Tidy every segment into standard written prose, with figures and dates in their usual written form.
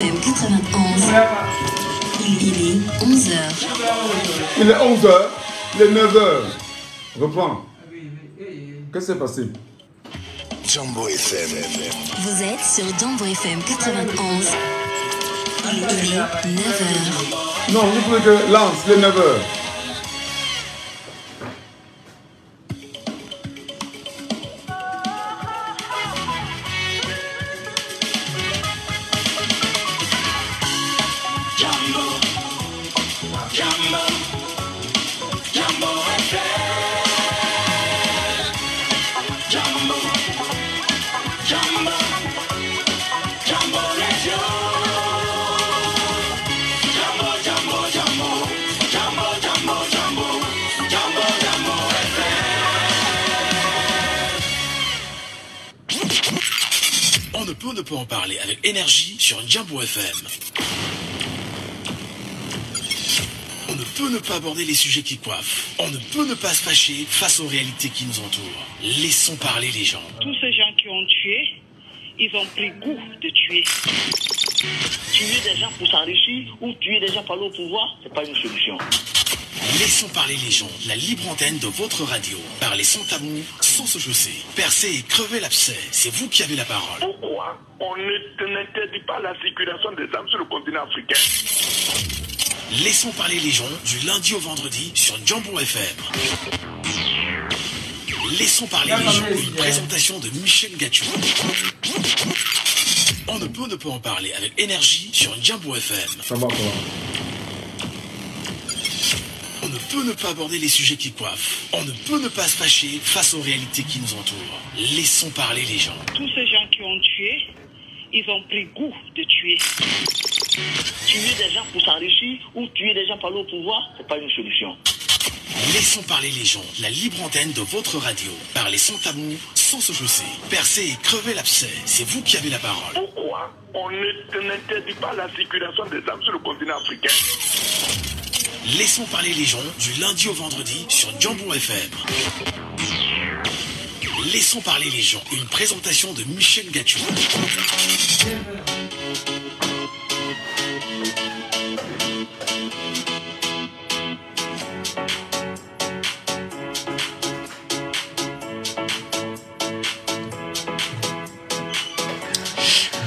FM 91. Il est 11h. Il est 11h, il est 9h. Reprends. Qu'est-ce qui s'est passé? Jambo FM. Vous êtes sur Jambo FM 91. Il est 9h. Non, vous pouvez que lance, il est 9h. On ne peut en parler avec énergie sur Jambo FM. On ne peut ne pas aborder les sujets qui coiffent. On ne peut ne pas se fâcher face aux réalités qui nous entourent. Laissons parler les gens. Tous ces gens qui ont tué, ils ont pris goût de tuer. Tuer des gens pour s'enrichir ou tuer des gens pour aller au pouvoir, c'est pas une solution. Laissons parler les gens, la libre antenne de votre radio. Parlez sans tabou, sans se chausser. Percez et crevez l'abcès, c'est vous qui avez la parole. Pourquoi on n'interdit pas la circulation des armes sur le continent africain? Laissons parler les gens du lundi au vendredi sur Jambo FM. Laissons parler les gens, une présentation de Michel Gatchou. On ne peut en parler avec énergie sur Jambo FM. Ça va, quoi. On ne peut ne pas aborder les sujets qui coiffent. On ne peut ne pas se fâcher face aux réalités qui nous entourent. Laissons parler les gens. Tous ces gens qui ont tué, ils ont pris goût de tuer. Tuer des gens pour s'enrichir ou tuer des gens pour aller au pouvoir, c'est pas une solution. Laissons parler les gens, la libre antenne de votre radio. Parlez sans tabou, sans se chausser. Percez et crevez l'abcès, c'est vous qui avez la parole. Pourquoi on n'interdit pas la circulation des armes sur le continent africain? Laissons parler les gens du lundi au vendredi sur Jambo FM. Laissons parler les gens, une présentation de Michel Gatchou.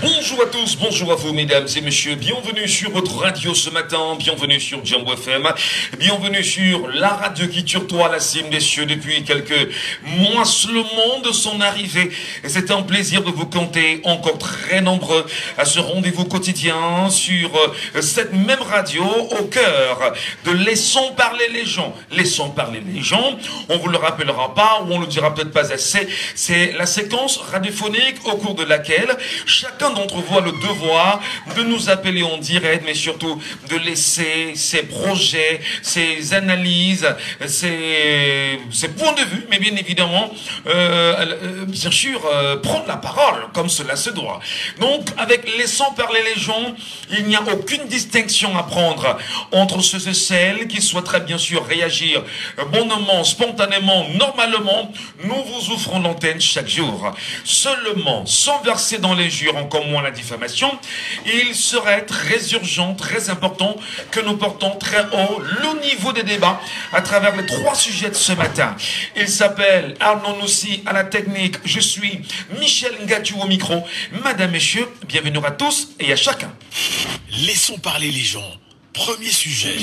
Bonjour à tous, bonjour à vous mesdames et messieurs, bienvenue sur votre radio ce matin, bienvenue sur Jambo FM, bienvenue sur la radio qui tutoie la cime des cieux depuis quelques mois seulement de son arrivée. Et c'est un plaisir de vous compter encore très nombreux à ce rendez-vous quotidien sur cette même radio au cœur de Laissons parler les gens. Laissons parler les gens, on vous le rappellera pas ou on le dira peut-être pas assez, c'est la séquence radiophonique au cours de laquelle chacun d'entre vous a le devoir de nous appeler en direct, mais surtout de laisser ses projets, ses analyses, ses points de vue, mais bien évidemment, bien sûr, prendre la parole comme cela se doit. Donc, avec Laissons parler les gens, il n'y a aucune distinction à prendre entre ceux et celles qui souhaiteraient bien sûr réagir bonnement, spontanément, normalement. Nous vous offrons l'antenne chaque jour. Seulement, sans verser dans les jures, encore moins la diffamation, il serait très urgent, très important que nous portons très haut le niveau des débats à travers les 3 sujets de ce matin. Il s'appelle Arnaud Noussi à la technique, je suis Michel Gatchou au micro. Madame, messieurs, bienvenue à tous et à chacun. Laissons parler les gens. Premier sujet.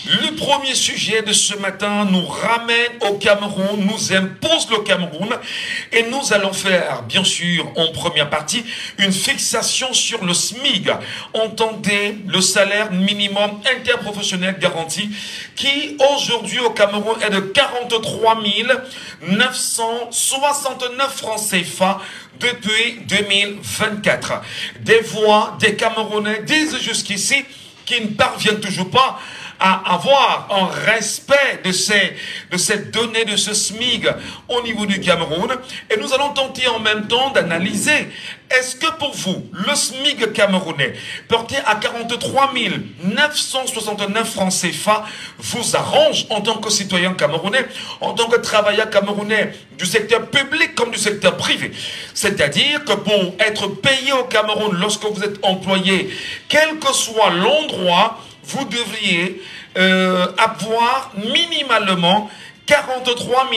Le premier sujet de ce matin nous ramène au Cameroun, nous impose le Cameroun et nous allons faire, bien sûr, en première partie, une fixation sur le SMIG. Entendez, le salaire minimum interprofessionnel garanti qui, aujourd'hui au Cameroun, est de 43 969 francs CFA depuis 2024. Des voix des Camerounais disent jusqu'ici qu'ils ne parviennent toujours pas à avoir un respect de cette donnée, de ce SMIC au niveau du Cameroun. Et nous allons tenter en même temps d'analyser, est-ce que pour vous, le SMIC camerounais, porté à 43 969 francs CFA, vous arrange en tant que citoyen camerounais, en tant que travailleur camerounais du secteur public comme du secteur privé? C'est-à-dire que pour être payé au Cameroun lorsque vous êtes employé, quel que soit l'endroit, vous devriez avoir minimalement 43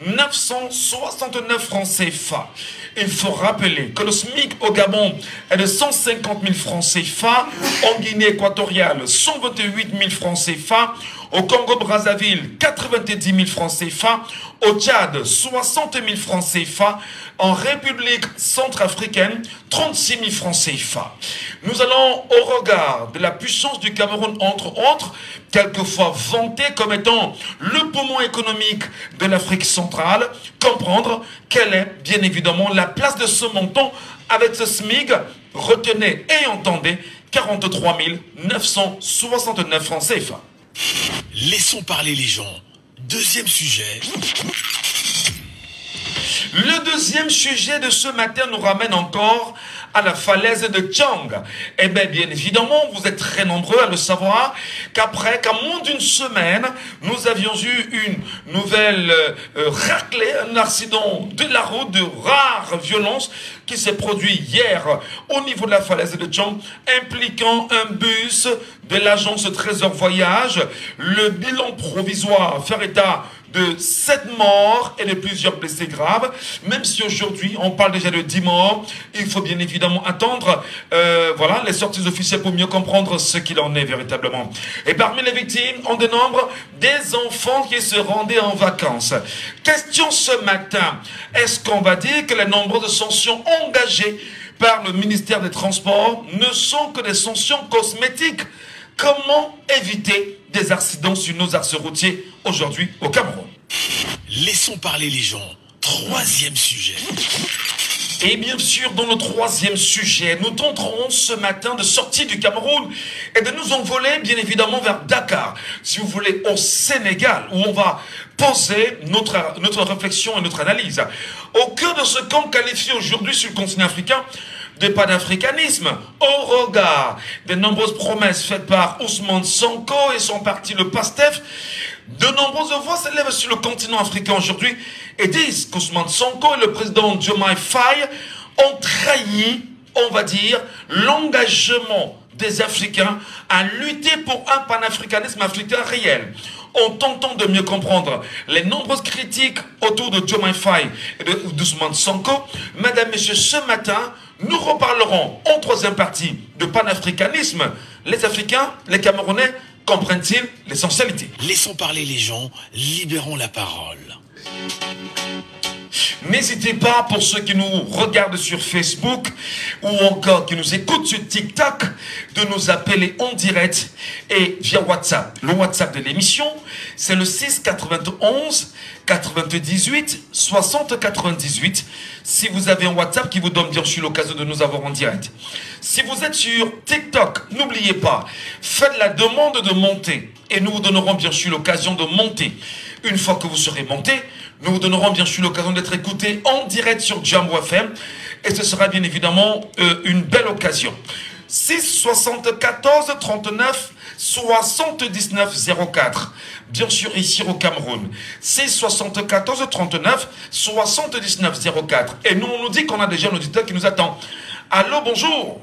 969 francs CFA. Il faut rappeler que le SMIC au Gabon est de 150 000 francs CFA, en Guinée équatoriale 128 000 francs CFA, au Congo-Brazzaville 90 000 francs CFA, au Tchad 60 000 francs CFA, en République centrafricaine 36 000 francs CFA. Nous allons, au regard de la puissance du Cameroun, entre autres, quelquefois vanté comme étant le poumon économique de l'Afrique centrale, comprendre quelle est bien évidemment la place de ce montant avec ce SMIC. Retenez et entendez 43 969 francs CFA. Laissons parler les gens. Deuxième sujet. Le deuxième sujet de ce matin nous ramène encore à la falaise de Tchang. Eh bien, bien évidemment, vous êtes très nombreux à le savoir, qu'à moins d'une semaine, nous avions eu une nouvelle raclée, un accident de la route de rare violence qui s'est produit hier au niveau de la falaise de Tchang, impliquant un bus de l'agence Trésor Voyage. Le bilan provisoire fait état de 7 morts et de plusieurs blessés graves. Même si aujourd'hui on parle déjà de 10 morts, il faut bien évidemment attendre voilà, les sorties officielles pour mieux comprendre ce qu'il en est véritablement. Et parmi les victimes, on dénombre des enfants qui se rendaient en vacances. Question ce matin, est-ce qu'on va dire que les nombreuses sanctions engagées par le ministère des Transports ne sont que des sanctions cosmétiques? Comment éviter des accidents sur nos axes routiers aujourd'hui au Cameroun? Laissons parler les gens. Troisième sujet. Et bien sûr, dans le troisième sujet, nous tenterons ce matin de sortir du Cameroun et de nous envoler bien évidemment vers Dakar, si vous voulez, au Sénégal, où on va poser notre réflexion et notre analyse. Au cœur de ce qu'on qualifie aujourd'hui sur le continent africain de panafricanisme, au regard des nombreuses promesses faites par Ousmane Sonko et son parti, le PASTEF, de nombreuses voix s'élèvent sur le continent africain aujourd'hui et disent qu'Ousmane Sonko et le président Diomaye Faye ont trahi, on va dire, l'engagement des Africains à lutter pour un panafricanisme africain réel. En tentant de mieux comprendre les nombreuses critiques autour de Diomaye Faye et d'Ousmane Sonko, mesdames, messieurs, ce matin, nous reparlerons en troisième partie de panafricanisme. Les Africains, les Camerounais, comprennent-ils l'essentialité? Laissons parler les gens, libérons la parole. N'hésitez pas, pour ceux qui nous regardent sur Facebook ou encore qui nous écoutent sur TikTok, de nous appeler en direct et via WhatsApp. Le WhatsApp de l'émission, c'est le 6 91 98 60 98. Si vous avez un WhatsApp qui vous donne bien sûr l'occasion de nous avoir en direct. Si vous êtes sur TikTok, n'oubliez pas, faites la demande de monter et nous vous donnerons bien sûr l'occasion de monter. Une fois que vous serez monté, nous vous donnerons bien sûr l'occasion d'être écouté en direct sur Jambo FM et ce sera bien évidemment une belle occasion. 6 74 39 79 04. Bien sûr ici au Cameroun. 6 74 39 79 04. Et nous on nous dit qu'on a déjà un auditeur qui nous attend. Allô, bonjour.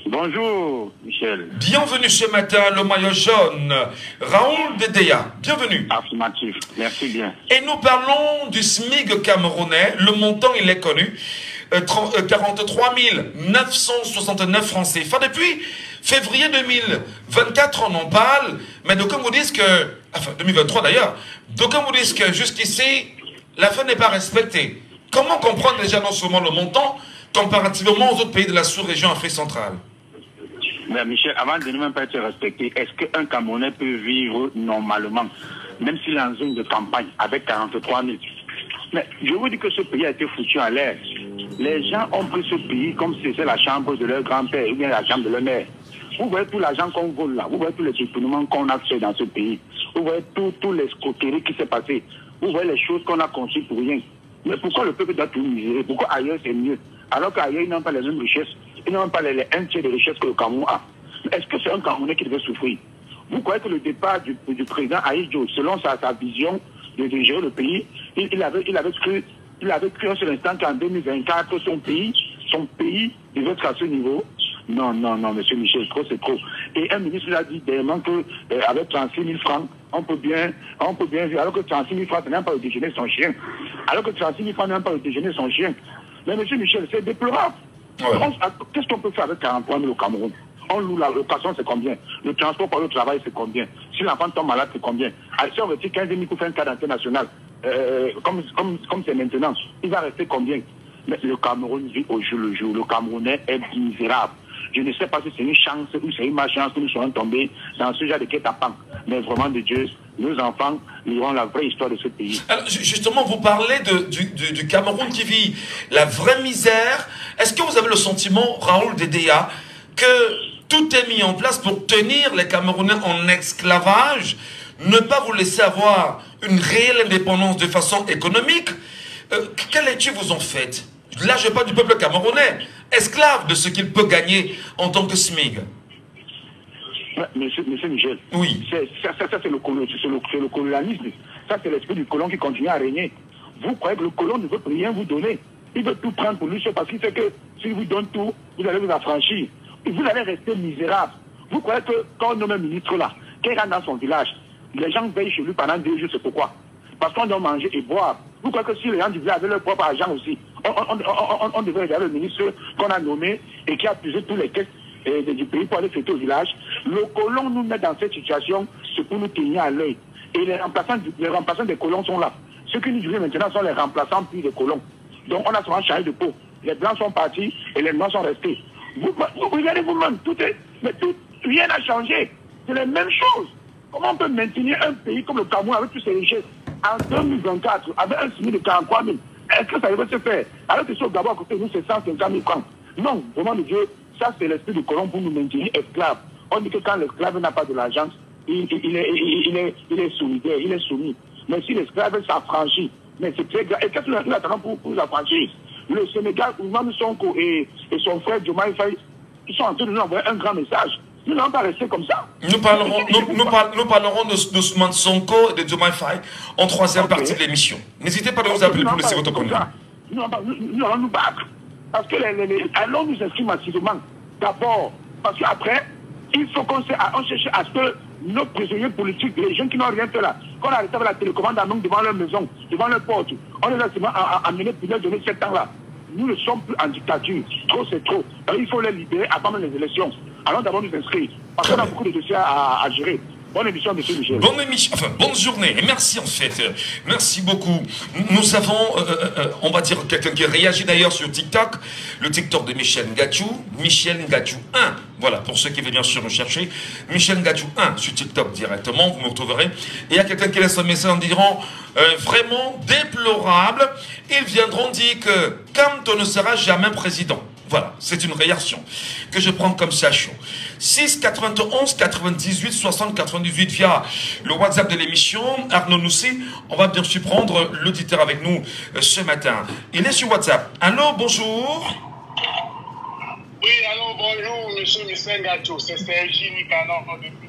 Bonjour, Michel. Bienvenue ce matin, le maillot jaune. Raoul Dedeya, bienvenue. Affirmatif, merci bien. Et nous parlons du SMIC camerounais. Le montant, il est connu. 43 969 francs CFA. Depuis février 2024, on en parle. Mais d'aucuns vous disent que... Enfin, 2023 d'ailleurs. D'aucuns vous disent que jusqu'ici, la fin n'est pas respectée. Comment comprendre déjà non seulement le montant, comparativement aux autres pays de la sous-région Afrique centrale? Mais Michel, avant de ne même pas être respecté, est-ce qu'un Camerounais peut vivre normalement, même s'il est en zone de campagne, avec 43 000? Mais je vous dis que ce pays a été foutu en l'air. Les gens ont pris ce pays comme si c'était la chambre de leur grand-père ou bien la chambre de leur mère. Vous voyez tout l'argent qu'on vole là, vous voyez tous les détournements qu'on a fait dans ce pays, vous voyez tout l'escroquerie qui s'est passé, vous voyez les choses qu'on a conçues pour rien. Mais pourquoi le peuple doit tout miser? Pourquoi ailleurs c'est mieux? Alors qu'ailleurs ils n'ont pas les mêmes richesses, ils n'ont pas les 1/3 des richesses que le Cameroun a. Est-ce que c'est un Camerounais qui devait souffrir? Vous croyez que le départ du président Aïdjo, selon sa vision de gérer le pays, il avait cru un seul instant qu'en 2024, son pays devait être à ce niveau? Non, monsieur Michel, c'est trop. Et un ministre l'a dit dernièrement qu'avec 36 000 francs, on peut bien vivre. Alors que 36 000 francs, ça n'a pas le déjeuner son chien. Alors que 36 000 francs n'a pas le déjeuner son chien. Mais monsieur Michel, c'est déplorable. Ouais. Qu'est-ce qu'on peut faire avec 43 000 au Cameroun? On loue la location, c'est combien? Le transport pour le travail, c'est combien? Si l'enfant tombe malade, c'est combien? Si on retire 15 000 pour faire un cas international, comme c'est maintenant, il va rester combien? Mais le Cameroun vit au jour le jour. Le Camerounais est misérable. Je ne sais pas si c'est une chance ou c'est une malchance que nous serons tombés dans ce genre de guet-apens. Mais vraiment de Dieu, nos enfants liront la vraie histoire de ce pays. Alors, justement, vous parlez du Cameroun qui vit la vraie misère. Est-ce que vous avez le sentiment, Raoul Dedea, que tout est mis en place pour tenir les Camerounais en esclavage, ne pas vous laisser avoir une réelle indépendance de façon économique? Quelle étude vous en faites? Là, je parle du peuple camerounais, esclave de ce qu'il peut gagner en tant que SMIG. Monsieur Michel, oui. Ça c'est le colonialisme. Ça, c'est l'esprit du colon qui continue à régner. Vous croyez que le colon ne veut rien vous donner? Il veut tout prendre pour lui, parce qu'il sait que s'il vous donne tout, vous allez vous affranchir. Et vous allez rester misérable. Vous croyez que quand on nomme un ministre là, qu'il rentre dans son village, les gens veillent chez lui pendant 2 jours, c'est pourquoi? Parce qu'on doit manger et boire. Vous croyez que si les gens du village avaient leur propre argent aussi, on devrait regarder le ministre qu'on a nommé et qui a puisé tous les caisses du pays pour aller fêter au village. Le colon nous met dans cette situation, c'est pour nous tenir à l'œil. Et les remplaçants des colons sont là. Ceux qui nous dirigent maintenant sont les remplaçants puis des colons. Donc on a souvent changé de peau. Les blancs sont partis et les noirs sont restés. Vous regardez vous-même, rien n'a changé. C'est les mêmes choses. Comment on peut maintenir un pays comme le Cameroun avec toutes ses richesses en 2024 avec un SMIC de 43 000? Est-ce que ça devrait se faire? Alors que sur le Gabon à côté de nous, c'est 150 000 francs. Non, vraiment de Dieu, ça c'est l'esprit du colon pour nous maintenir esclaves. On dit que quand l'esclave n'a pas de l'argent, il est solidaire, il est soumis. Mais si l'esclave s'affranchit, mais c'est très grave. Et qu'est-ce que nous attendons pour s'affranchir? Le Sénégal, Ousmane Sonko et son frère Diomaye Faye, ils sont en train de nous envoyer un grand message. Nous n'allons pas rester comme ça. Nous parlerons d'Ousmane Sonko et de Diomaye Faye en troisième partie de l'émission. N'hésitez pas à nous appeler pour laisser votre opinion. Nous allons nous battre. Parce que allons nous inscrire massivement. D'abord, parce qu'après, il faut qu'on cherche à ce que nos prisonniers politiques, les gens qui n'ont rien fait là, qu'on arrête avec la télécommande à nous devant leur maison, devant leur porte, on les a amenés pour leur donner 7 ans là. Nous ne sommes plus en dictature. Trop, c'est trop. Alors, il faut les libérer avant même les élections. Allons d'abord nous inscrire. Parce qu'on a beaucoup de dossiers à gérer. Bonne émission, monsieur Michel. Bonne émission, enfin, bonne journée. Et merci, en fait. Merci beaucoup. Nous avons, on va dire, quelqu'un qui réagit d'ailleurs sur TikTok. Le TikTok de Michel Ngadjou. Michel Ngadjou 1. Voilà, pour ceux qui veulent bien sûr me chercher. Michel Ngadjou 1 sur TikTok directement. Vous me retrouverez. Et il y a quelqu'un qui laisse un message en disant vraiment déplorable. Ils viendront dire que Kamto ne sera jamais président. Voilà, c'est une réaction que je prends comme ça chaud. 6 91 98 60 98 via le WhatsApp de l'émission. Arnaud Noussi, on va bien sûr prendre l'auditeur avec nous ce matin. Il est sur WhatsApp. Allô, bonjour. Oui, allô, bonjour, monsieur Michel Ngadjou. C'est Sergi Nicanor depuis.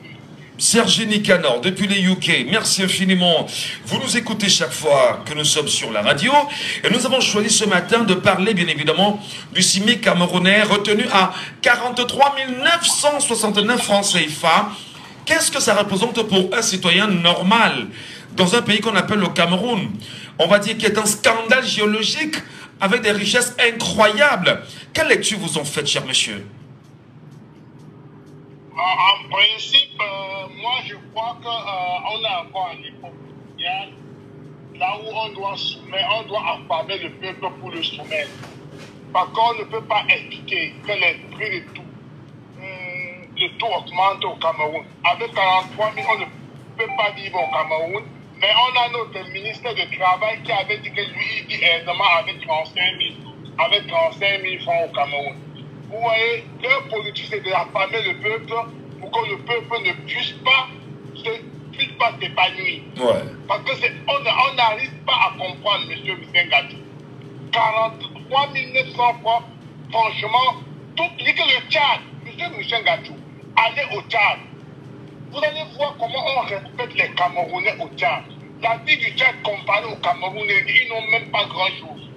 Sergi Nicanor, depuis les UK, merci infiniment. Vous nous écoutez chaque fois que nous sommes sur la radio. Et nous avons choisi ce matin de parler, bien évidemment, du SMIC camerounais retenu à 43 969 francs CFA. Qu'est-ce que ça représente pour un citoyen normal dans un pays qu'on appelle le Cameroun? On va dire qu'il est un scandale géologique avec des richesses incroyables. Quelle lecture vous en faites, cher monsieur? En principe, moi je crois qu'on est encore à l'époque mondiale, là où on doit soumettre, on doit affamer le peuple pour le soumettre. Parce qu'on ne peut pas expliquer que les prix de tout augmente au Cameroun. Avec 43 000, on ne peut pas vivre au Cameroun, mais on a notre ministre de Travail qui avait dit que lui, il vit aisément avec 35 000 francs au Cameroun. vous voyez, leur politique, c'est d'affamer le peuple pour que le peuple ne puisse pas s'épanouir. Ouais. Parce que on n'arrive pas à comprendre, M. Missengatu. 43 900 francs, franchement, tout dit que le Tchad, M. Missengatu, allez au Tchad. Vous allez voir comment on respecte les Camerounais au Tchad. La vie du Tchad comparée aux Camerounais, ils n'ont même pas grand-chose.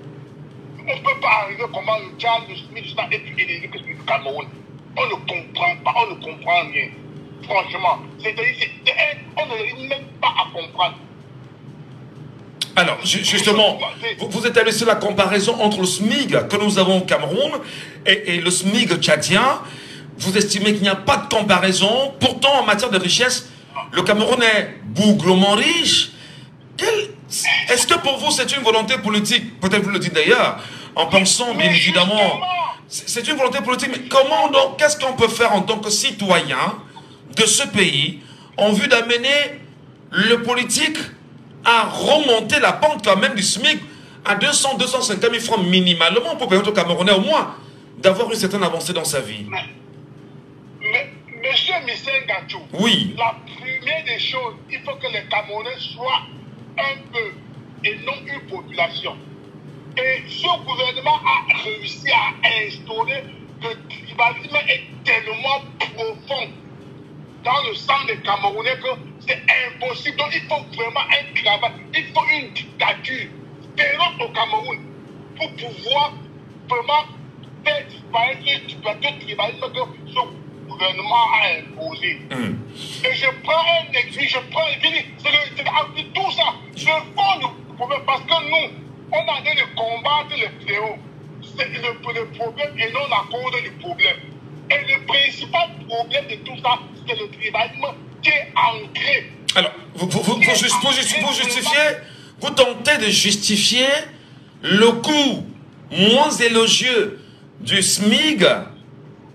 On ne peut pas arriver comment le Tchad, le SMIC, est plus élevé que celui du Cameroun. On ne comprend pas, on ne comprend rien. Franchement, on n'arrive même pas à comprendre. Alors, justement, vous établissez la comparaison entre le SMIG que nous avons au Cameroun et le SMIG tchadien. Vous estimez qu'il n'y a pas de comparaison. Pourtant, en matière de richesse, le Cameroun est bouglement riche. Est-ce que pour vous, c'est une volonté politique? Peut-être vous le dites d'ailleurs, en pensant, bien évidemment. C'est une volonté politique, mais comment donc, qu'est-ce qu'on peut faire en tant que citoyen de ce pays en vue d'amener le politique à remonter la pente quand même du SMIC à 200-250 000 francs minimalement pour permettre aux Camerounais au moins d'avoir une certaine avancée dans sa vie? Monsieur Missengatu, oui. La première des choses, il faut que les Camerounais soient un peuple et non une population. Et ce gouvernement a réussi à instaurer que le tribalisme est tellement profond dans le sang des Camerounais que c'est impossible. Donc il faut vraiment un travail, il faut une dictature féroce au Cameroun pour pouvoir vraiment faire disparaître ce tribalisme que ce gouvernement a imposé. Et je prends un exemple, c'est tout ça, je fond du problème parce que nous, on a dit de combattre le fléau. C'est le problème et non la cause du problème. Et le principal problème de tout ça, c'est le tribalisme qui est ancré. Alors, vous justifiez, vous tentez de justifier le coût moins élogieux du SMIG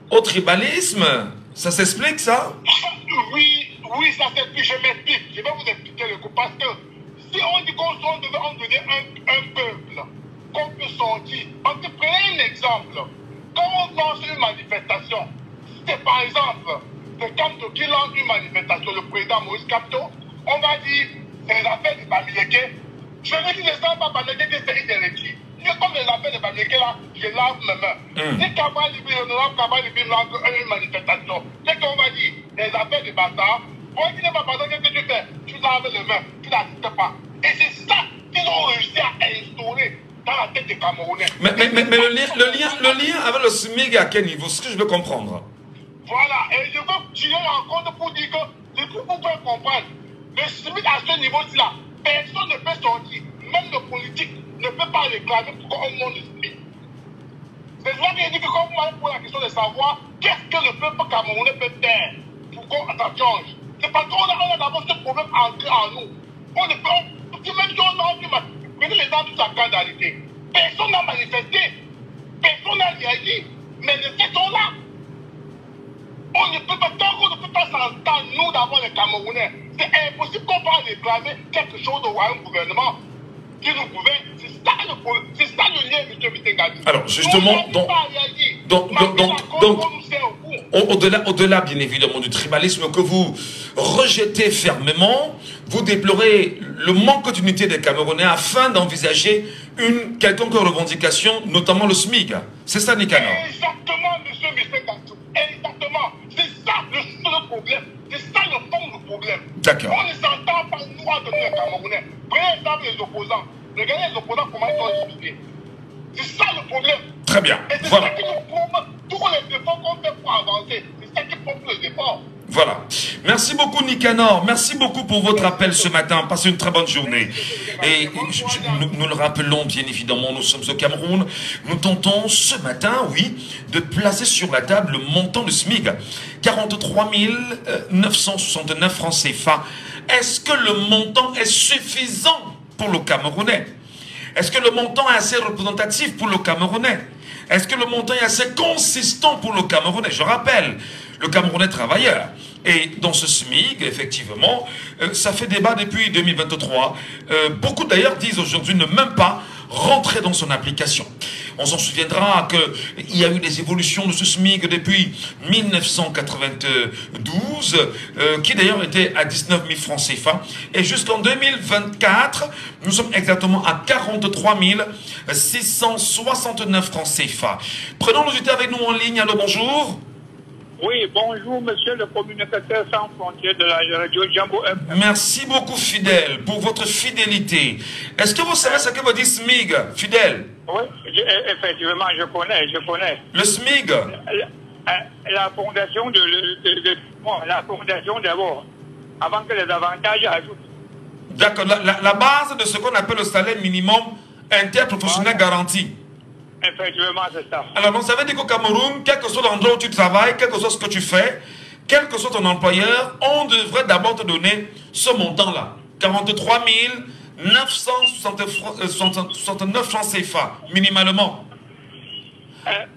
au tribalisme. Ça s'explique, ça? Oui, ça s'explique. Je m'explique. Je vais vous expliquer le coup. Parce que si on dit qu'on devait un peuple, qu'on peut sortir. Parce que prenez un exemple. Quand on lance une manifestation, c'est par exemple le Kamto qui lance une manifestation, le président Moïse Kamto, on va dire c'est les affaires de Bamileke. Je ne dis pas Bamileke, c'est idéologie. Comme les affaires de Bamileke là, je lave mes mains. Si Kabal Libi, l'honorable Kabal Libi lance une manifestation, c'est qu'on va dire les affaires de Bata. Pour qui n'est pas Bata, qu'est-ce que tu fais? Tu laves les mains, tu n'assistes pas. Et c'est ça qu'ils ont réussi à instaurer dans la tête des Camerounais. Mais le lien avec le SMIG à quel niveau? C'est ce que je veux comprendre. Voilà, et je veux tirer en compte pour dire que, pour vous faire comprendre, le SMIC à ce niveau-là, personne ne peut sortir, même le politique ne peut pas réclamer pour qu'on monte le SMIC. C'est là que je dis que quand vous allez poser la question de savoir qu'est-ce que le peuple camerounais peut faire pour qu'on ça change. C'est parce qu'on a d'abord ce problème ancré en nous. On ne peut, même si on a prenez les gens de sa candidalité. Personne n'a manifesté, personne n'a réagi, mais les faits sont là. On ne peut pas, tant qu'on ne peut pas s'entendre, nous d'abord les Camerounais, c'est impossible qu'on puisse réclamer quelque chose au royaume gouvernement qui nous gouverne. C'est ça le lien, M. Missengatu. Alors justement, au-delà bien évidemment du tribalisme que vous rejetez fermement, vous déplorez le manque d'unité des Camerounais afin d'envisager une quelconque revendication, notamment le SMIG. C'est ça, Nicanor? Exactement, M. Missengatu. Exactement. C'est ça le problème. C'est ça le fond du problème. D'accord. On ne s'entend pas, nous, entre les Camerounais. Prenez exemple les opposants. Regardez les opposants comment ils sont expliqués. C'est ça le problème. Très bien. Et c'est voilà. ça qui nous prouve tous les efforts qu'on fait pour avancer. C'est ça qui prouve les efforts. Voilà. Merci beaucoup, Nicanor. Merci beaucoup pour votre appel ce matin. Passez une très bonne journée. Et nous le rappelons, bien évidemment, nous sommes au Cameroun. Nous tentons ce matin, oui, de placer sur la table le montant du SMIG. 43 969 francs CFA. Est-ce que le montant est suffisant pour le Camerounais? Est-ce que le montant est assez représentatif pour le Camerounais? Est-ce que le montant est assez consistant pour le Camerounais? Je rappelle, le Camerounais travailleur. Et dans ce SMIG, effectivement, ça fait débat depuis 2023. Beaucoup d'ailleurs disent aujourd'hui ne même pas rentrer dans son application. On s'en souviendra qu'il y a eu des évolutions de ce SMIC depuis 1992, qui d'ailleurs était à 19 000 francs CFA. Et jusqu'en 2024, nous sommes exactement à 43 669 francs CFA. Prenons l'auditeur avec nous en ligne. Allô, bonjour. Oui, bonjour, monsieur le communicateur sans frontières de la radio Jambo FM. Merci beaucoup, Fidèle, pour votre fidélité. Est-ce que vous savez ce que veut dire SMIG, Fidèle? Oui, effectivement, je connais. Le SMIG? La fondation la fondation d'abord, avant que les avantages ajoutent. D'accord, la base de ce qu'on appelle le salaire minimum interprofessionnel garanti. Effectivement, c'est ça. Alors, donc, ça veut dire qu'au Cameroun, quel que soit l'endroit où tu travailles, quel que soit ce que tu fais, quel que soit ton employeur, on devrait d'abord te donner ce montant-là. 43 969 francs CFA, minimalement.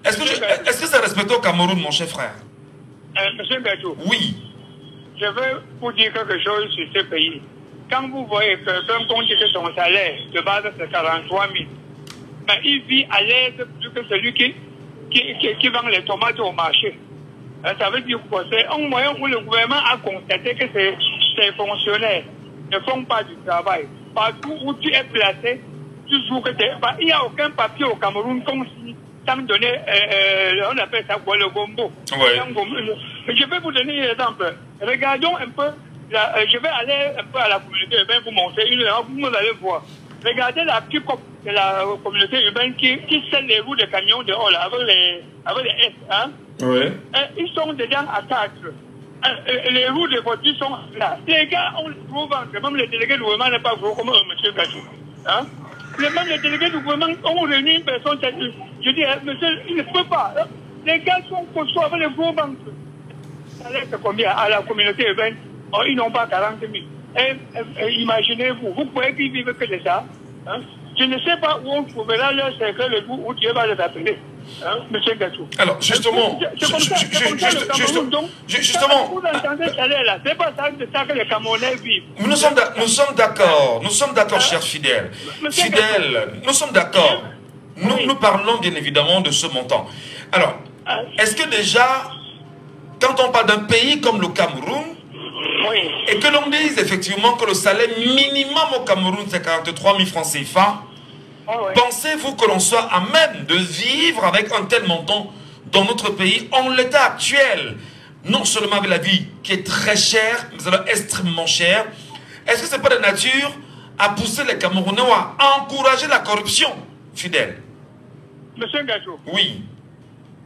Est-ce que c'est respecté au Cameroun, mon cher frère? Monsieur Gatou. Oui. Je veux vous dire quelque chose sur ce pays. Quand vous voyez que quelqu'un compte que son salaire de base c'est 43 000, mais il vit à l'aise plus que celui qui vend les tomates au marché. Ça veut dire quoi? C'est un moyen où le gouvernement a constaté que ces fonctionnaires ne font pas du travail. Partout où tu es placé, tu joues que il n'y a aucun papier au Cameroun comme si sans donner, on appelle ça quoi, le gombo. Ouais. Je vais vous donner un exemple. Regardons un peu, je vais aller un peu à la communauté urbaine vous montrer vous allez voir. Regardez la pick-up de la communauté urbaine qui scelle les roues de camions dehors là, avec les S. Hein? Oui. Ils sont dedans à 4. Les roues de voiture sont là. Les gars ont le gros ventre. Même les délégués du gouvernement n'est pas gros comme monsieur Gachou. Hein? Même les délégués du gouvernement ont réuni une personne. Je dis, monsieur, il ne peut pas. Hein? Les gars sont costauds avec les gros ventres. Ça laisse combien à la communauté urbaine? Oh, ils n'ont pas 40 000. Imaginez-vous, vous pouvez qu'ils vivent que de ça. Hein? Je ne sais pas où on trouvera leur secret le jour où Dieu va les appeler. Hein, monsieur Gatou. Alors, justement, justement, vous entendez ça là, c'est pas ça que les Camerounais vivent. Nous sommes d'accord, cher Fidèle. Fidèle, nous sommes d'accord. Nous parlons bien évidemment de ce montant. Alors, est-ce que déjà, quand on parle d'un pays comme le Cameroun, oui, et que l'on dise effectivement que le salaire minimum au Cameroun c'est 43 000 francs CFA, pensez-vous que l'on soit à même de vivre avec un tel montant dans notre pays en l'état actuel? Non seulement avec la vie qui est très chère, mais alors extrêmement chère. Est-ce que ce n'est pas de nature à pousser les Camerounais à encourager la corruption, Fidèle? Monsieur Gatou. Oui.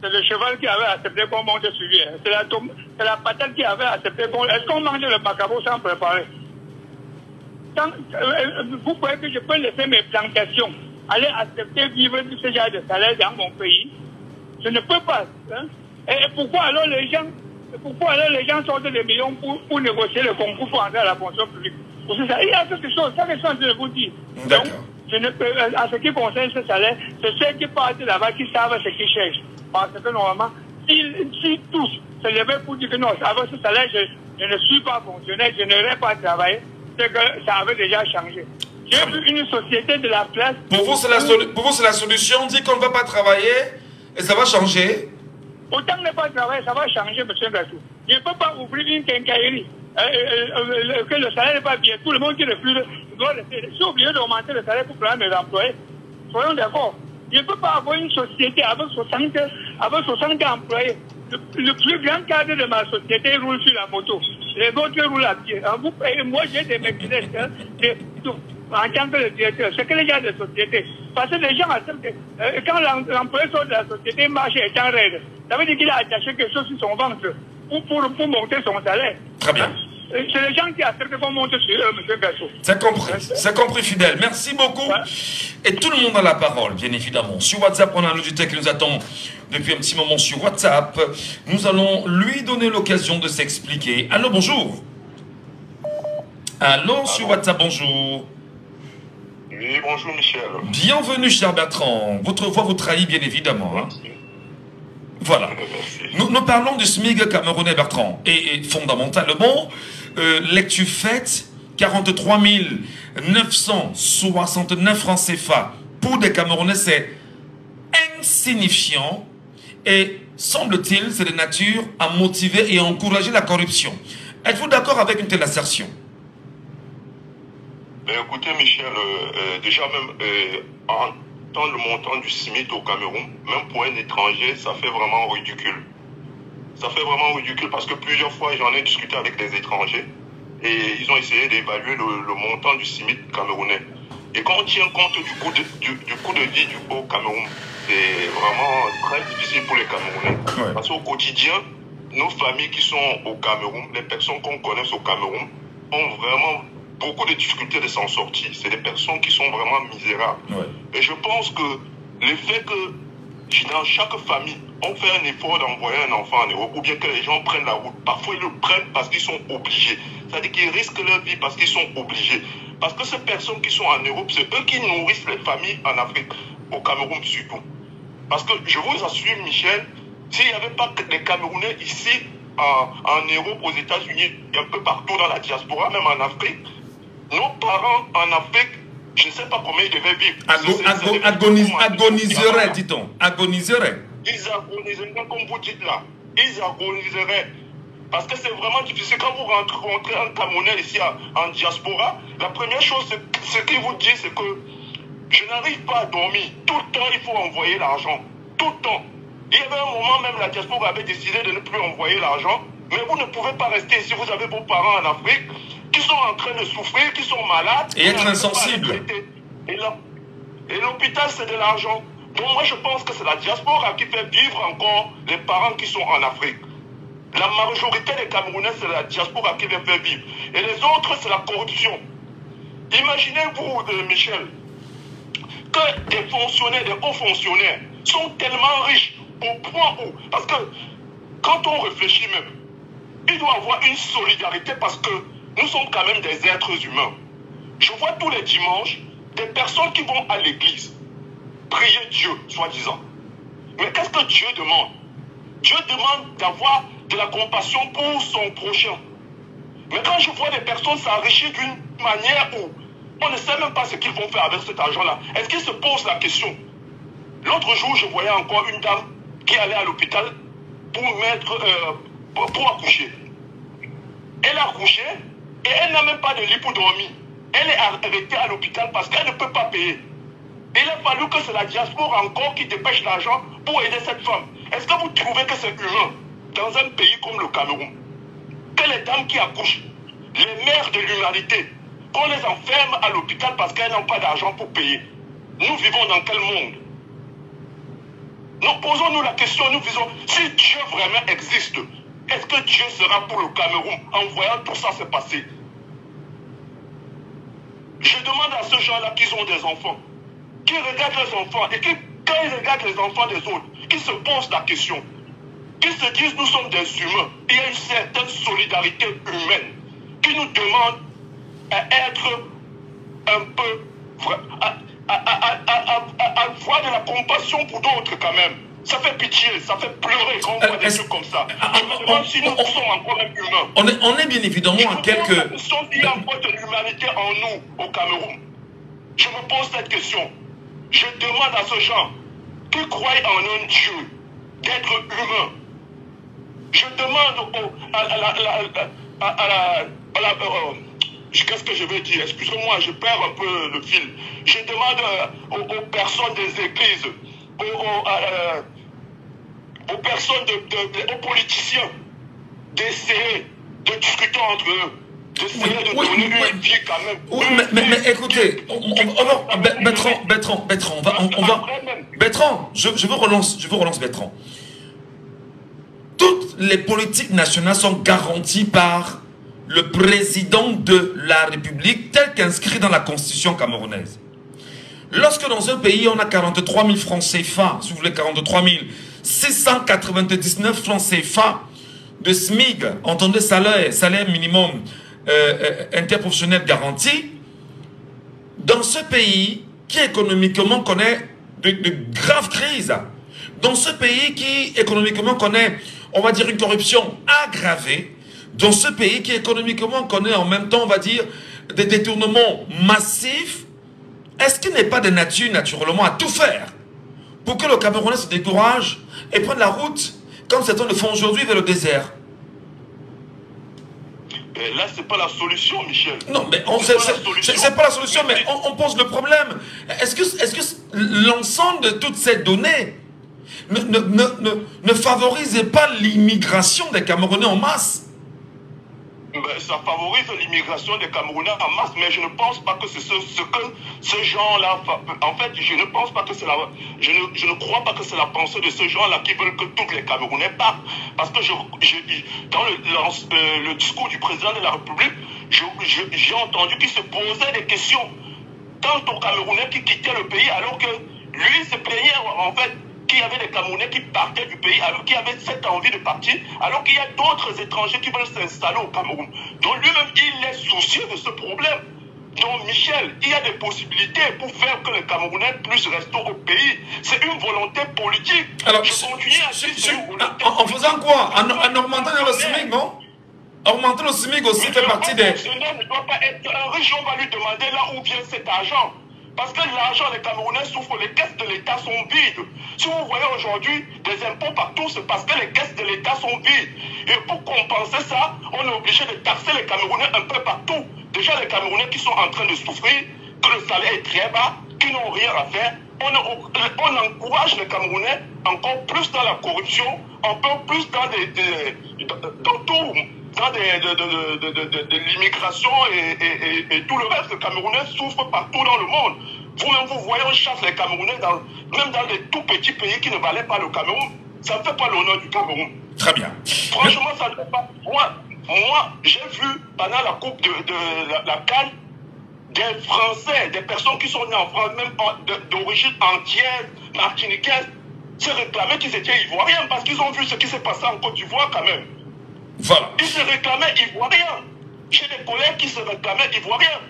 C'est le cheval qui avait accepté qu'on monte sur lui. C'est la patate qui avait accepté qu'on... Est-ce qu'on mange le macabo sans préparer? Vous croyez que je peux laisser mes plantations aller accepter vivre de ce genre de salaire dans mon pays? Je ne peux pas. Hein? Et pourquoi alors les gens sortent des millions pour négocier le concours pour entrer à la fonction publique? Il y a quelque chose, ça que je suis en train de vous dire. D'accord. Je ne peux, en ce qui concerne ce salaire, c'est ceux qui partent là-bas qui savent ce qu'ils cherchent. Parce que normalement, si tous se levaient pour dire que non, avec ce salaire, je ne suis pas fonctionnaire, je n'aurais pas travaillé, c'est que ça avait déjà changé. J'ai vu une société de la place... Pour vous, c'est la solution, on dit qu'on ne va pas travailler et ça va changer. Autant ne pas travailler, ça va changer, M. Gatou. Je ne peux pas ouvrir une quincaillerie. Que le salaire n'est pas bien. Tout le monde qui refuse doit le faire. Je suis obligé d'augmenter le salaire pour prendre mes employés. Soyons d'accord. Je ne peux pas avoir une société avec 60 employés. Le plus grand cadre de ma société roule sur la moto. Les autres roulent à pied. Moi, j'ai des Mercedes en tant que directeur. C'est que les gens de société. Parce que les gens acceptent. Quand l'employé sort de la société, il marche et est en raide. Ça veut dire qu'il a attaché quelque chose sur son ventre pour monter son salaire. Très bien. C'est les gens qui acceptent qu'on monte sur eux, M. Gassou. C'est compris, Fidèle. Merci beaucoup. Ouais. Et tout le monde a la parole, bien évidemment. Sur WhatsApp, on a un auditeur qui nous attend depuis un petit moment sur WhatsApp. Nous allons lui donner l'occasion de s'expliquer. Allô, bonjour. Allô, sur WhatsApp, bonjour. Oui, bonjour, Michel. Bienvenue, cher Bertrand. Votre voix vous trahit, bien évidemment. Hein. Voilà. Nous parlons du SMIG camerounais, Bertrand. Et fondamentalement, lecture faite, 43 969 francs CFA pour des Camerounais, c'est insignifiant et, semble-t-il, c'est de nature à motiver et à encourager la corruption. Êtes-vous d'accord avec une telle assertion? Écoutez, Michel, déjà même en tant le montant du SMIC au Cameroun, même pour un étranger, ça fait vraiment ridicule. Ça fait vraiment ridicule parce que plusieurs fois, j'en ai discuté avec des étrangers et ils ont essayé d'évaluer le montant du SMIC camerounais. Et quand on tient compte du coût de vie au Cameroun, c'est vraiment très difficile pour les Camerounais. Ouais. Parce qu'au quotidien, nos familles qui sont au Cameroun, les personnes qu'on connaît au Cameroun, ont vraiment beaucoup de difficultés de s'en sortir. C'est des personnes qui sont vraiment misérables. Ouais. Et je pense que le fait que dans chaque famille, on fait un effort d'envoyer un enfant en Europe, ou bien que les gens prennent la route, parfois ils le prennent parce qu'ils sont obligés. C'est-à-dire qu'ils risquent leur vie parce qu'ils sont obligés. Parce que ces personnes qui sont en Europe, c'est eux qui nourrissent les familles en Afrique, au Cameroun surtout. Parce que je vous assure, Michel, s'il n'y avait pas des Camerounais ici, en Europe, aux États-Unis, et un peu partout dans la diaspora, même en Afrique, nos parents en Afrique, je ne sais pas combien ils devaient vivre. Agoniseraient, dit-on. Agoniseraient. Ils agoniseraient, comme vous dites là. Ils agoniseraient. Parce que c'est vraiment difficile. Quand vous rentrez en Camerounais ici en diaspora, la première chose, ce qu'ils vous disent, c'est que je n'arrive pas à dormir. Tout le temps, il faut envoyer l'argent. Tout le temps. Il y avait un moment, même la diaspora avait décidé de ne plus envoyer l'argent. Mais vous ne pouvez pas rester ici. Vous avez vos parents en Afrique qui sont en train de souffrir, qui sont malades. Et être insensibles. Et l'hôpital, c'est de l'argent. Donc moi, je pense que c'est la diaspora qui fait vivre encore les parents qui sont en Afrique. La majorité des Camerounais, c'est la diaspora qui les fait vivre. Et les autres, c'est la corruption. Imaginez-vous, Michel, que des fonctionnaires, des hauts fonctionnaires, sont tellement riches au point où... Parce que quand on réfléchit même, il doit y avoir une solidarité parce que nous sommes quand même des êtres humains. Je vois tous les dimanches des personnes qui vont à l'église prier Dieu, soi-disant. Mais qu'est-ce que Dieu demande? Dieu demande d'avoir de la compassion pour son prochain. Mais quand je vois des personnes s'enrichir d'une manière où on ne sait même pas ce qu'ils vont faire avec cet argent-là, est-ce qu'ils se posent la question? L'autre jour, je voyais encore une dame qui allait à l'hôpital pour accoucher. Elle a accouché et elle n'a même pas de lit pour dormir. Elle est arrêtée à l'hôpital parce qu'elle ne peut pas payer. Il a fallu que c'est la diaspora encore qui dépêche l'argent pour aider cette femme. Est-ce que vous trouvez que c'est humain dans un pays comme le Cameroun que les dames qui accouchent, les mères de l'humanité, qu'on les enferme à l'hôpital parce qu'elles n'ont pas d'argent pour payer? Nous vivons dans quel monde? Nous posons-nous la question, nous disons, si Dieu vraiment existe, est-ce que Dieu sera pour le Cameroun en voyant tout ça se passer? Je demande à ces gens-là qui ont des enfants, qui regardent les enfants et qui, quand ils regardent les enfants des autres, qui se posent la question, qui se disent nous sommes des humains, il y a une certaine solidarité humaine qui nous demande à être un peu, à avoir de la compassion pour d'autres quand même. Ça fait pitié, ça fait pleurer quand on voit des trucs comme ça. Je me demande si nous sommes encore humains. On est bien évidemment à quelques... Il y a encore de l'humanité en nous, au Cameroun. Je me pose cette question. Je demande à ces gens qui croient en un Dieu d'être humains. Je demande qu'est-ce que je vais dire? Excusez-moi, je perds un peu le fil. Je demande aux personnes des églises, aux personnes, aux politiciens, d'essayer de discuter entre eux, d'essayer de donner une vie quand même. Oui, mais écoutez, Bertrand, je vous relance Bertrand. Toutes les politiques nationales sont garanties par le président de la République tel qu'inscrit dans la constitution camerounaise. Lorsque dans un pays on a 43 000 francs CFA, si vous voulez 43 699 francs CFA de SMIC, entendez salaire minimum interprofessionnel garanti, dans ce pays qui économiquement connaît de graves crises, dans ce pays qui économiquement connaît, on va dire, une corruption aggravée, dans ce pays qui économiquement connaît en même temps, on va dire, des détournements massifs, est-ce qu'il n'est pas de nature, naturellement, à tout faire pour que le Camerounais se décourage et prenne la route, comme certains le font aujourd'hui, vers le désert? Là, c'est pas la solution, Michel. Non, mais c'est pas la solution, mais on pose le problème. Est-ce que l'ensemble de toutes ces données ne favorise pas l'immigration des Camerounais en masse? Ça favorise l'immigration des Camerounais en masse, mais je ne pense pas que c'est ce que ces gens-là... En fait, je ne pense pas que c'est la... Je ne crois pas que c'est la pensée de ces gens-là qui veulent que tous les Camerounais partent. Parce que dans le discours du président de la République, j'ai entendu qu'il se posait des questions quant aux Camerounais qui quittaient le pays, alors que lui se plaignait en fait qu'il y avait des Camerounais qui partaient du pays, alors qu'il y avait cette envie de partir, alors qu'il y a d'autres étrangers qui veulent s'installer au Cameroun. Donc lui-même, il est soucieux de ce problème. Donc Michel, il y a des possibilités pour faire que les Camerounais puissent rester au pays. C'est une volonté politique. Alors, en faisant quoi? En augmentant le SMIC, non? Augmenter le SMIC aussi fait partie des... Un fonctionnaire ne doit pas être riche, on va lui demander là où vient cet argent. Parce que l'argent, les Camerounais souffrent, les caisses de l'État sont vides. Si vous voyez aujourd'hui des impôts partout, c'est parce que les caisses de l'État sont vides. Et pour compenser ça, on est obligé de taxer les Camerounais un peu partout. Déjà, les Camerounais qui sont en train de souffrir, que le salaire est très bas, qui n'ont rien à faire, on encourage les Camerounais encore plus dans la corruption, un peu plus dans tout. De l'immigration et tout le reste. Les Camerounais souffrent partout dans le monde. Vous-même, vous voyez, on chasse les Camerounais même dans des tout petits pays qui ne valaient pas le Cameroun. Ça ne fait pas l'honneur du Cameroun. Très bien. Franchement, ça ne fait pas. Moi j'ai vu pendant la coupe de la CAN des Français, des personnes qui sont nées en France, même d'origine entière, martiniquaise, se réclamaient qu'ils étaient ivoiriens parce qu'ils ont vu ce qui s'est passé en Côte d'Ivoire quand même. Voilà. Ils se réclamaient ivoiriens. J'ai des collègues qui se réclamaient ivoiriens.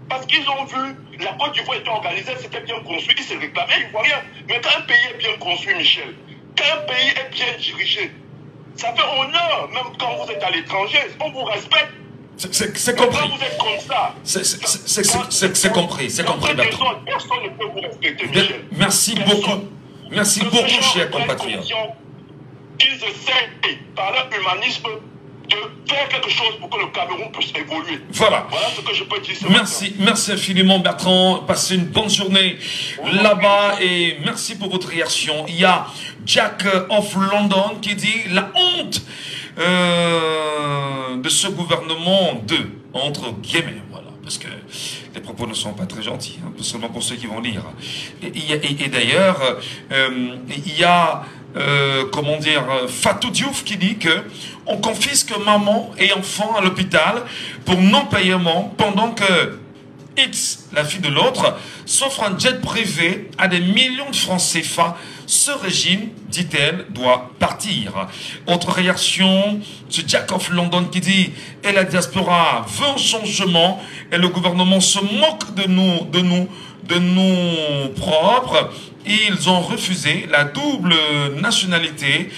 Parce qu'ils ont vu la Côte d'Ivoire était organisée, c'était bien construit, ils se réclamaient ivoiriens. Mais quand un pays est bien construit, Michel, quand un pays est bien dirigé, ça fait honneur, même quand vous êtes à l'étranger, on vous respecte. C'est compris. Quand vous êtes comme ça, c'est compris, c'est compris. Personne ne peut vous respecter, Michel. Merci beaucoup. Merci beaucoup, chers compatriotes. Qu'ils essaient, par leur humanisme, de faire quelque chose pour que le Cameroun puisse évoluer. Voilà. Voilà ce que je peux dire. Merci infiniment, Bertrand. Passez une bonne journée là-bas et merci pour votre réaction. Il y a Jack of London qui dit la honte de ce gouvernement entre guillemets. Voilà, parce que les propos ne sont pas très gentils, hein, seulement pour ceux qui vont lire. Et d'ailleurs, il y a comment dire, Fatou Diouf qui dit que on confisque maman et enfant à l'hôpital pour non-paiement pendant que X, la fille de l'autre, s'offre un jet privé à des millions de francs CFA. Ce régime, dit-elle, doit partir. Autre réaction, c'est Jack of London qui dit « Et la diaspora veut un changement et le gouvernement se moque de nous propres. Ils ont refusé la double nationalité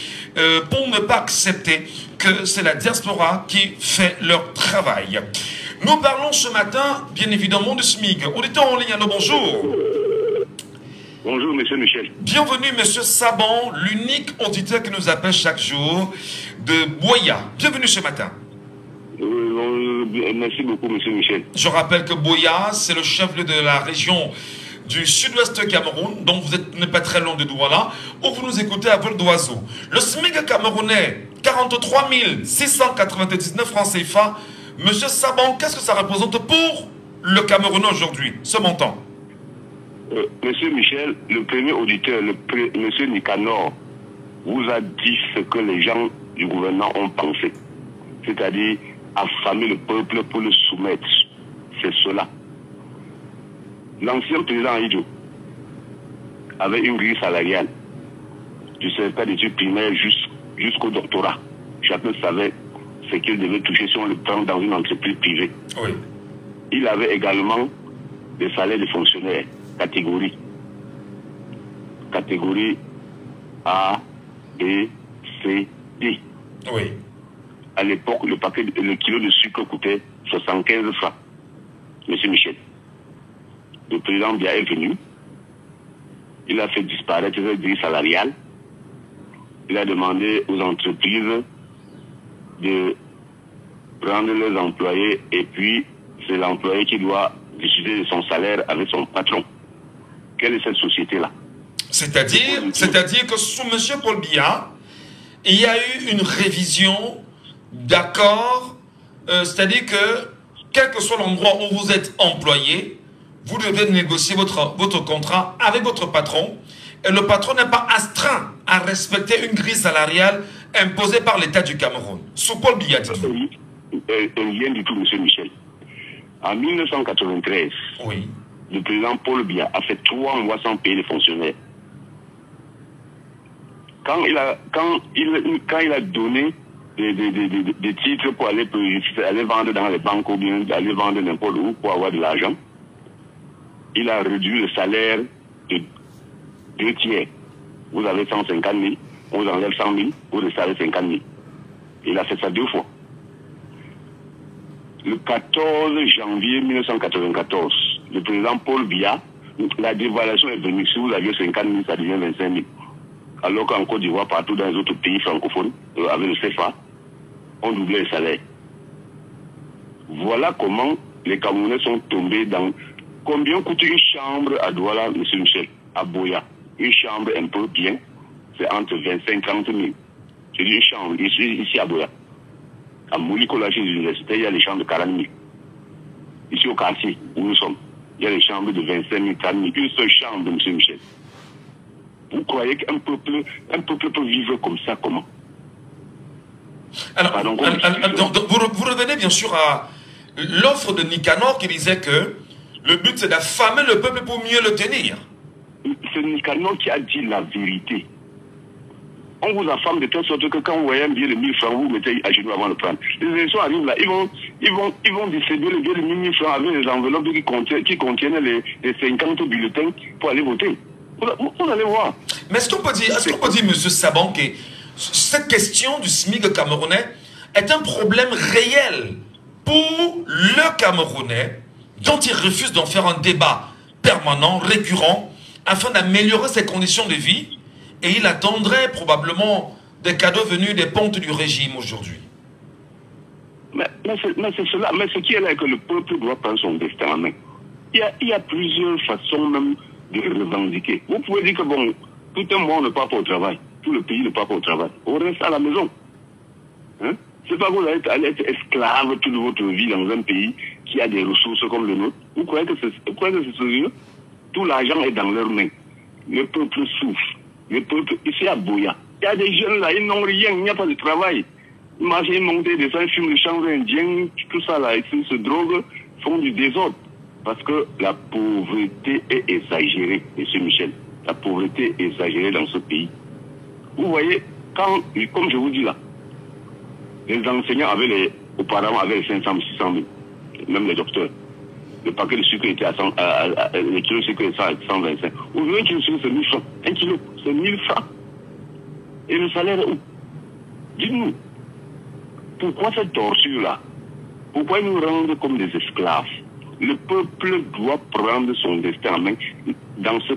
pour ne pas accepter que c'est la diaspora qui fait leur travail. » Nous parlons ce matin, bien évidemment, de SMIG. Auditeur en ligne, allô, bonjour. Bonjour, monsieur Michel. Bienvenue, monsieur Saban, l'unique auditeur qui nous appelle chaque jour de Boya. Bienvenue ce matin. Merci beaucoup, monsieur Michel. Je rappelle que Boya, c'est le chef-lieu de la région du sud-ouest Cameroun, donc vous n'êtes pas très loin de Douala, où vous nous écoutez à vol d'oiseau. Le SMIG camerounais, 43 699 francs CFA. Monsieur Saban, qu'est-ce que ça représente pour le Cameroun aujourd'hui, ce montant? Monsieur Michel, le premier auditeur, monsieur Nicanor, vous a dit ce que les gens du gouvernement ont pensé. C'est-à-dire affamer le peuple pour le soumettre. C'est cela. L'ancien président Aïdjo avait une grille salariale du certificat d'études primaires jusqu'au doctorat. Chacun savait ce qu'il devait toucher si on le prend dans une entreprise privée. Oui. Il avait également des salaires de fonctionnaires, catégorie A, B, C, D. Oui. À l'époque, le kilo de sucre coûtait 75 francs. Monsieur Michel. le président Biya est venu. Il a fait disparaître les grilles salariales. Il a demandé aux entreprises de prendre leurs employés et puis c'est l'employé qui doit discuter de son salaire avec son patron. Quelle est cette société-là? C'est-à-dire que sous M. Paul Biya, il y a eu une révision d'accord, c'est-à-dire que quel que soit l'endroit où vous êtes employé, vous devez négocier votre contrat avec votre patron et le patron n'est pas astreint à respecter une grille salariale imposée par l'État du Cameroun. Sous Paul Biya, dites-vous. Rien du tout, M. Michel. En 1993, oui, le président Paul Biya a fait 3 mois sans payer les fonctionnaires. Quand il a donné des titres pour aller vendre dans les banques ou bien aller vendre n'importe où pour avoir de l'argent, il a réduit le salaire de 2 tiers. Vous avez 150 000, on vous enlève 100 000, vous restez avec 50 000. Il a fait ça 2 fois. Le 14 janvier 1994, le président Paul Biya, la dévaluation est venue. Si vous aviez 50 000, ça devient 25 000. Alors qu'en Côte d'Ivoire, partout dans les autres pays francophones, avec le CFA, on doublait les salaires. Voilà comment les Camerounais sont tombés dans... Combien coûte une chambre à Douala, M. Michel, à Boya? Une chambre un peu bien, c'est entre 25 et 30 000. C'est une chambre, ici à Boya. À Mouliko, chez l'université, il y a les chambres de 40 000. Ici au quartier où nous sommes, il y a les chambres de 25 000, 30 000. Une seule chambre, M. Michel. Vous croyez qu'un peuple peut vivre comme ça, comment? Alors, vous revenez bien sûr à l'offre de Nicanor qui disait que le but c'est d'affamer le peuple pour mieux le tenir. C'est Nicanor qui a dit la vérité. On vous affame de telle sorte que quand vous voyez un billet de 1000 francs, vous vous mettez à genoux avant de le prendre. Les élections arrivent là, ils vont distribuer le billet de 1000 francs avec les enveloppes qui contiennent les 50 bulletins pour aller voter. Vous allez voir. Mais est-ce qu'on peut dire, M. Saban, que cette question du SMIC camerounais est un problème réel pour le Camerounais dont il refuse d'en faire un débat permanent, récurrent, afin d'améliorer ses conditions de vie, et il attendrait probablement des cadeaux venus des pontes du régime aujourd'hui. Mais c'est cela. Mais ce qui est là, que le peuple doit prendre son destin en main. Il y a plusieurs façons même de revendiquer. Vous pouvez dire que bon, tout un monde ne part pas au travail, tout le pays ne part pas au travail. On reste à la maison. Hein? C'est pas que vous allez être esclave toute votre vie dans un pays qui a des ressources comme le nôtre. Vous croyez que c'est sérieux? Tout l'argent est dans leurs mains. Le peuple souffre. Le peuple, ici à Boya, il y a des jeunes là, ils n'ont rien, il n'y a pas de travail. Ils marchent, ils montent des gens, ils fument le chanvre indien, tout ça là, ils se droguent, font du désordre. Parce que la pauvreté est exagérée, M. Michel. La pauvreté est exagérée dans ce pays. Vous voyez, comme je vous dis là, les enseignants auparavant avaient 500 000, 600 000, même les docteurs. Le paquet de sucre était le kilo de sucre était à 125. Aujourd'hui, un kilo de sucre, c'est 1000 francs. Un kilo, c'est 1000 francs. Et le salaire est où? Dites-nous, pourquoi cette torture-là? Pourquoi ils nous rendent comme des esclaves? Le peuple doit prendre son destin en main dans ce...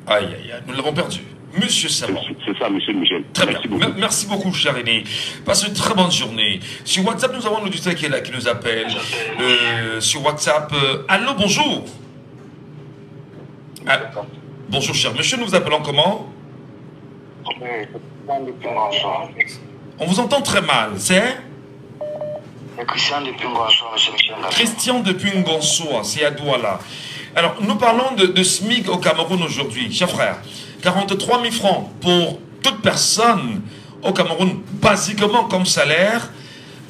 Aïe, aïe, aïe, nous l'avons perdu. Monsieur Saban. C'est ça, monsieur Michel. Très bien. Merci beaucoup, cher René. Passez une très bonne journée. Sur WhatsApp, nous avons l'auditeur qui est là, qui nous appelle. Sur WhatsApp, allô, bonjour. Bonjour, cher monsieur, nous vous appelons comment? On vous entend très mal, c'est? Christian depuis Ngonsoa, monsieur Michel. Christian depuis Ngonsoa, c'est à Douala. Alors, nous parlons de SMIC au Cameroun aujourd'hui, cher frère. 43 000 francs pour toute personne au Cameroun, basiquement comme salaire.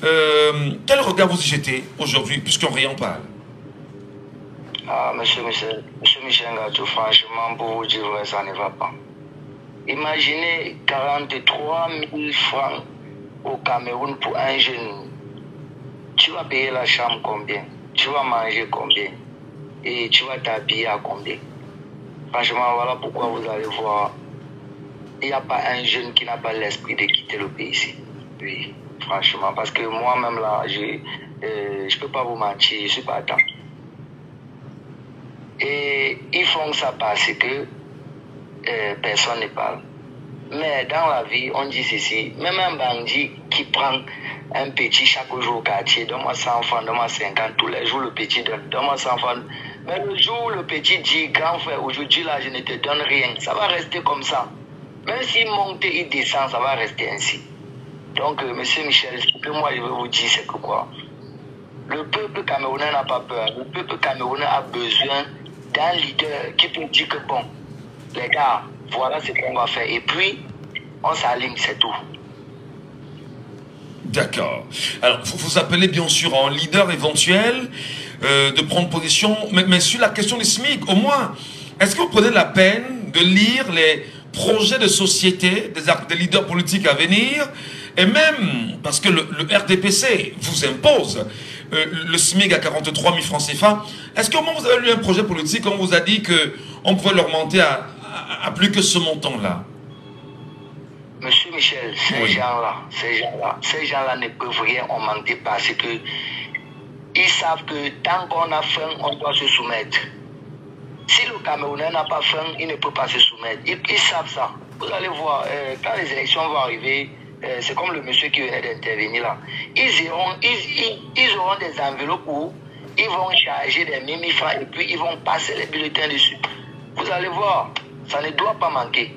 Quel regard vous y jetez aujourd'hui, puisqu'on rien parle? Ah, monsieur Michel Ngatou, franchement, pour vous dire vrai, ça ne va pas. Imaginez 43 000 francs au Cameroun pour un jeune. Tu vas payer la chambre combien? Tu vas manger combien? Et tu vas t'habiller à combien? Franchement, voilà pourquoi vous allez voir, il n'y a pas un jeune qui n'a pas l'esprit de quitter le pays ici. Oui, franchement, parce que moi-même là, je ne peux pas vous mentir, je ne suis pas attendre. Et ils font ça parce que personne ne parle. Mais dans la vie, on dit ceci, même un bandit qui prend un petit chaque jour au quartier, donne-moi 100 francs, donne-moi 50, tous les jours le petit donne, donne-moi 100 francs. Mais le jour où le petit dit, grand frère, aujourd'hui là, je ne te donne rien, ça va rester comme ça. Même s'il monte et il descend, ça va rester ainsi. Donc, monsieur Michel, ce que moi je veux vous dire, c'est que quoi? Le peuple camerounais n'a pas peur. Le peuple camerounais a besoin d'un leader qui peut dire que bon, les gars, voilà ce qu'on va faire. Et puis, on s'aligne, c'est tout. D'accord. Alors, vous appelez bien sûr un leader éventuel de prendre position, mais sur la question du SMIC, au moins, est-ce que vous prenez la peine de lire les projets de société des leaders politiques à venir, et même, parce que le RDPC vous impose le SMIC à 43 000 francs CFA, est-ce qu'au moins vous avez lu un projet politique, on vous a dit qu'on pouvait l'augmenter à plus que ce montant-là? Monsieur Michel, ces gens-là ne peuvent rien augmenter parce que ils savent que tant qu'on a faim, on doit se soumettre. Si le Camerounais n'a pas faim, il ne peut pas se soumettre. Ils savent ça. Vous allez voir, quand les élections vont arriver, c'est comme le monsieur qui venait d'intervenir là. Ils auront des enveloppes où ils vont charger des 1000 francs et puis ils vont passer les bulletins dessus. Vous allez voir, ça ne doit pas manquer.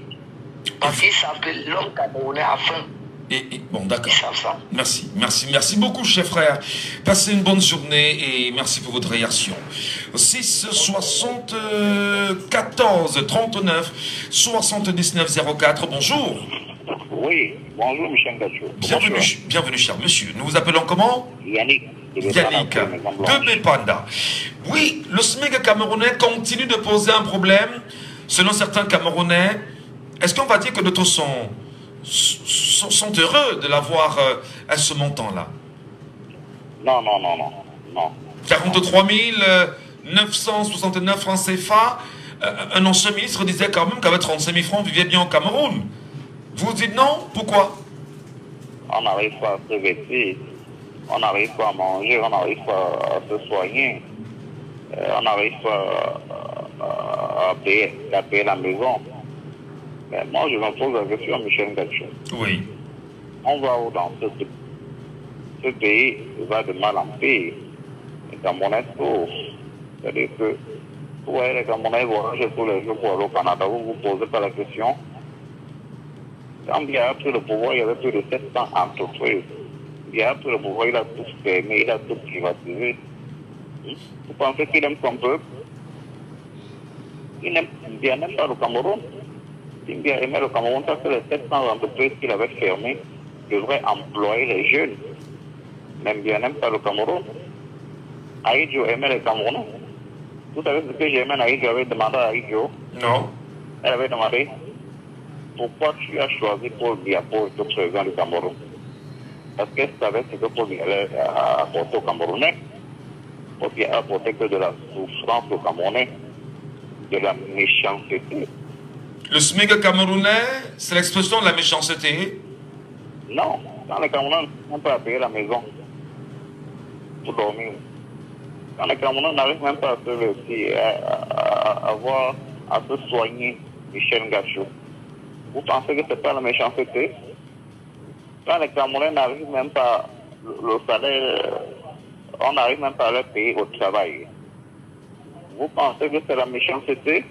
Parce qu'ils savent que l'homme camerounais a faim. Bon, d'accord. Ils savent ça. Merci beaucoup, chef frère. Passez une bonne journée et merci pour votre réaction. 6 74 39 79 04. Bonjour. Oui, bonjour, Michel Gachou. Bienvenue, cher monsieur. Nous vous appelons comment? Yannick. De Bepanda. Oui, le SMIC camerounais continue de poser un problème. Selon certains Camerounais, est-ce qu'on va dire que d'autres sont heureux de l'avoir à ce montant-là? Non. 43 969 francs CFA. Un ancien ministre disait quand même qu'avec 35 000 francs, on vivait bien au Cameroun. Vous dites non? Pourquoi? On n'arrive pas à se vêtir, on n'arrive pas à manger, on n'arrive pas à se soigner, on n'arrive pas à payer la maison. Mais moi, je me pose la question, Michel Gachou. Oui. On va où dans ce pays va de mal en pire. Les Camerounais souffrent. C'est-à-dire que vous voyez les Camerounais voyagent tous les jours pour aller au Canada, vous vous posez pas la question. Quand il a pris le pouvoir, il y avait plus de 700 entreprises. Il a pris le pouvoir, il a tout fermé, il a tout privatisé. Vous pensez qu'il aime son peuple? Il n'aime pas le Cameroun. S'il aimait le Cameroun, parce que les 700 entreprises qu'il avait fermées devraient employer les jeunes. Même bien n'aime pas le Cameroun. Aïdjo aimait les Camerounais. Vous savez ce que j'aimais Aïdjo avait demandé à Aïdjo? Non. Elle avait demandé pourquoi tu as choisi Paul Biya pour être président du Cameroun. Parce qu'elle savait ce que Paul Biya allait apporter aux Camerounais. Paul Biya a apporté que de la souffrance aux Camerounais, de la méchanceté. Le SMIC camerounais, c'est l'expression de la méchanceté? Non, quand les Camerounais n'ont pas à payer la maison pour dormir. Quand les Camerounais n'arrivent même pas à se vêtir, à se soigner, Michel Gachou. Vous pensez que ce n'est pas la méchanceté? Quand les Camerounais n'arrivent même pas, le salaire, on n'arrive même pas à leur payer au travail. Vous pensez que c'est la méchanceté?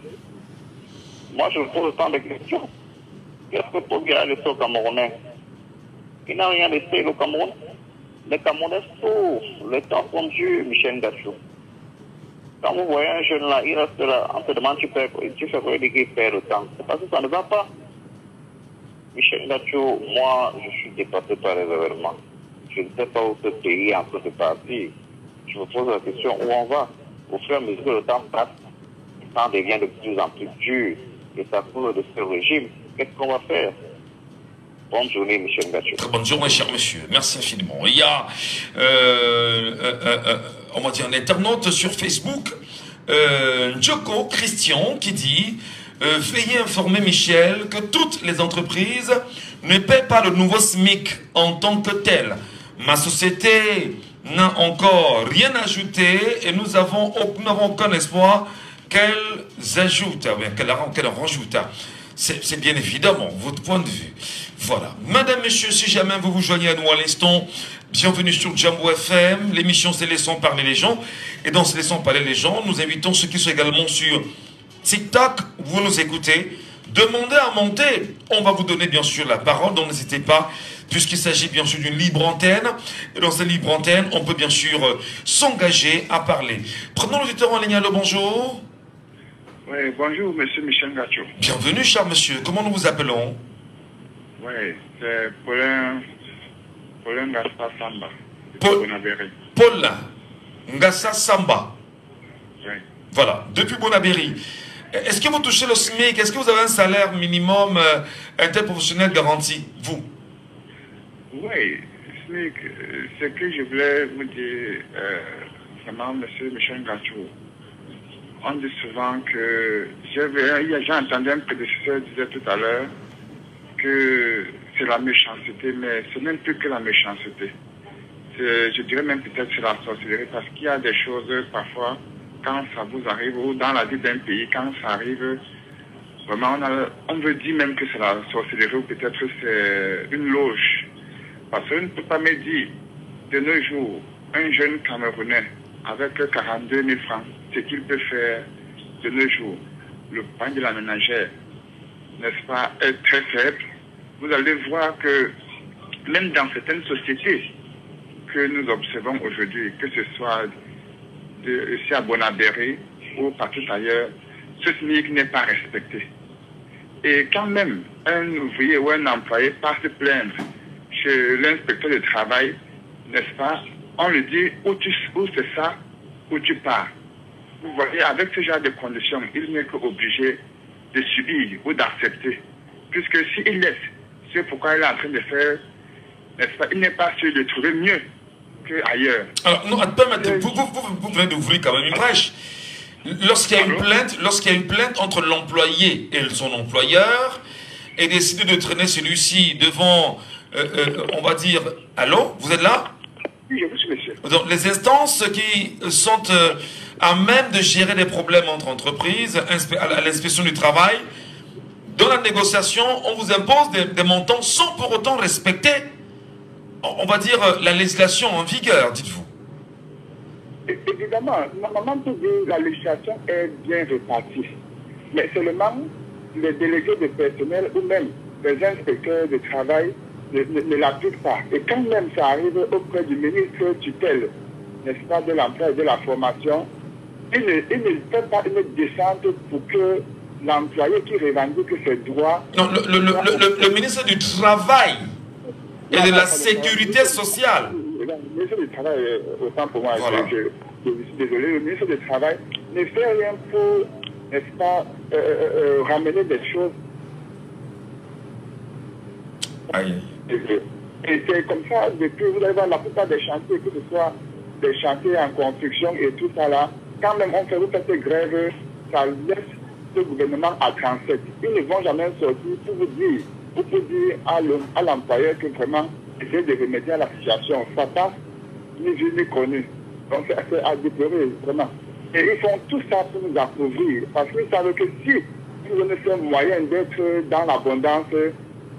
Moi, je me pose autant de questions. Qu'est-ce que Paul Biya a laissé aux Camerounais? Il n'a rien laissé au Cameroun. Les Camerounais souffrent. Les temps sont durs, Michel Gachou. Quand vous voyez un jeune là, il reste là, on se demande tu fais quoi, il dit qu'il perd le temps. C'est parce que ça ne va pas. Michel Gachou, moi, je suis dépassé par les événements. Je ne sais pas où ce pays est en train de partir. Je me pose la question où on va. Au fur et à mesure que le temps passe, le temps devient de plus en plus dur. Et ça coule de ce régime. Qu'est-ce qu'on va faire? Bonne journée, Michel Gachou. Très bonne journée, cher monsieur. Merci infiniment. Il y a, on va dire, un internaute sur Facebook, Njoko Christian, qui dit veuillez informer Michel que toutes les entreprises ne paient pas le nouveau SMIC en tant que tel. Ma société n'a encore rien ajouté et nous n'avons aucun espoir qu'elles ajoutent, qu'elles en rajoutent. C'est bien évidemment votre point de vue. Voilà. Madame, Messieurs, si jamais vous vous joignez à nous à l'instant, bienvenue sur Jambo FM. L'émission c'est Laissons parler les gens. Et dans ce Laissons parler les gens, nous invitons ceux qui sont également sur TikTok. Vous nous écoutez. Demandez à monter. On va vous donner bien sûr la parole, donc n'hésitez pas, puisqu'il s'agit bien sûr d'une libre antenne. Et dans cette libre antenne, on peut bien sûr s'engager à parler. Prenons l'auditeur en ligne. Allô, bonjour. Oui, bonjour, monsieur Michel Gacho. Bienvenue, cher monsieur. Comment nous vous appelons? Oui, c'est Paulin Ngassa Samba. Paul Ngassa Samba. Oui. Voilà, depuis Bonabéry. Est-ce que vous touchez le SMIC? Est-ce que vous avez un salaire minimum interprofessionnel garanti, vous? Oui, SMIC, ce que je voulais vous dire, vraiment, monsieur Michel Gacho, on dit souvent que, j'ai entendu un prédécesseur dire tout à l'heure que c'est la méchanceté, mais ce n'est plus que la méchanceté. Je dirais même peut-être c'est la sorcellerie, parce qu'il y a des choses parfois, quand ça vous arrive, ou dans la vie d'un pays, quand ça arrive, vraiment on veut dire même que c'est la sorcellerie, ou peut-être c'est une loge. Parce qu'on ne peut pas me dire, de nos jours, un jeune Camerounais avec 42 000 francs, ce qu'il peut faire de nos jours, le point de la ménagère, n'est-ce pas, est très faible. Vous allez voir que même dans certaines sociétés que nous observons aujourd'hui, que ce soit ici à Bonabéry ou partout ailleurs, ce SMIC n'est pas respecté. Et quand même un ouvrier ou un employé part se plaindre chez l'inspecteur du travail, n'est-ce pas, on lui dit où c'est ça, où tu pars. Vous voyez, avec ce genre de conditions, il n'est qu'obligé de subir ou d'accepter. Puisque s'il laisse, c'est pourquoi il est en train de faire, n'est-ce pas, il n'est pas sûr de trouver mieux qu'ailleurs. Alors, non, vous venez d'ouvrir quand même une brèche. Lorsqu'il y a une plainte entre l'employé et son employeur, et décider de traîner celui-ci devant, on va dire, allô, vous êtes là? Oui, je vous suis, monsieur. Donc, les instances qui sont à même de gérer des problèmes entre entreprises, à l'inspection du travail, dans la négociation, on vous impose des montants sans pour autant respecter, on va dire, la législation en vigueur, dites-vous. Évidemment, normalement, tout dit, la législation est bien répartie. Mais seulement, les délégués de personnel ou même les inspecteurs de travail ne l'appliquent pas. Et quand même ça arrive auprès du ministre tutelle, n'est-ce pas, de l'emploi et de la formation, il ne fait pas une descente pour que l'employé qui revendique ses droits... Non, le ministre du Travail et de la Sécurité sociale. Le ministre du Travail, autant pour moi, voilà. Je suis désolé, le ministre du Travail ne fait rien pour, n'est-ce pas, ramener des choses. Aïe. Et c'est comme ça, depuis, vous allez voir la plupart des chantiers, que ce soit des chantiers en construction et tout ça là, quand même on fait cette grève, ça laisse le gouvernement à 37. Ils ne vont jamais sortir pour vous dire, à l'employeur que vraiment, essayer de remédier à la situation. Ça passe, ni vu ni connu. Donc c'est à déplorer, vraiment. Et ils font tout ça pour nous appauvrir, parce qu'ils savent que si nous donnons ce moyen d'être dans l'abondance,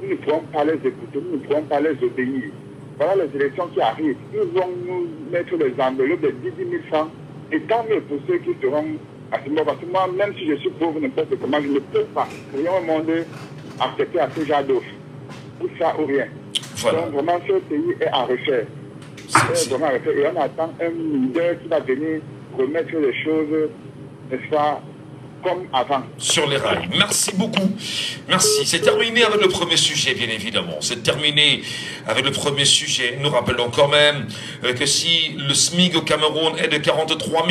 nous ne pourrons pas les écouter, nous ne pourrons pas les obéir. Voilà les élections qui arrivent. Ils vont nous mettre les enveloppes de 10 000 francs. Et tant mieux pour ceux qui seront à ce moment. Parce que moi, même si je suis pauvre, n'importe comment, je ne peux pas, rien au monde, accepter à ce genre d'offres. Ou ça ou rien. Voilà. Donc vraiment, ce pays est à refaire. Vraiment à refaire. Et on attend un leader qui va venir remettre les choses, n'est-ce pas, comme avant. Sur les rails. Merci beaucoup. Merci. C'est terminé avec le premier sujet, bien évidemment. C'est terminé avec le premier sujet. Nous rappelons quand même que si le SMIC au Cameroun est de 43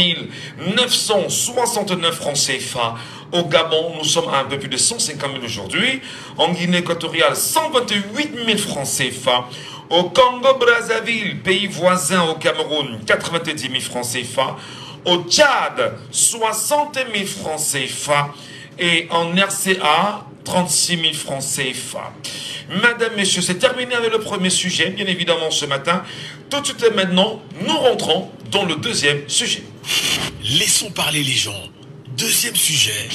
969 francs CFA, au Gabon, nous sommes à un peu plus de 150 000 aujourd'hui. En Guinée équatoriale, 128 000 francs CFA. Au Congo-Brazzaville, pays voisin au Cameroun, 90 000 francs CFA. Au Tchad, 60 000 francs CFA. Et en RCA, 36 000 francs CFA. Madame, messieurs, c'est terminé avec le premier sujet, bien évidemment, ce matin. Tout de suite maintenant, nous rentrons dans le deuxième sujet. Laissons parler les gens. deuxième sujet.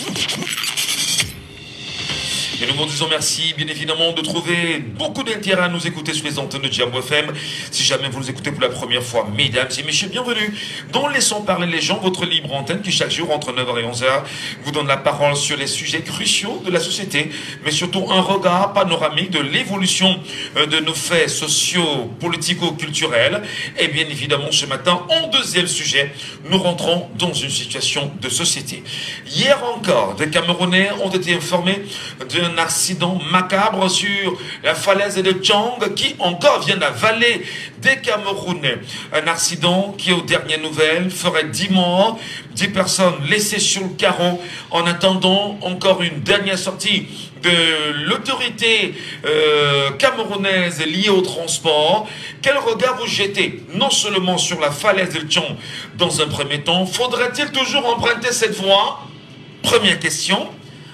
Et nous vous disons merci, bien évidemment, de trouver beaucoup d'intérêt à nous écouter sur les antennes de Jambo FM. Si jamais vous nous écoutez pour la première fois, mesdames et messieurs, bienvenue dans Laissons parler les gens, votre libre antenne qui chaque jour entre 9h et 11h vous donne la parole sur les sujets cruciaux de la société, mais surtout un regard panoramique de l'évolution de nos faits sociaux, politico-culturels. Et bien évidemment, ce matin, en deuxième sujet, nous rentrons dans une situation de société. Hier encore, des Camerounais ont été informés d'un accident macabre sur la falaise de Tchang qui encore vient d'avaler des Camerounais. Un accident qui, aux dernières nouvelles, ferait 10 morts, 10 personnes laissées sur le carreau en attendant encore une dernière sortie de l'autorité camerounaise liée au transport. Quel regard vous jetez non seulement sur la falaise de Tchang dans un premier temps, faudrait-il toujours emprunter cette voie? Première question.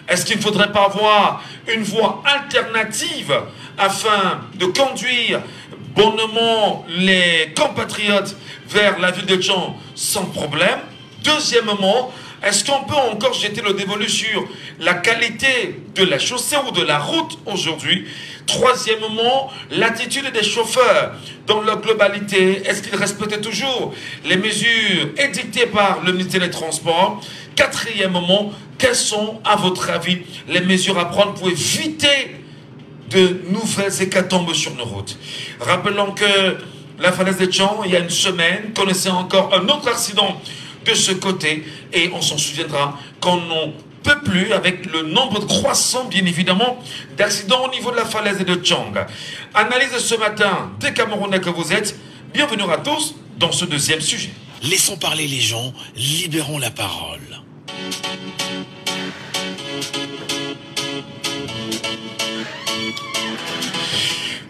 Est-ce qu'il ne faudrait pas avoir une voie alternative afin de conduire bonnement les compatriotes vers la ville de Tchang sans problème? Deuxièmement, est-ce qu'on peut encore jeter le dévolu sur la qualité de la chaussée ou de la route aujourd'hui? Troisièmement, l'attitude des chauffeurs dans leur globalité. Est-ce qu'ils respectent toujours les mesures édictées par le ministère des Transports? Quatrièmement, quelles sont, à votre avis, les mesures à prendre pour éviter de nouvelles hécatombes sur nos routes? Rappelons que la falaise de Tchang, il y a une semaine, connaissait encore un autre accident de ce côté, et on s'en souviendra qu'on n'en peut plus avec le nombre croissant, bien évidemment, d'accidents au niveau de la falaise de Tchang. Analyse ce matin des Camerounais que vous êtes. Bienvenue à tous dans ce deuxième sujet. Laissons parler les gens, libérons la parole.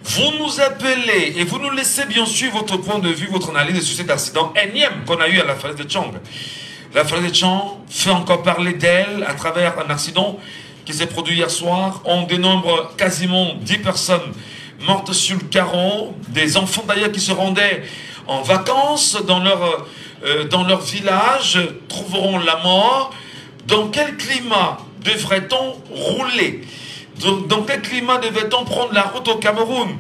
Vous nous appelez et vous nous laissez bien sûr votre point de vue, votre analyse sur cet accident énième qu'on a eu à la falaise de Tchang. La falaise de Tchang fait encore parler d'elle à travers un accident qui s'est produit hier soir. On dénombre quasiment 10 personnes mortes sur le carreau, des enfants d'ailleurs qui se rendaient en vacances dans leur village trouveront la mort. Dans quel climat devrait-on rouler? Dans quel climat devait-on prendre la route au Cameroun?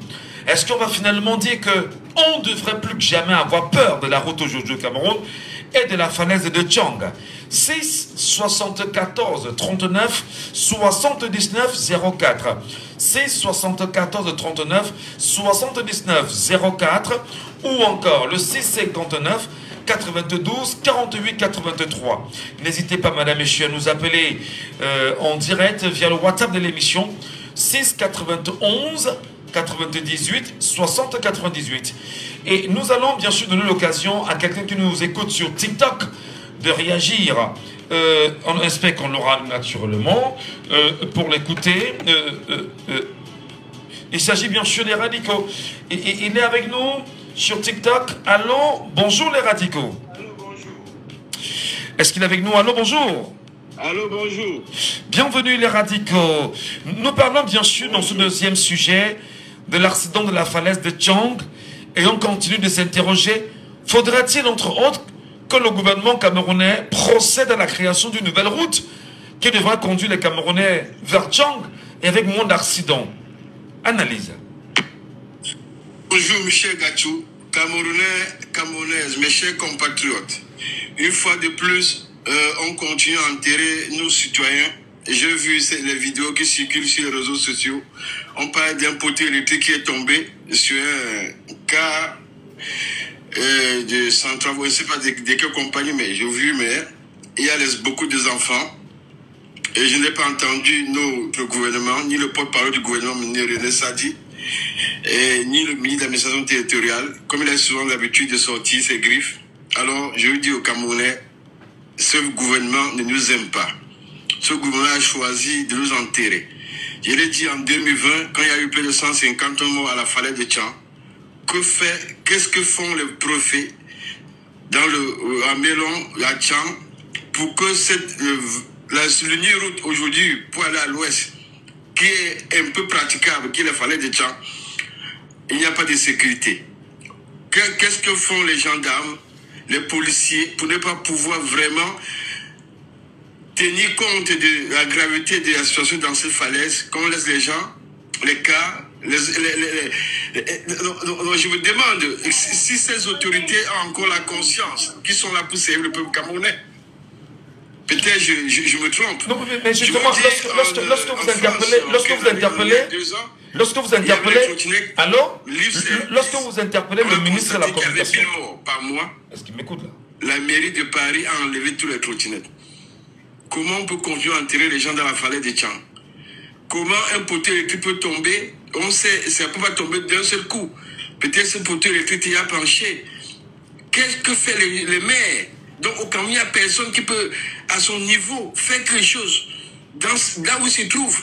Est-ce qu'on va finalement dire qu'on ne devrait plus que jamais avoir peur de la route aujourd'hui au Cameroun et de la falaise de Tchang? 6 74 39 79 04 6 74 39 79 04 ou encore le 6 59 92 48 83. N'hésitez pas, madame, messieurs, à nous appeler en direct via le WhatsApp de l'émission 6 91 98 60 98. Et nous allons bien sûr donner l'occasion à quelqu'un qui nous écoute sur TikTok de réagir. On espère qu'on l'aura naturellement pour l'écouter. Il s'agit bien sûr des radicaux. Il est avec nous sur TikTok. Allô, bonjour les radicaux. Allô, bonjour. Est-ce qu'il est avec nous? Allô, bonjour. Allô, bonjour. Bienvenue les radicaux. Nous parlons bien sûr dans ce deuxième sujet de l'accident de la falaise de Tchang et on continue de s'interroger. Faudrait-il entre autres que le gouvernement camerounais procède à la création d'une nouvelle route qui devra conduire les Camerounais vers Tchang et avec moins d'accidents? Analyse. Bonjour Michel Gachou, Camerounais, Camerounaises, mes chers compatriotes. Une fois de plus, on continue à enterrer nos citoyens. J'ai vu les vidéos qui circulent sur les réseaux sociaux. On parle d'un poteau électrique qui est tombé sur un cas de centrale, je ne sais pas de quelle compagnie, mais j'ai vu, mais il y a beaucoup d'enfants. Et je n'ai pas entendu notre gouvernement, ni le porte-parole du gouvernement, ni René Sadi, et ni le ministre de l'administration territoriale, comme il a souvent l'habitude de sortir ses griffes. Alors, je lui dis aux Camerounais, ce gouvernement ne nous aime pas. Ce gouvernement a choisi de nous enterrer. Je l'ai dit en 2020, quand il y a eu plus de 150 morts à la falaise de Tchang, qu'est-ce que font les préfets à Mélon, à Tchang, pour que l'unique route aujourd'hui pour aller à l'ouest, qui est un peu praticable, qui est la falaise de Tchang, il n'y a pas de sécurité. Qu'est-ce que font les gendarmes, les policiers, pour ne pas pouvoir vraiment tenir compte de la gravité de la situation dans ces falaises, qu'on laisse les gens, les cas, donc je me demande si ces autorités ont encore la conscience, qui sont là pour servir le peuple camerounais. Peut-être je me trompe. Non, mais justement, lorsque vous interpellez le ministre de la Communication, par mois, est-ce qu'il m'écoute là? La mairie de Paris a enlevé tous les trottinettes. Comment on peut conduire à enterrer les gens dans la falaise de Tchang? Comment un poteau électrique peut tomber? On sait, ça ne peut pas tomber d'un seul coup. Peut-être ce poteau électrique y a penché. Qu'est-ce que fait les maires? Donc au Cameroun, il n'y a personne qui peut, à son niveau, faire quelque chose. Là où il se trouve,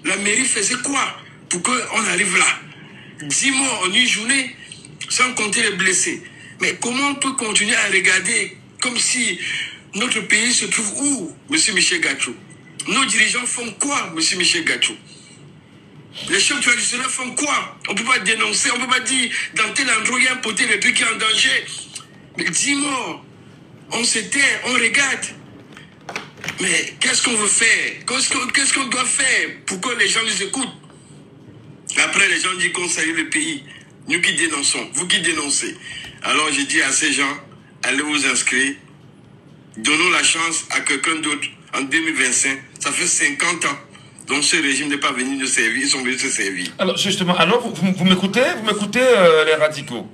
la mairie faisait quoi pour qu'on arrive là? 10 morts en une journée, sans compter les blessés. Mais comment on peut continuer à regarder comme si notre pays se trouve où, M. Michel Gachou? Nos dirigeants font quoi, M. Michel Gachou? Les chefs traditionnels font quoi? On ne peut pas dénoncer, on ne peut pas dire dans tel endroit il y a un poteau électrique qui est en danger. Mais 10 morts, on se tait, on regarde. Mais qu'est-ce qu'on veut faire? Qu'est-ce qu'on doit faire pour que les gens nous écoutent? Après, les gens disent qu'on salue le pays. Nous qui dénonçons, vous qui dénoncez. Alors je dis à ces gens, allez vous inscrire. Donnons la chance à quelqu'un d'autre en 2025. Ça fait 50 ans. Donc ce régime n'est pas venu nous servir, ils sont venus se servir. Alors justement, alors vous m'écoutez? Vous m'écoutez les radicaux?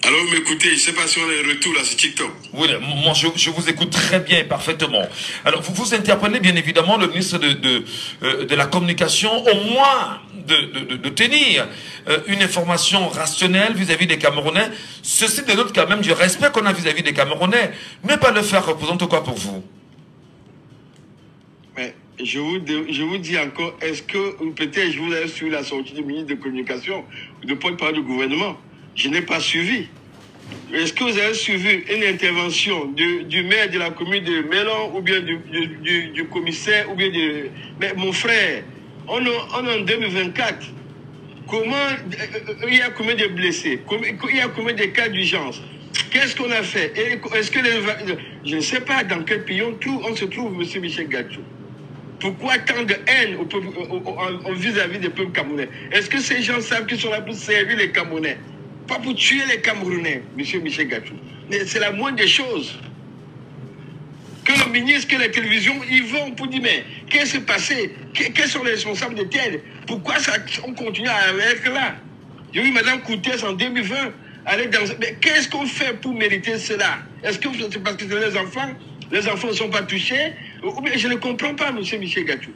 Alors vous m'écoutez, je ne sais pas si on est de retour là sur TikTok. Oui, moi je vous écoute très bien et parfaitement. Alors vous interpellez bien évidemment le ministre de la Communication, au moins de tenir une information rationnelle vis-à-vis des Camerounais. Ceci dénote quand même du respect qu'on a vis-à-vis des Camerounais. Ne pas le faire représente quoi pour vous? Mais je vous dis encore, est-ce que peut-être je vous ai suivi la sortie du ministre de la Communication, de porte-parole du gouvernement? Je n'ai pas suivi. Est-ce que vous avez suivi une intervention du maire de la commune de Mélon ou bien du commissaire ou bien de... Mais mon frère, on est en 2024. Comment... Il y a combien de blessés? Il y a combien de cas d'urgence? Qu'est-ce qu'on a fait? Est-ce que je ne sais pas dans quel pays on se trouve, M. Michel Gachou. Pourquoi tant de haine vis-à-vis des peuples camerounais? Est-ce que ces gens savent qu'ils sont là pour servir les Camerounais? Pas pour tuer les Camerounais, M. Michel Gachou. Mais c'est la moindre des choses. Que le ministre, que la télévision, ils vont pour dire, mais qu'est-ce qui s'est passé? Quels sont les responsables de tel? Pourquoi on continue à être là? J'ai vu Mme Coutès en 2020 aller dans... Mais qu'est-ce qu'on fait pour mériter cela? Est-ce que c'est parce que c'est les enfants? Les enfants ne sont pas touchés? Ou bien je ne comprends pas, M. Michel Gachou.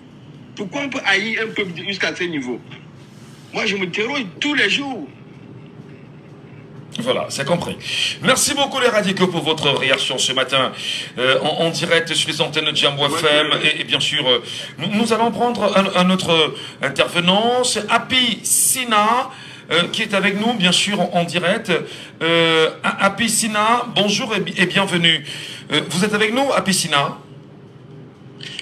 Pourquoi on peut haïr un peuple jusqu'à ce niveau? Moi, je me terrorise tous les jours. Voilà, c'est compris. Merci beaucoup les radicaux pour votre réaction ce matin en direct sur les antennes de Jambo FM. Et bien sûr, nous allons prendre un autre intervenant, c'est Happy Sina, qui est avec nous, bien sûr, en direct. Happy Sina, bonjour et bienvenue. Vous êtes avec nous, Happy Sina?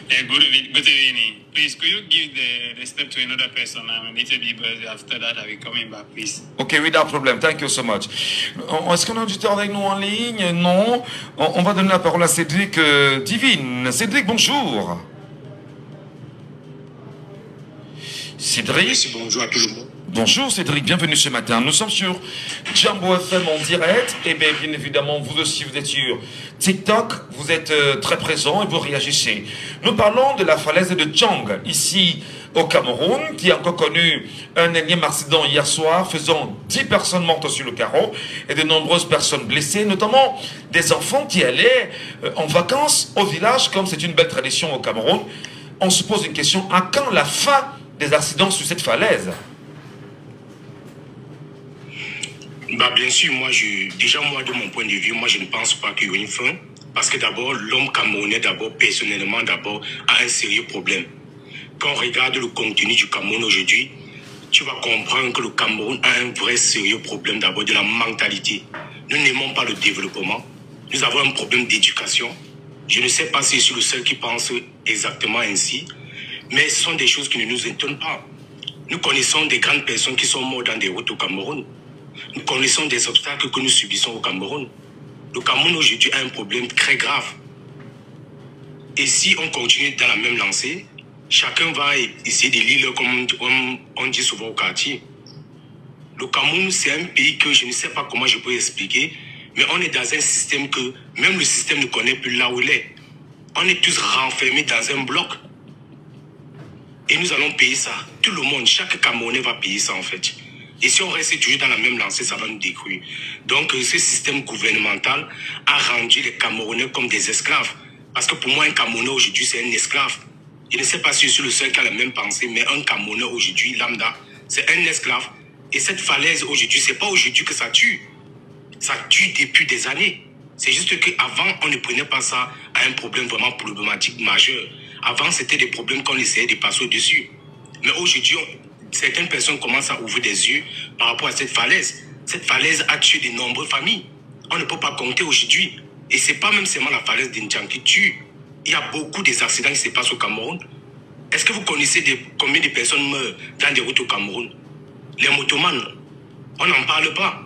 Good evening. Please, could you give the step to another person a little bit, but after that, I will come in back, please. Ok, without problem. Thank you so much. Est-ce qu'on a un auditeur avec nous en ligne? Non. On va donner la parole à Cédric Divine. Cédric, bonjour. Cédric. Merci, bonjour à tout le monde. Bonjour Cédric, bienvenue ce matin. Nous sommes sur Jambo FM en direct. Et bien évidemment, vous aussi, vous êtes sur TikTok. Vous êtes très présent et vous réagissez. Nous parlons de la falaise de Tchang, ici au Cameroun, qui a encore connu un énième accident hier soir, faisant 10 personnes mortes sur le carreau et de nombreuses personnes blessées, notamment des enfants qui allaient en vacances au village, comme c'est une belle tradition au Cameroun. On se pose une question, à quand la fin des accidents sur cette falaise? Bah, bien sûr, déjà, moi, de mon point de vue, moi, je ne pense pas qu'il y ait une fin. Parce que d'abord, l'homme camerounais, personnellement, a un sérieux problème. Quand on regarde le contenu du Cameroun aujourd'hui, tu vas comprendre que le Cameroun a un vrai sérieux problème d'abord de la mentalité. Nous n'aimons pas le développement. Nous avons un problème d'éducation. Je ne sais pas si je suis le seul qui pense exactement ainsi. Mais ce sont des choses qui ne nous étonnent pas. Nous connaissons des grandes personnes qui sont mortes dans des routes au Cameroun. Nous connaissons des obstacles que nous subissons au Cameroun. Le Cameroun aujourd'hui a un problème très grave. Et si on continue dans la même lancée, chacun va essayer de lire comme on dit souvent au quartier. Le Cameroun, c'est un pays que je ne sais pas comment je peux expliquer, mais on est dans un système que même le système ne connaît plus là où il est. On est tous renfermés dans un bloc. Et nous allons payer ça. Tout le monde, chaque Camerounais va payer ça en fait. Et si on reste toujours dans la même lancée, ça va nous détruire. Donc ce système gouvernemental a rendu les Camerounais comme des esclaves. Parce que pour moi, un Camerounais aujourd'hui, c'est un esclave. Je ne sais pas si je suis le seul qui a la même pensée, mais un Camerounais aujourd'hui, lambda, c'est un esclave. Et cette falaise aujourd'hui, c'est pas aujourd'hui que ça tue. Ça tue depuis des années. C'est juste qu'avant, on ne prenait pas ça à un problème vraiment problématique majeur. Avant, c'était des problèmes qu'on essayait de passer au-dessus. Mais aujourd'hui, certaines personnes commencent à ouvrir des yeux par rapport à cette falaise. Cette falaise a tué de nombreuses familles. On ne peut pas compter aujourd'hui. Et ce n'est pas même seulement la falaise d'Indian qui tue. Il y a beaucoup d'accidents qui se passent au Cameroun. Est-ce que vous connaissez combien de personnes meurent dans des routes au Cameroun? Les motomanes, on n'en parle pas.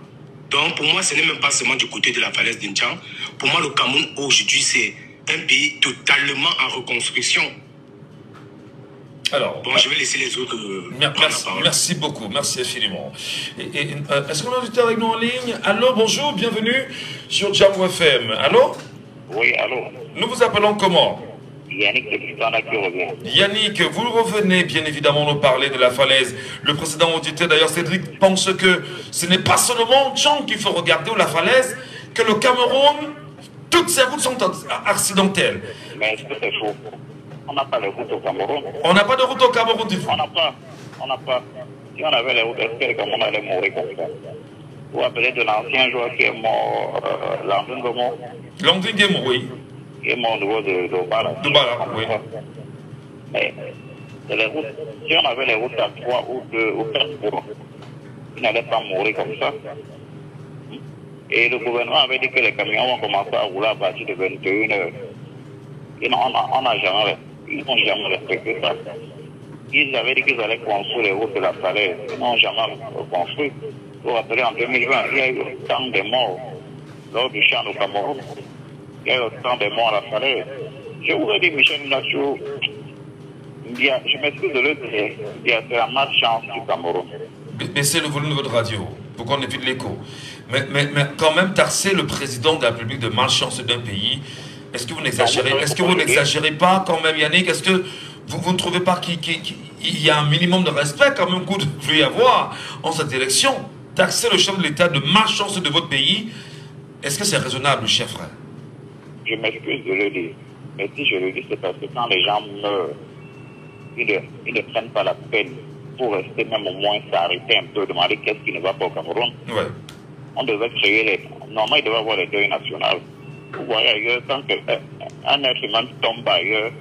Donc pour moi, ce n'est même pas seulement du côté de la falaise d'Indian. Pour moi, le Cameroun aujourd'hui, c'est un pays totalement en reconstruction. Alors, bon, je vais laisser les autres prendre la parole. Merci beaucoup, merci infiniment. Est-ce qu'on a un auditeur avec nous en ligne? Allô, bonjour, bienvenue sur Jambo FM. Allô? Oui, allô. Nous vous appelons comment? Yannick de Kistana qui revient. Yannick, vous revenez bien évidemment nous parler de la falaise. Le précédent auditeur, d'ailleurs Cédric, pense que ce n'est pas seulement Tchang qu'il faut regarder ou la falaise, que le Cameroun, toutes ces routes sont accidentelles. Mais est-ce que c'est faux? On n'a pas de route au Cameroun. On n'a pas de route au Cameroun, du coup. On n'a pas. Si on avait les routes, est-ce que le Cameroun allait mourir comme ça? Vous vous rappelez de l'ancien joueur qui est mort, Landing Gemo? Landing Gemo, oui. Qui est mort au niveau de Dobala. Dobala, oui. Mais les routes, si on avait les routes à 3 ou 2 ou 4 jours, ils n'allaient pas mourir comme ça. Et le gouvernement avait dit que les camions vont commencer à rouler à partir de 21h. Ils n'ont jamais respecté ça. Ils avaient dit qu'ils allaient construire les routes de la falaise. Ils n'ont jamais construit. Vous vous rappelez, en 2020, il y a eu autant de morts lors du chant au Cameroun. Il y a eu autant de morts à la falaise. Je vous ai dit, Michel Nacho, je m'excuse de le dire, c'est la malchance du Cameroun. Baissez le volume de votre radio pour qu'on évite l'écho. Mais quand même, tarcer le président de la République de malchance d'un pays, est-ce que vous n'exagérez? Est-ce que vous n'exagérez pas quand même, Yannick? Est-ce que vous ne trouvez pas qu'il y a un minimum de respect quand même qu'il doit y avoir en cette élection? Taxer le chef de l'État de malchance de votre pays, est-ce que c'est raisonnable, cher frère? Je m'excuse de le dire. Mais si je le dis, c'est parce que quand les gens meurent, ils ne prennent pas la peine pour rester même au moins s'arrêter un peu, demander qu'est-ce qui ne va pas au Cameroun. Ouais. On devait créer normalement, il devait avoir les deuils nationaux. Vous voyez ailleurs, quand un être humain tombe ailleurs,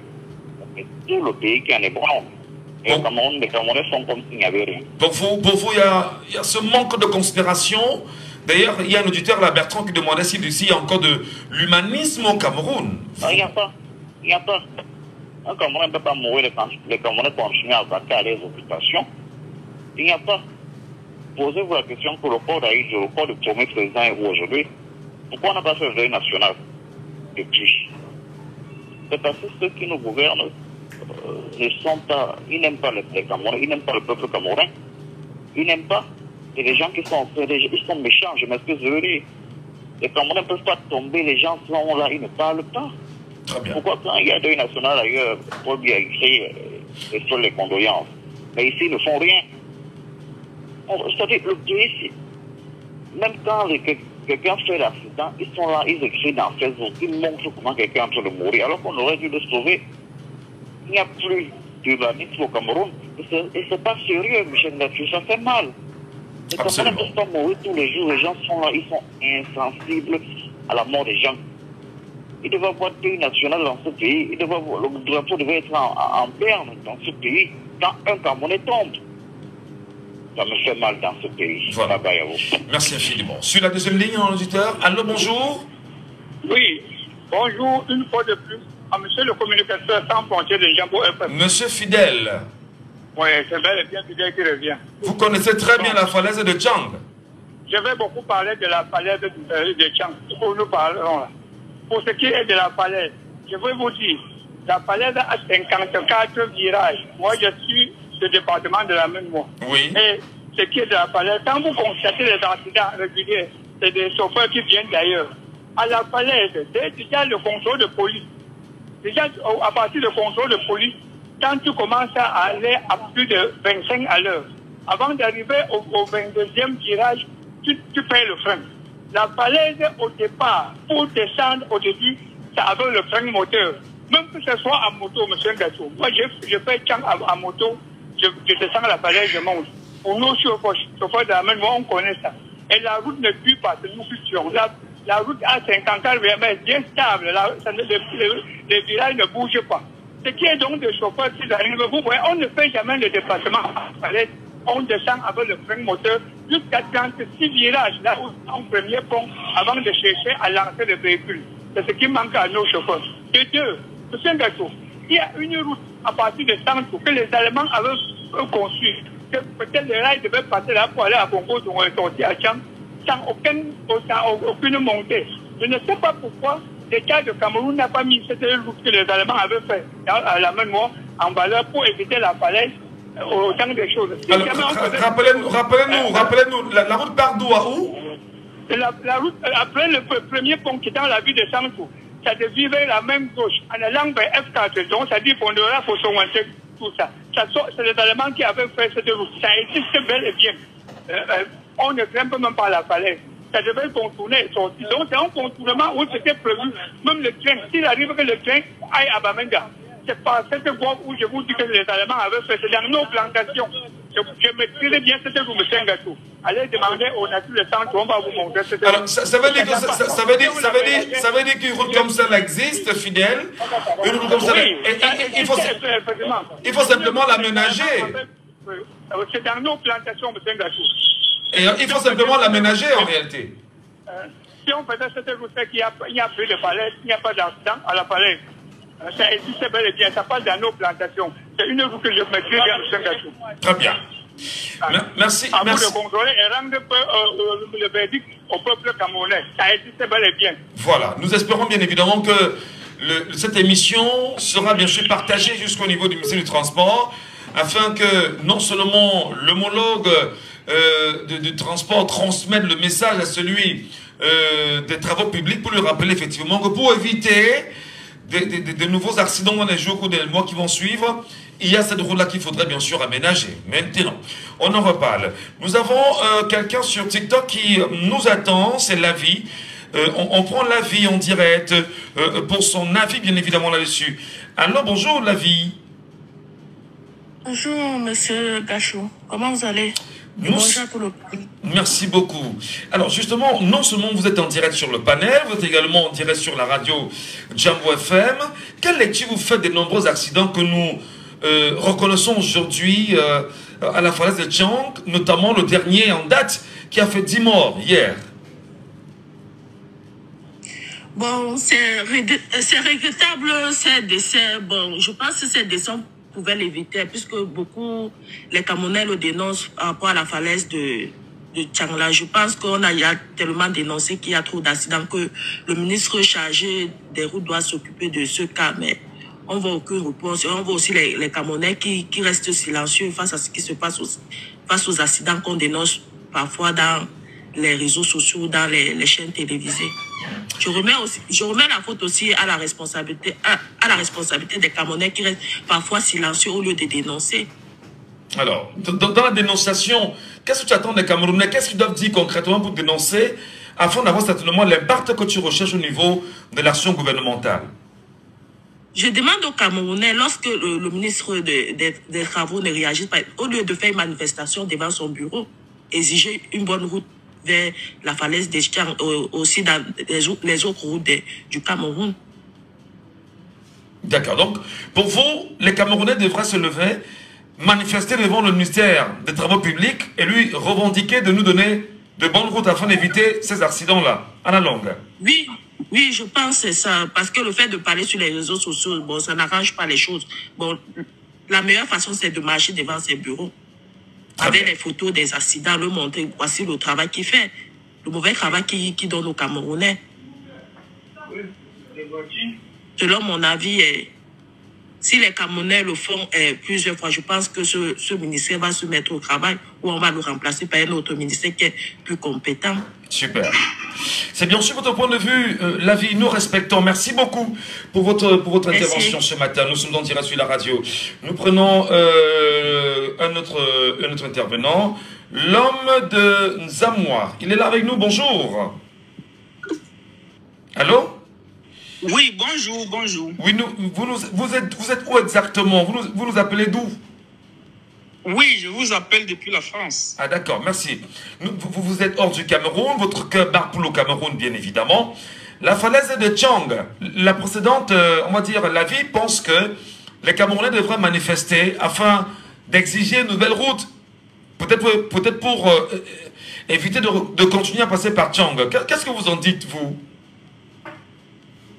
c'est tout le pays qui en est bon. Et au Cameroun, les Camerounais sont comme s'il n'y avait rien. Pour vous, il y a ce manque de considération. D'ailleurs, il y a un auditeur, là, Bertrand, qui demandait s'il y a encore de l'humanisme au Cameroun. Non, il n'y a pas. Il n'y a pas. Un Camerounais ne peut pas mourir, les Camerounais continuent à vaquer à les occupations. Il n'y a pas. Posez-vous la question pour le corps d'Aïd, le corps du premier président est où aujourd'hui? Pourquoi on n'a pas fait le deuil national depuis? C'est parce que ceux qui nous gouvernent ne sont pas, ils n'aiment pas les Camerounais, ils n'aiment pas le peuple camerounais. Ils n'aiment pas. C'est des gens qui sont, ils sont méchants, je m'excuse de le dire. Les Camerounais ne peuvent pas tomber, les gens sont là, ils ne parlent pas. Très bien. Pourquoi quand il y a deuil national ailleurs, Paul Biya a écrit les condoléances. Mais ici, ils ne font rien. C'est-à-dire, le pays, même quand quelqu'un fait l'accident, ils sont là, ils écrivent dans Facebook, ils montrent comment quelqu'un est en train de mourir, alors qu'on aurait dû le sauver. Il n'y a plus d'urbanisme au Cameroun. Et c'est pas sérieux, Michel Nacho, ça fait mal. Les Camerounais ne peuvent pas mourir tous les jours, les gens sont là, ils sont insensibles à la mort des gens. Il devait avoir un pays national dans ce pays, le drapeau devait être en berne dans ce pays, quand un Camerounais tombe. Ça me fait mal dans ce pays. Voilà. Merci infiniment. Sur la deuxième ligne, un auditeur. Allô, bonjour. Oui, bonjour une fois de plus à monsieur le communicateur sans frontières de Jambo FM. Monsieur Fidèle. Oui, c'est bel et bien Fidèle qui revient. Vous connaissez très bien la falaise de Tchang. Je vais beaucoup parler de la falaise de Tchang. Nous parlons là. Pour ce qui est de la falaise, je vais vous dire, La falaise a 54 virages. Moi, je suis du département de la Maine-Moi. Oui. Et ce qui est de la falaise, quand vous constatez les accidents réguliers, c'est des chauffeurs qui viennent d'ailleurs. À la falaise, c'est déjà le contrôle de police. Déjà, à partir du contrôle de police, quand tu commences à aller à plus de 25 à l'heure, avant d'arriver au 22e virage, tu payes le frein. La falaise, au départ, pour descendre au début, c'est avec le frein moteur. Même que ce soit en moto, M. Ngassou. Moi, je fais chang en moto, je descends la falaise, je monte. Pour nous, chauffeurs de la Maine, on connaît ça. Et la route ne bute pas, c'est nous fluctuons. La route à 54 est bien stable. Les virages ne bougent pas. Ce qui est donc des chauffeurs qui arrivent, vous voyez, on ne fait jamais le déplacement à la falaise. On descend avec le frein moteur jusqu'à 36 virages, là où en premier pont, avant de chercher à lancer le véhicule. C'est ce qui manque à nos chauffeurs. Et deux, M. Ngassou, il y a une route à partir de Santou que les Allemands avaient conçue. Peut-être les rails devaient passer là pour aller à Congo, où on est sorti à Tchang, sans aucune montée. Je ne sais pas pourquoi l'État de Cameroun n'a pas mis cette route que les Allemands avaient fait à la Maine-Moi en valeur pour éviter la falaise. Autant de choses. Rappelez-nous, la route part d'où à où? La route, après le premier pont qui est dans la ville de Santou, ça devient vers la même gauche, en allant vers F4, donc ça dit Fondora, Fossowantek, tout ça. C'est les Allemands qui avaient fait cette route. Ça existe bel et bien. On ne grimpe même pas la falaise. Ça devait contourner et sortir. Donc c'est un contournement où c'était prévu. Même le train, s'il arrive que le train aille à Bamenga, c'est pas cette voie où je vous dis que les Allemands avaient fait. C'est dans nos plantations. Je maîtrise bien cette route, M. Ngassou. Allez demander aux natures de Santou, on va vous montrer cette route. Alors, ça veut dire qu'une route comme ça existe, fidèle. Une route comme ça, il faut simplement l'aménager. C'est dans nos plantations, M. Ngassou. Et il faut simplement l'aménager en réalité. Si on faisait cette route, il n'y a plus de falaise, il n'y a pas d'accident à la falaise. Ça existe bel et bien, ça passe dans nos plantations. C'est une route que je maîtrise bien, M. Ngassou. Très bien. Merci. À vous de contrôler et rendre le verdict au peuple camerounais. Ça existe bel et bien. Voilà. Nous espérons bien évidemment que cette émission sera bien sûr partagée jusqu'au niveau du ministère du Transport, afin que non seulement l'homologue du transport transmette le message à celui des travaux publics pour lui rappeler effectivement que pour éviter de nouveaux accidents dans les jours ou dans les mois qui vont suivre, il y a cette route-là qu'il faudrait bien sûr aménager. Maintenant, on en reparle. Nous avons quelqu'un sur TikTok qui nous attend, c'est Lavi. On prend Lavi en direct pour son avis, bien évidemment, là-dessus. Alors, bonjour Lavi. Bonjour, monsieur Gachou. Comment vous allez? Bonjour pour le pays. Merci beaucoup. Alors, justement, non seulement vous êtes en direct sur le panel, vous êtes également en direct sur la radio Jambo FM. Quelle lecture vous faites des nombreux accidents que nous reconnaissons aujourd'hui à la falaise de Tchang, notamment le dernier en date qui a fait 10 morts hier? Bon, c'est regrettable ces décès. Bon, je pense que ces décès pouvaient l'éviter, puisque beaucoup, les Camerounais le dénoncent par rapport à la falaise de Tchangla. Je pense qu'on a tellement dénoncé qu'il y a trop d'accidents que le ministre chargé des routes doit s'occuper de ce cas, mais on voit aucune réponse. On voit aussi les Camerounais qui restent silencieux face à ce qui se passe face aux accidents qu'on dénonce parfois dans les réseaux sociaux, dans les chaînes télévisées. Je remets la faute aussi à la responsabilité des Camerounais qui restent parfois silencieux au lieu de dénoncer. Alors, dans la dénonciation, qu'est-ce que tu attends des Camerounais? Qu'est-ce qu'ils doivent dire concrètement pour dénoncer afin d'avoir certainement l'impact que tu recherches au niveau de l'action gouvernementale? Je demande aux Camerounais, lorsque le ministre des Travaux ne réagit pas, au lieu de faire une manifestation devant son bureau, exiger une bonne route vers la falaise des Tchang, aussi dans les autres routes du Cameroun. D'accord. Donc, pour vous, les Camerounais devraient se lever, manifester devant le ministère des Travaux publics et lui revendiquer de nous donner de bonnes routes afin d'éviter ces accidents-là, à la longue. Oui, je pense que c'est ça. Parce que le fait de parler sur les réseaux sociaux, bon, ça n'arrange pas les choses. Bon, la meilleure façon, c'est de marcher devant ses bureaux. Avec les photos des accidents, le montrer, voici le travail qu'il fait. Le mauvais travail qu'il donne aux Camerounais. Selon mon avis, Si les Camerounais le font plusieurs fois, je pense que ce ministère va se mettre au travail ou on va le remplacer par un autre ministère qui est plus compétent. Super. C'est bien sûr votre point de vue, l'avis, nous respectons. Merci beaucoup pour votre intervention ce matin. Nous sommes en direct sur la radio. Nous prenons un autre intervenant, l'homme de Nzamoua. Il est là avec nous, bonjour. Allô? Oui, bonjour, bonjour. Oui, vous êtes où exactement? Vous nous appelez d'où? Oui, je vous appelle depuis la France. Ah d'accord, merci. Vous êtes hors du Cameroun, votre cœur bat pour le Cameroun, bien évidemment. La falaise de Tchang, la précédente, on va dire, la vie pense que les Camerounais devraient manifester afin d'exiger une nouvelle route. Peut-être pour éviter de continuer à passer par Tchang. Qu'est-ce que vous en dites, vous?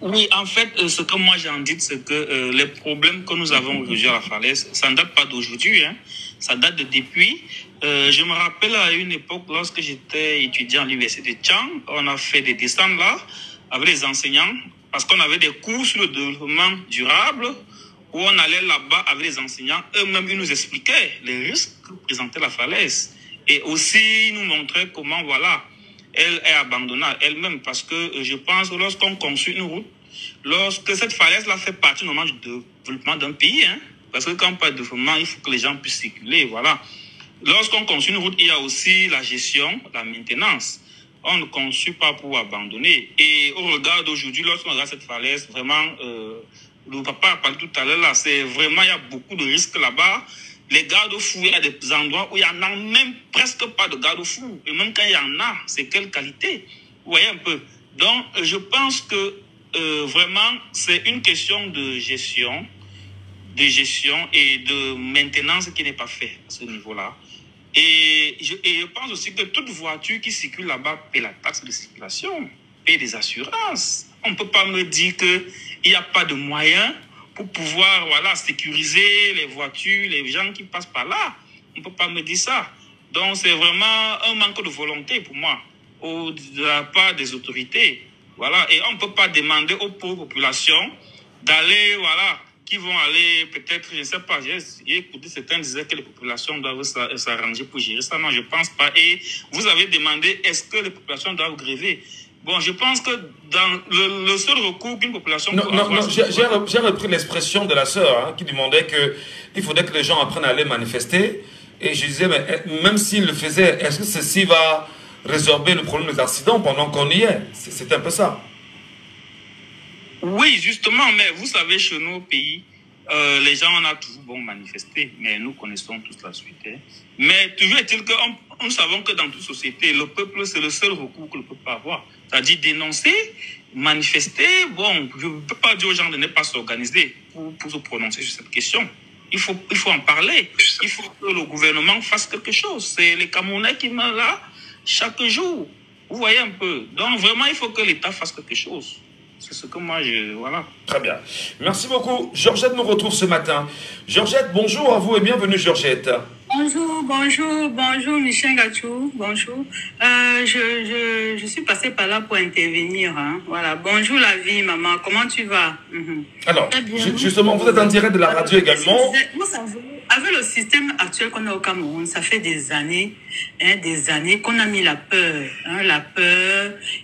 Oui, en fait, ce que moi j'en dis, c'est que les problèmes que nous avons aujourd'hui à la falaise, ça ne date pas d'aujourd'hui, hein. Ça date de depuis. Je me rappelle à une époque, lorsque j'étais étudiant à l'université de Tchang, on a fait des descentes là, avec les enseignants, parce qu'on avait des cours sur le développement durable, où on allait là-bas avec les enseignants. Eux-mêmes, ils nous expliquaient les risques que présentait la falaise. Et aussi, ils nous montraient comment, voilà, elle est abandonnée elle-même, parce que je pense que lorsqu'on construit une route, lorsque cette falaise-là fait partie normalement du développement d'un pays, hein, parce que quand on parle de développement, il faut que les gens puissent circuler, voilà. Lorsqu'on construit une route, il y a aussi la gestion, la maintenance. On ne construit pas pour abandonner. Et au regard d'aujourd'hui, lorsqu'on regarde cette falaise, vraiment, le papa a parlé tout à l'heure là, c'est vraiment, il y a beaucoup de risques là-bas. Les garde-fous, il y a des endroits où il y en a même presque pas de garde-fous. Et même quand il y en a, c'est quelle qualité? Vous voyez un peu. Donc, je pense que vraiment, c'est une question de gestion et de maintenance qui n'est pas faite à ce niveau-là. Et je pense aussi que toute voiture qui circule là-bas paie la taxe de circulation, paie des assurances. On ne peut pas me dire qu'il n'y a pas de moyens pour pouvoir, voilà, sécuriser les voitures, les gens qui passent par là. On ne peut pas me dire ça. Donc, c'est vraiment un manque de volonté pour moi, de la part des autorités. Voilà. Et on ne peut pas demander aux pauvres populations d'aller, voilà, qui vont aller peut-être, je ne sais pas, j'ai écouté certains disaient que les populations doivent s'arranger pour gérer ça. Non, je ne pense pas. Et vous avez demandé, est-ce que les populations doivent gréver? Bon, je pense que dans le seul recours qu'une population... Non, j'ai repris l'expression de la sœur, hein, qui demandait qu'il faudrait que les gens apprennent à aller manifester. Et je disais, mais même s'ils le faisaient, est-ce que ceci va résorber le problème des accidents pendant qu'on y est? C'est un peu ça. Oui, justement, mais vous savez, chez nos pays, les gens, on a toujours bon manifesté, mais nous connaissons tous la suite. Hein. Mais toujours est-il que nous savons que dans toute société, le peuple, c'est le seul recours que le peuple peut avoir. C'est-à-dire dénoncer, manifester. Bon, je ne peux pas dire aux gens de ne pas s'organiser pour se prononcer sur cette question. Il faut en parler. Il faut que le gouvernement fasse quelque chose. C'est les Camerounais qui meurent là chaque jour. Vous voyez un peu. Donc vraiment, il faut que l'État fasse quelque chose. C'est ce que moi, voilà. Très bien. Merci beaucoup. Georgette nous retrouve ce matin. Georgette, bonjour à vous et bienvenue, Georgette. Bonjour, Michel Gachou. Bonjour. Je suis passée par là pour intervenir. Hein. Voilà. Bonjour la vie, maman. Comment tu vas? Alors, justement, vous êtes en direct de la radio également. Vous savez, avec le système actuel qu'on a au Cameroun, ça fait des années qu'on a mis la peur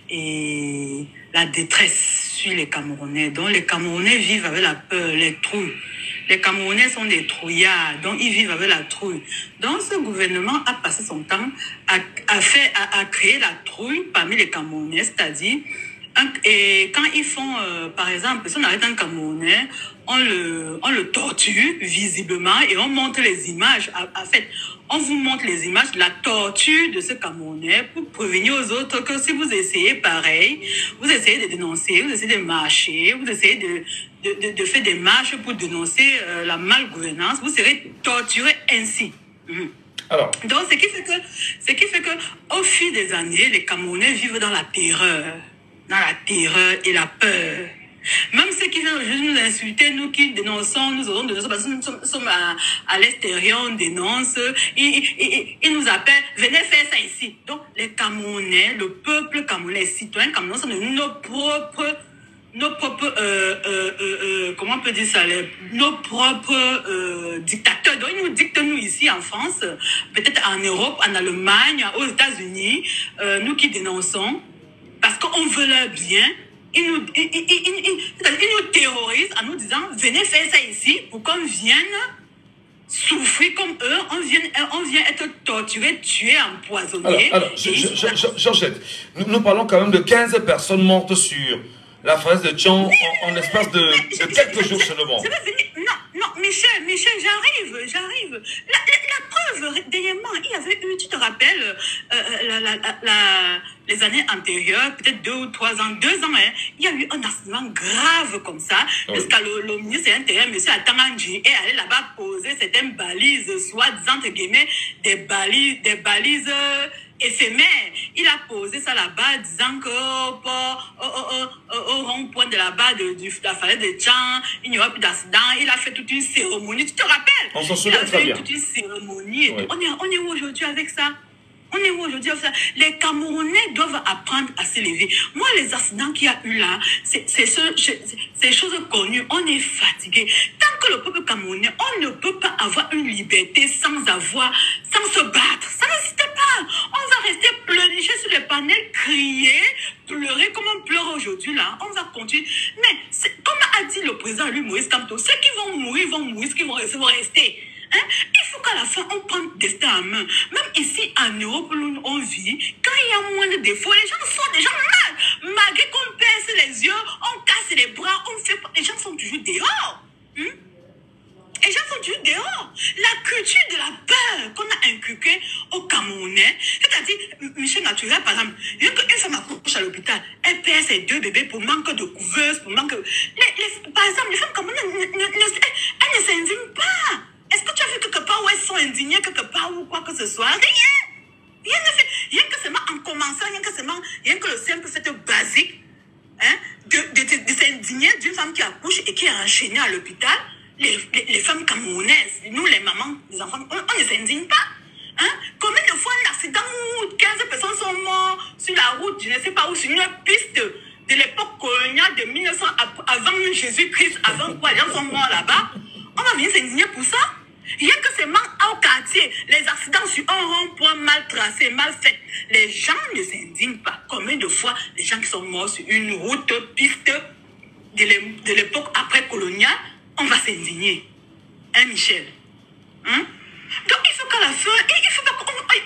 et la détresse sur les Camerounais. Donc les Camerounais vivent avec la peur, les trouilles. Les Camerounais sont des trouillards, donc ils vivent avec la trouille. Donc ce gouvernement a passé son temps à créer la trouille parmi les Camerounais, c'est-à-dire et quand ils font, par exemple, si on arrête un Camerounais, on le torture visiblement et on montre les images. En fait, on vous montre les images de la torture de ce Camerounais pour prévenir aux autres que si vous essayez pareil, vous essayez de dénoncer, vous essayez de marcher, vous essayez de faire des marches pour dénoncer la malgouvernance, vous serez torturé ainsi. Alors. Donc, ce qui fait que, au fil des années, les Camerounais vivent dans la terreur et la peur. Même ceux qui viennent juste nous insulter, nous qui dénonçons, nous aurons dénoncé parce que nous sommes à l'extérieur, on dénonce, ils nous appellent, venez faire ça ici. Donc, les Camerounais, le peuple camerounais, les citoyens camerounais sont de nos propres comment on peut dire ça, nos propres dictateurs. Donc, ils nous dictent, nous, ici en France, peut-être en Europe, en Allemagne, aux États-Unis, nous qui dénonçons, parce qu'on veut leur bien, ils nous terrorisent en nous disant, venez faire ça ici pour qu'on vienne souffrir comme eux, on vient être torturé, tué, empoisonné. Alors Georgette, nous parlons quand même de 15 personnes mortes sur la falaise de Tchang en l'espace de quelques jours seulement. Non, Michel, j'arrive. La preuve, dernièrement, il y avait eu, tu te rappelles, les années antérieures, peut-être 2 ou 3 ans, 2 ans, hein, il y a eu un accident grave comme ça, jusqu'à le ministre de l'Intérieur, M. Atamandji, est allé là-bas poser certaines balises, soi-disant, entre guillemets, des balises éphémère. Il a posé ça là-bas, disant que au rond-point de là-bas de la falaise de Tchang, il n'y aura plus d'accident. Il a fait toute une cérémonie. Tu te rappelles? On s'en souvient très bien. Il a fait toute une cérémonie. Oui. On est où aujourd'hui avec ça? On est où aujourd'hui avec ça? Les Camerounais doivent apprendre à s'élever. Moi, les accidents qu'il y a eu là, c'est choses connues. On est fatigué. Tant que le peuple camerounais, on ne peut pas avoir une liberté sans se battre. Ça n'existe pas. On va rester pleurnicher sur les panels, crier, pleurer comme on pleure aujourd'hui là. On va continuer. Mais comme a dit le président lui, Moïse Kamto, ceux qui vont mourir, ceux qui vont rester. Hein? Il faut qu'à la fin, on prenne le destin en main. Même ici, en Europe, où on vit, quand il y a moins de défauts, les gens sont déjà mal. Malgré qu'on pince les yeux, on casse les bras, les gens sont toujours dehors. Les gens sont toujours dehors. La culture de la peur qu'on a inculquée aux Camerounais, c'est-à-dire, Michel Naturel, par exemple, une femme accouche à l'hôpital, elle perd ses 2 bébés pour manque de couveuse, pour manque... Par exemple, les femmes camerounaises, elles ne s'indignent pas. Est-ce que tu as vu quelque part où elles sont indignées, quelque part ou quoi que ce soit? Rien ne fait. Rien que seulement en commençant, rien que le simple fait basique, hein, de s'indigner d'une femme qui accouche et qui est enchaînée à l'hôpital. Les femmes camerounaises, nous les mamans, les enfants, on ne s'indigne pas. Hein? Combien de fois un accident où 15 personnes sont mortes sur la route, je ne sais pas où, sur une piste de l'époque coloniale de 1900, avant Jésus-Christ, avant quoi, les gens sont morts là-bas? On va venir s'indigner pour ça? Rien que seulement au quartier, les accidents sur un rond-point mal tracé, mal fait, les gens ne s'indignent pas. Combien de fois les gens qui sont morts sur une route, piste de l'époque après-coloniale, on va s'indigner. Hein, Michel? Hein? Donc il faut qu'à la fin,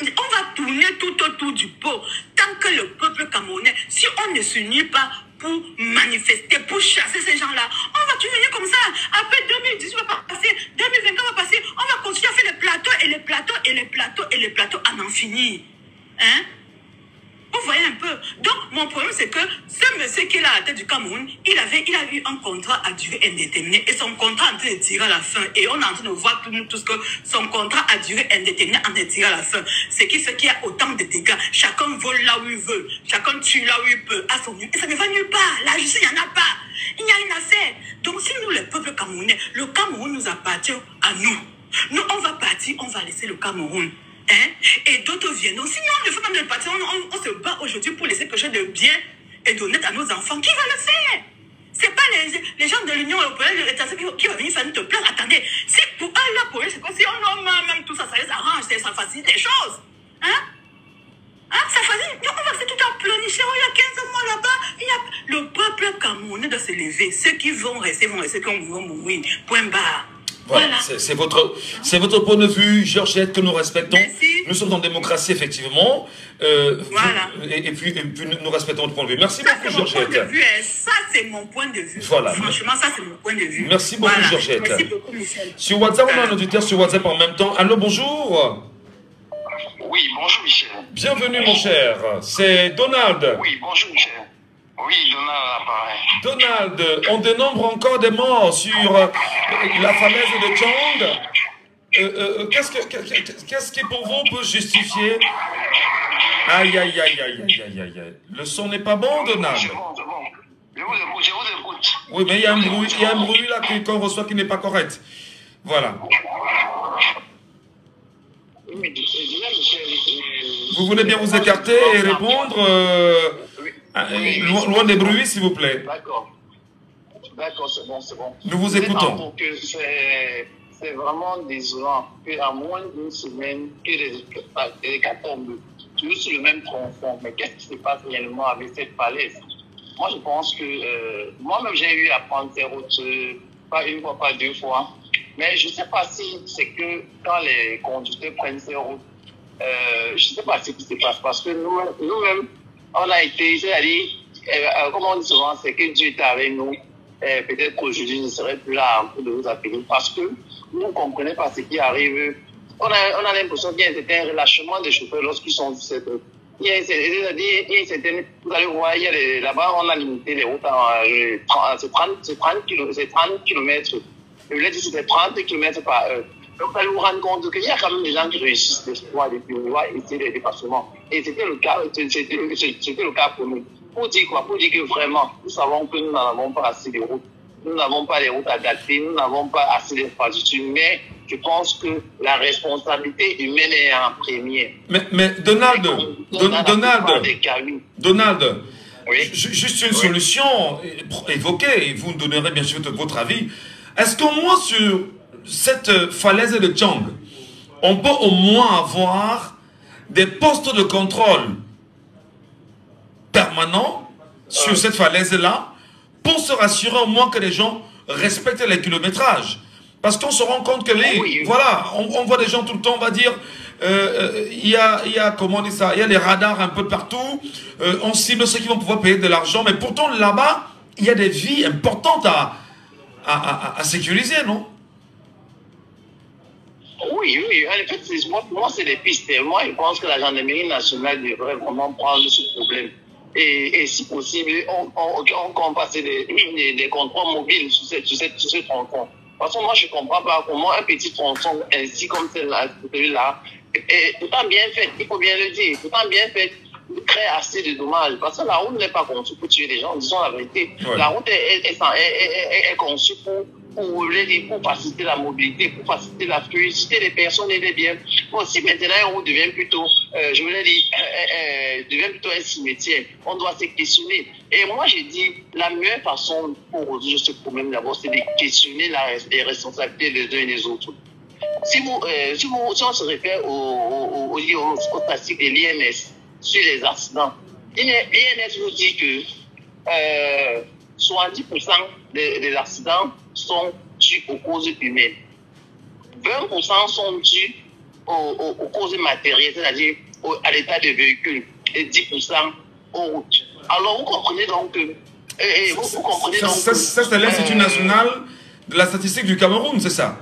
on va tourner tout autour du pot. Tant que le peuple camerounais, si on ne s'unit pas pour manifester, pour chasser ces gens-là, on va toujours venir comme ça. Après 2018 va passer, 2024 va passer, on va continuer à faire les plateaux et les plateaux et les plateaux et les plateaux à n'en finir. Hein? Vous voyez un peu. Donc, mon problème, c'est que ce monsieur qui est là à la tête du Cameroun, il a eu un contrat à durée indéterminée et son contrat est en train de tirer à la fin. Et on est en train de voir tous que son contrat à durée indéterminée en train de tirer à la fin. Ce qui fait qu'il y a autant de dégâts. Chacun vole là où il veut. Chacun tue là où il peut. À son niveau. Et ça ne va nulle part. La justice, il n'y en a pas. Il n'y a une affaire. Donc, si nous, le peuple camerounais, le Cameroun nous appartient à nous. Nous, on va partir, on va laisser le Cameroun. Hein? Et d'autres viennent. Donc, si nous, on ne fait pas de partir, on se bat aujourd'hui pour laisser quelque chose de bien et d'honnête à nos enfants. Qui va le faire? C'est pas les gens de l'Union européenne, qui va venir faire te plaindre. Attendez, si pour eux, là, pour eux, c'est quoi? Si on nomme même tout ça, ça les arrange, ça facilite les choses. Hein? Ça facilite. Donc, on va rester tout en pleurnicher. Oh, il y a 15 mois là-bas. Le peuple camerounais doit se lever. Ceux qui vont rester, ceux qui vont mourir. Point barre. Voilà, c'est votre point de vue, Georgette, que nous respectons. Merci. Nous sommes en démocratie, effectivement. Voilà. Et puis nous respectons votre point de vue. Merci beaucoup, Georgette. Ça, c'est mon point de vue. Voilà. Franchement, ça, c'est mon point de vue. Merci beaucoup, voilà. Georgette. Merci beaucoup, Michel. Sur WhatsApp, on a un auditeur sur WhatsApp en même temps. Allô, bonjour. Oui, bonjour, Michel. Bienvenue, mon cher. C'est Donald. Oui, bonjour, Michel. Oui, Donald, appareil. Donald, on dénombre encore des morts sur la falaise de Tchang. Qu'est-ce qui pour vous peut justifier? Aïe, aïe, aïe, aïe, aïe, aïe, aïe. Le son n'est pas bon, Donald? C'est bon. Je vous écoute. Oui, mais il y a un bruit là qu'on reçoit qui n'est pas correct. Voilà. Vous voulez bien vous écarter et répondre loin des bruits, s'il vous plaît. D'accord. D'accord, c'est bon, c'est bon. Nous vous écoutons. Donc, c'est vraiment désolant qu'à moins d'une semaine, que les hécatombes, toujours sur le même tronçon. Mais qu'est-ce qui se passe réellement avec cette falaise? Moi, je pense que moi-même, j'ai eu à prendre ces routes, pas une fois, pas deux fois. Mais je ne sais pas si c'est que quand les conducteurs prennent ces routes, je ne sais pas ce qui se passe. Parce que nous-mêmes, on a été, c'est-à-dire, comme on dit souvent, c'est que Dieu est avec nous. Peut-être qu'aujourd'hui, je ne serai plus là pour vous appeler. Parce que nous ne comprenons pas ce qui arrive. On a l'impression qu'il y a un certain relâchement des chauffeurs lorsqu'ils sont sur cette route. Il y a une certaine, vous allez voir, là-bas, on a limité les routes à 30 km. Je voulais dire c'était 30 km par heure. Donc, vous allez vous rendre compte qu'il y a quand même des gens qui réussissent l'espoir de pouvoir éviter les dépassements. Et c'était le cas pour nous. Pour dire quoi? Pour dire que vraiment, nous savons que nous n'avons pas assez de routes. Nous n'avons pas les routes adaptées, nous n'avons pas assez d'infrastructures, mais je pense que la responsabilité humaine est en premier. Mais Donald, oui. Juste une solution évoquée, et vous me donnerez bien sûr votre avis. Est-ce qu'au moins sur cette falaise de Tchang, on peut au moins avoir des postes de contrôle permanents sur cette falaise-là, pour se rassurer au moins que les gens respectent les kilométrages? Parce qu'on se rend compte que voilà, on voit des gens tout le temps, on va dire, il y a comment on dit ça, il y a des radars un peu partout, on cible ceux qui vont pouvoir payer de l'argent, mais pourtant là-bas, il y a des vies importantes à sécuriser, non? Oui, en fait, moi c'est des pistes. Moi, je pense que la gendarmerie nationale devrait vraiment prendre ce problème. Et si possible, on passe des contrôles mobiles sur ce tronçon. Parce que moi, je ne comprends pas comment un petit tronçon ainsi comme celui-là, pourtant bien fait, il faut bien le dire, pourtant bien fait, crée assez de dommages. Parce que la route n'est pas conçue pour tuer les gens, disons la vérité. Ouais. La route est conçue pour faciliter la mobilité, pour faciliter la fluidité des personnes et des biens. Bon, si maintenant une route devient plutôt, je voulais dire, devient plutôt un cimetière, on doit se questionner. Et moi, j'ai dit, la meilleure façon pour résoudre ce problème d'abord, c'est de questionner les responsabilités des uns et des autres. Si on se réfère aux statistiques de l'INS sur les accidents, l'INS nous dit que 70% des accidents sont dus aux causes humaines. 20% sont dus aux causes matérielles, c'est-à-dire à l'état de véhicule, et 10% aux routes. Alors, vous comprenez donc que... Ça, c'est l'Institut national de la statistique du Cameroun, c'est ça?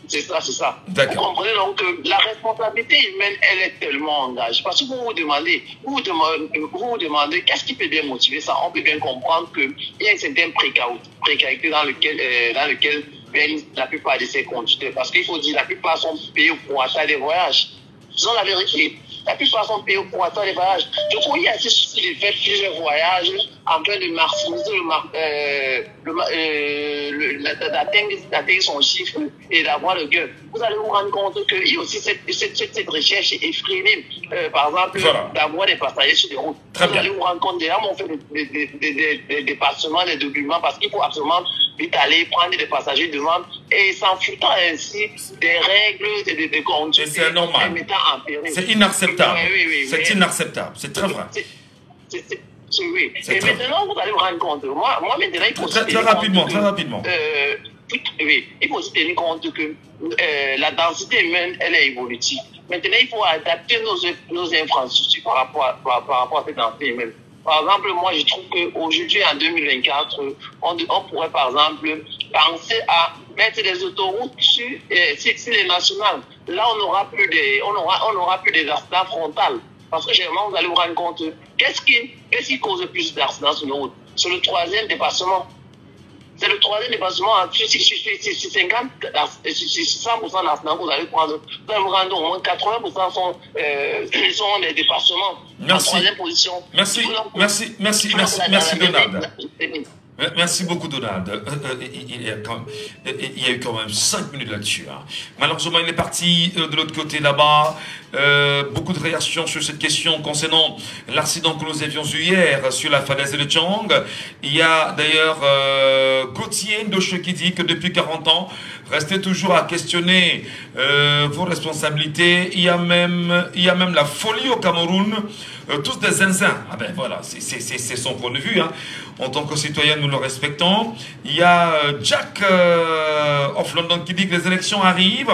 C'est ça. Vous comprenez donc que la responsabilité humaine, elle est tellement engagée. Parce que vous vous demandez qu'est-ce qui peut bien motiver ça? On peut bien comprendre qu'il y a une certaine précarité dans lequel viennent la plupart de ces conducteurs. Parce qu'il faut dire la plupart sont payés pour attendre des voyages. Disons la vérité. La plupart sont payés pour attendre les voyages. Du coup, il y a ce souci de faire plusieurs voyages en train de maximiser d'atteindre son chiffre et d'avoir le gain. Vous allez vous rendre compte qu'il y a aussi cette recherche effrénée, par exemple, d'avoir des passagers sur les routes. Vous allez vous rendre compte, déjà, on fait des dépassements, des documents, parce qu'il faut absolument vite aller prendre des passagers devant et s'en foutant ainsi des règles de conduite. Et c'est normal. C'est inacceptable. Oui. C'est inacceptable. C'est très vrai. Oui. Et maintenant, vous allez vous rendre compte. Moi maintenant, il faut très rapidement. Oui, il faut aussi tenir compte que la densité humaine, elle est évolutive. Maintenant, il faut adapter nos infrastructures par rapport à cette densité humaine. Par exemple, moi, je trouve qu'aujourd'hui, en 2024, on pourrait, par exemple, penser à mettre des autoroutes sur les nationales. Là, on n'aura plus des accidents frontaux. Parce que généralement, vous allez vous rendre compte, qu'est-ce qui cause plus d'accidents sur nos routes? C'est le troisième dépassement. C'est le troisième dépassement. Sur 100% d'accidents que vous allez prendre, vous allez vous rendre au moins 80% sont des dépassements. Merci. En troisième position. Merci Donald. Merci beaucoup, Donald. Il y a eu quand même 5 minutes là-dessus. Hein. Malheureusement, il est parti de l'autre côté là-bas. Beaucoup de réactions sur cette question concernant l'accident que nous avions eu hier sur la falaise de Tchang. Il y a d'ailleurs Gauthier Ndoche qui dit que depuis 40 ans, restez toujours à questionner vos responsabilités. Il y a même la folie au Cameroun. Tous des zinzins. Ah ben voilà, c'est son point de vue. Hein. En tant que citoyen, nous le respectons. Il y a Jack of London qui dit que les élections arrivent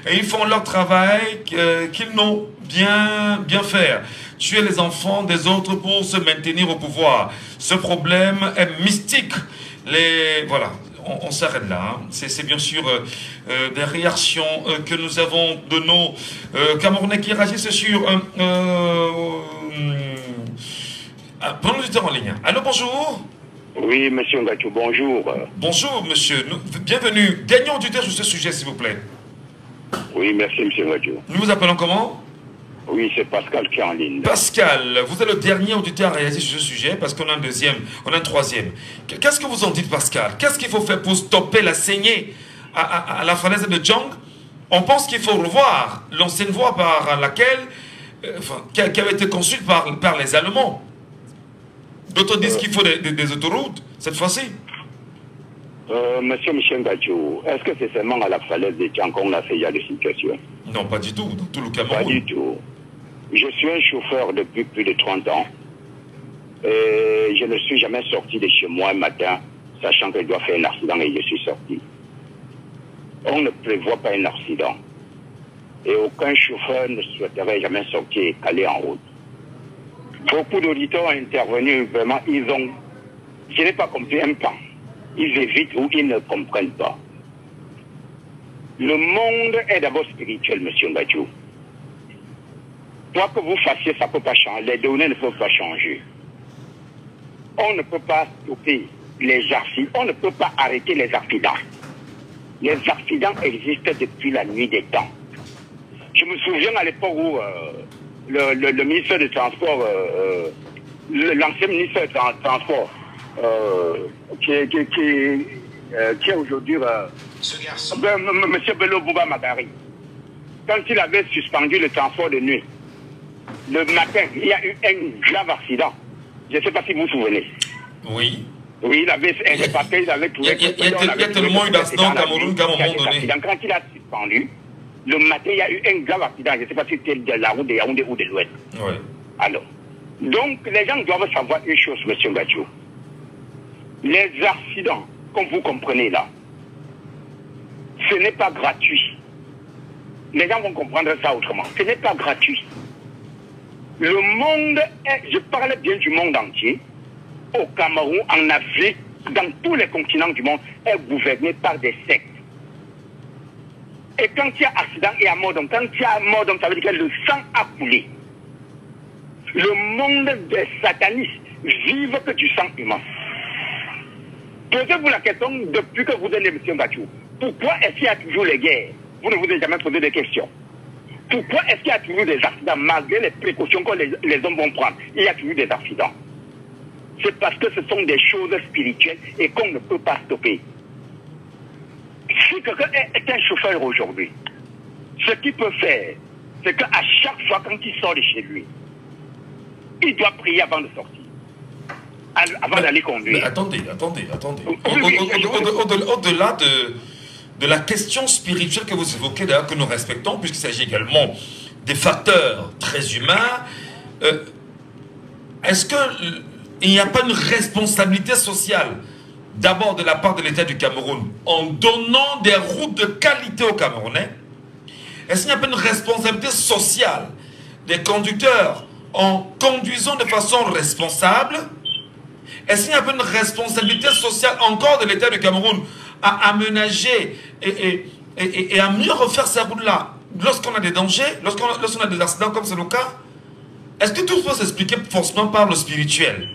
et ils font leur travail qu'ils n'ont bien faire. Tuer les enfants des autres pour se maintenir au pouvoir. Ce problème est mystique. Voilà. On s'arrête là. Hein. C'est bien sûr des réactions que nous avons de nos Camerounais qui réagissent sur prenons du temps en ligne. Allô, bonjour. Oui, monsieur Ngatou, bonjour. Bonjour, monsieur. Bienvenue. Gagnons du temps sur ce sujet, s'il vous plaît. Oui, merci, monsieur Ngatou. Nous vous appelons comment? Oui, c'est Pascal qui est en ligne. Pascal, vous êtes le dernier auditeur à réaliser sur ce sujet parce qu'on a un deuxième, on a un troisième. Qu'est-ce que vous en dites, Pascal? Qu'est-ce qu'il faut faire pour stopper la saignée à la falaise de Tchang? On pense qu'il faut revoir l'ancienne voie par laquelle, qui avait été construite par les Allemands. D'autres disent qu'il faut des autoroutes, cette fois-ci. Monsieur Michel Ngatou, est-ce que c'est seulement à la falaise de Tchang qu'on a fait il y a des situations? Non, pas du tout, dans tout le Cameroun. Pas du tout. Je suis un chauffeur depuis plus de 30 ans. Et je ne suis jamais sorti de chez moi un matin, sachant que je dois faire un accident et je suis sorti. On ne prévoit pas un accident. Et aucun chauffeur ne souhaiterait jamais sortir et aller en route. Beaucoup d'auditeurs ont intervenu, vraiment, je n'ai pas compris un pan. Ils évitent ou ils ne comprennent pas. Le monde est d'abord spirituel, monsieur Ngatou. Quoi que vous fassiez, ça ne peut pas changer. Les données ne peuvent pas changer. On ne peut pas stopper les accidents. On ne peut pas arrêter les accidents. Les accidents existent depuis la nuit des temps. Je me souviens à l'époque où le ministre des Transports, l'ancien ministre des Transports, qui est aujourd'hui M. Bello Bouba Magari, quand il avait suspendu le transport de nuit, le matin, il y a eu un grave accident. Je ne sais pas si vous vous souvenez. Oui. Oui, il avait un papier, il avait trouvé... Il y a tellement eu d'accidents au Cameroun qu'à un moment donné... Quand il a suspendu, le matin, il y a eu un grave accident. Je ne sais pas si c'était de la route de Yaoundé ou de l'Ouest. Oui. Alors, donc, les gens doivent savoir une chose, M. Ngatou. Les accidents, comme vous comprenez là, ce n'est pas gratuit. Les gens vont comprendre ça autrement. Ce n'est pas gratuit. Le monde je parle bien du monde entier, au Cameroun, en Afrique, dans tous les continents du monde, est gouverné par des sectes. Et quand il y a accident, il y a mort. Donc, quand il y a mort, donc, ça veut dire que le sang a coulé. Le monde des satanistes vivent que du sang humain. Posez-vous la question depuis que vous êtes M. Ngatou. Pourquoi est-ce qu'il y a toujours les guerres? Vous ne vous avez jamais posé des questions. Pourquoi est-ce qu'il y a toujours des accidents malgré les précautions que les hommes vont prendre? Il y a toujours des accidents. C'est parce que ce sont des choses spirituelles et qu'on ne peut pas stopper. Si quelqu'un est un chauffeur aujourd'hui, ce qu'il peut faire, c'est qu'à chaque fois quand il sort de chez lui, il doit prier avant de sortir. Avant d'aller conduire. Mais attendez. Au-delà de la question spirituelle que vous évoquez, d'ailleurs, que nous respectons, puisqu'il s'agit également des facteurs très humains, est-ce qu'il n'y a pas une responsabilité sociale, d'abord de la part de l'État du Cameroun, en donnant des routes de qualité aux Camerounais? Est-ce qu'il n'y a pas une responsabilité sociale des conducteurs en conduisant de façon responsable? Est-ce qu'il n'y a pas une responsabilité sociale encore de l'État du Cameroun à aménager et à mieux refaire ces routes-là lorsqu'on a des dangers, lorsqu'on a des accidents comme c'est le cas? Est-ce que tout peut s'expliquer forcément par le spirituel?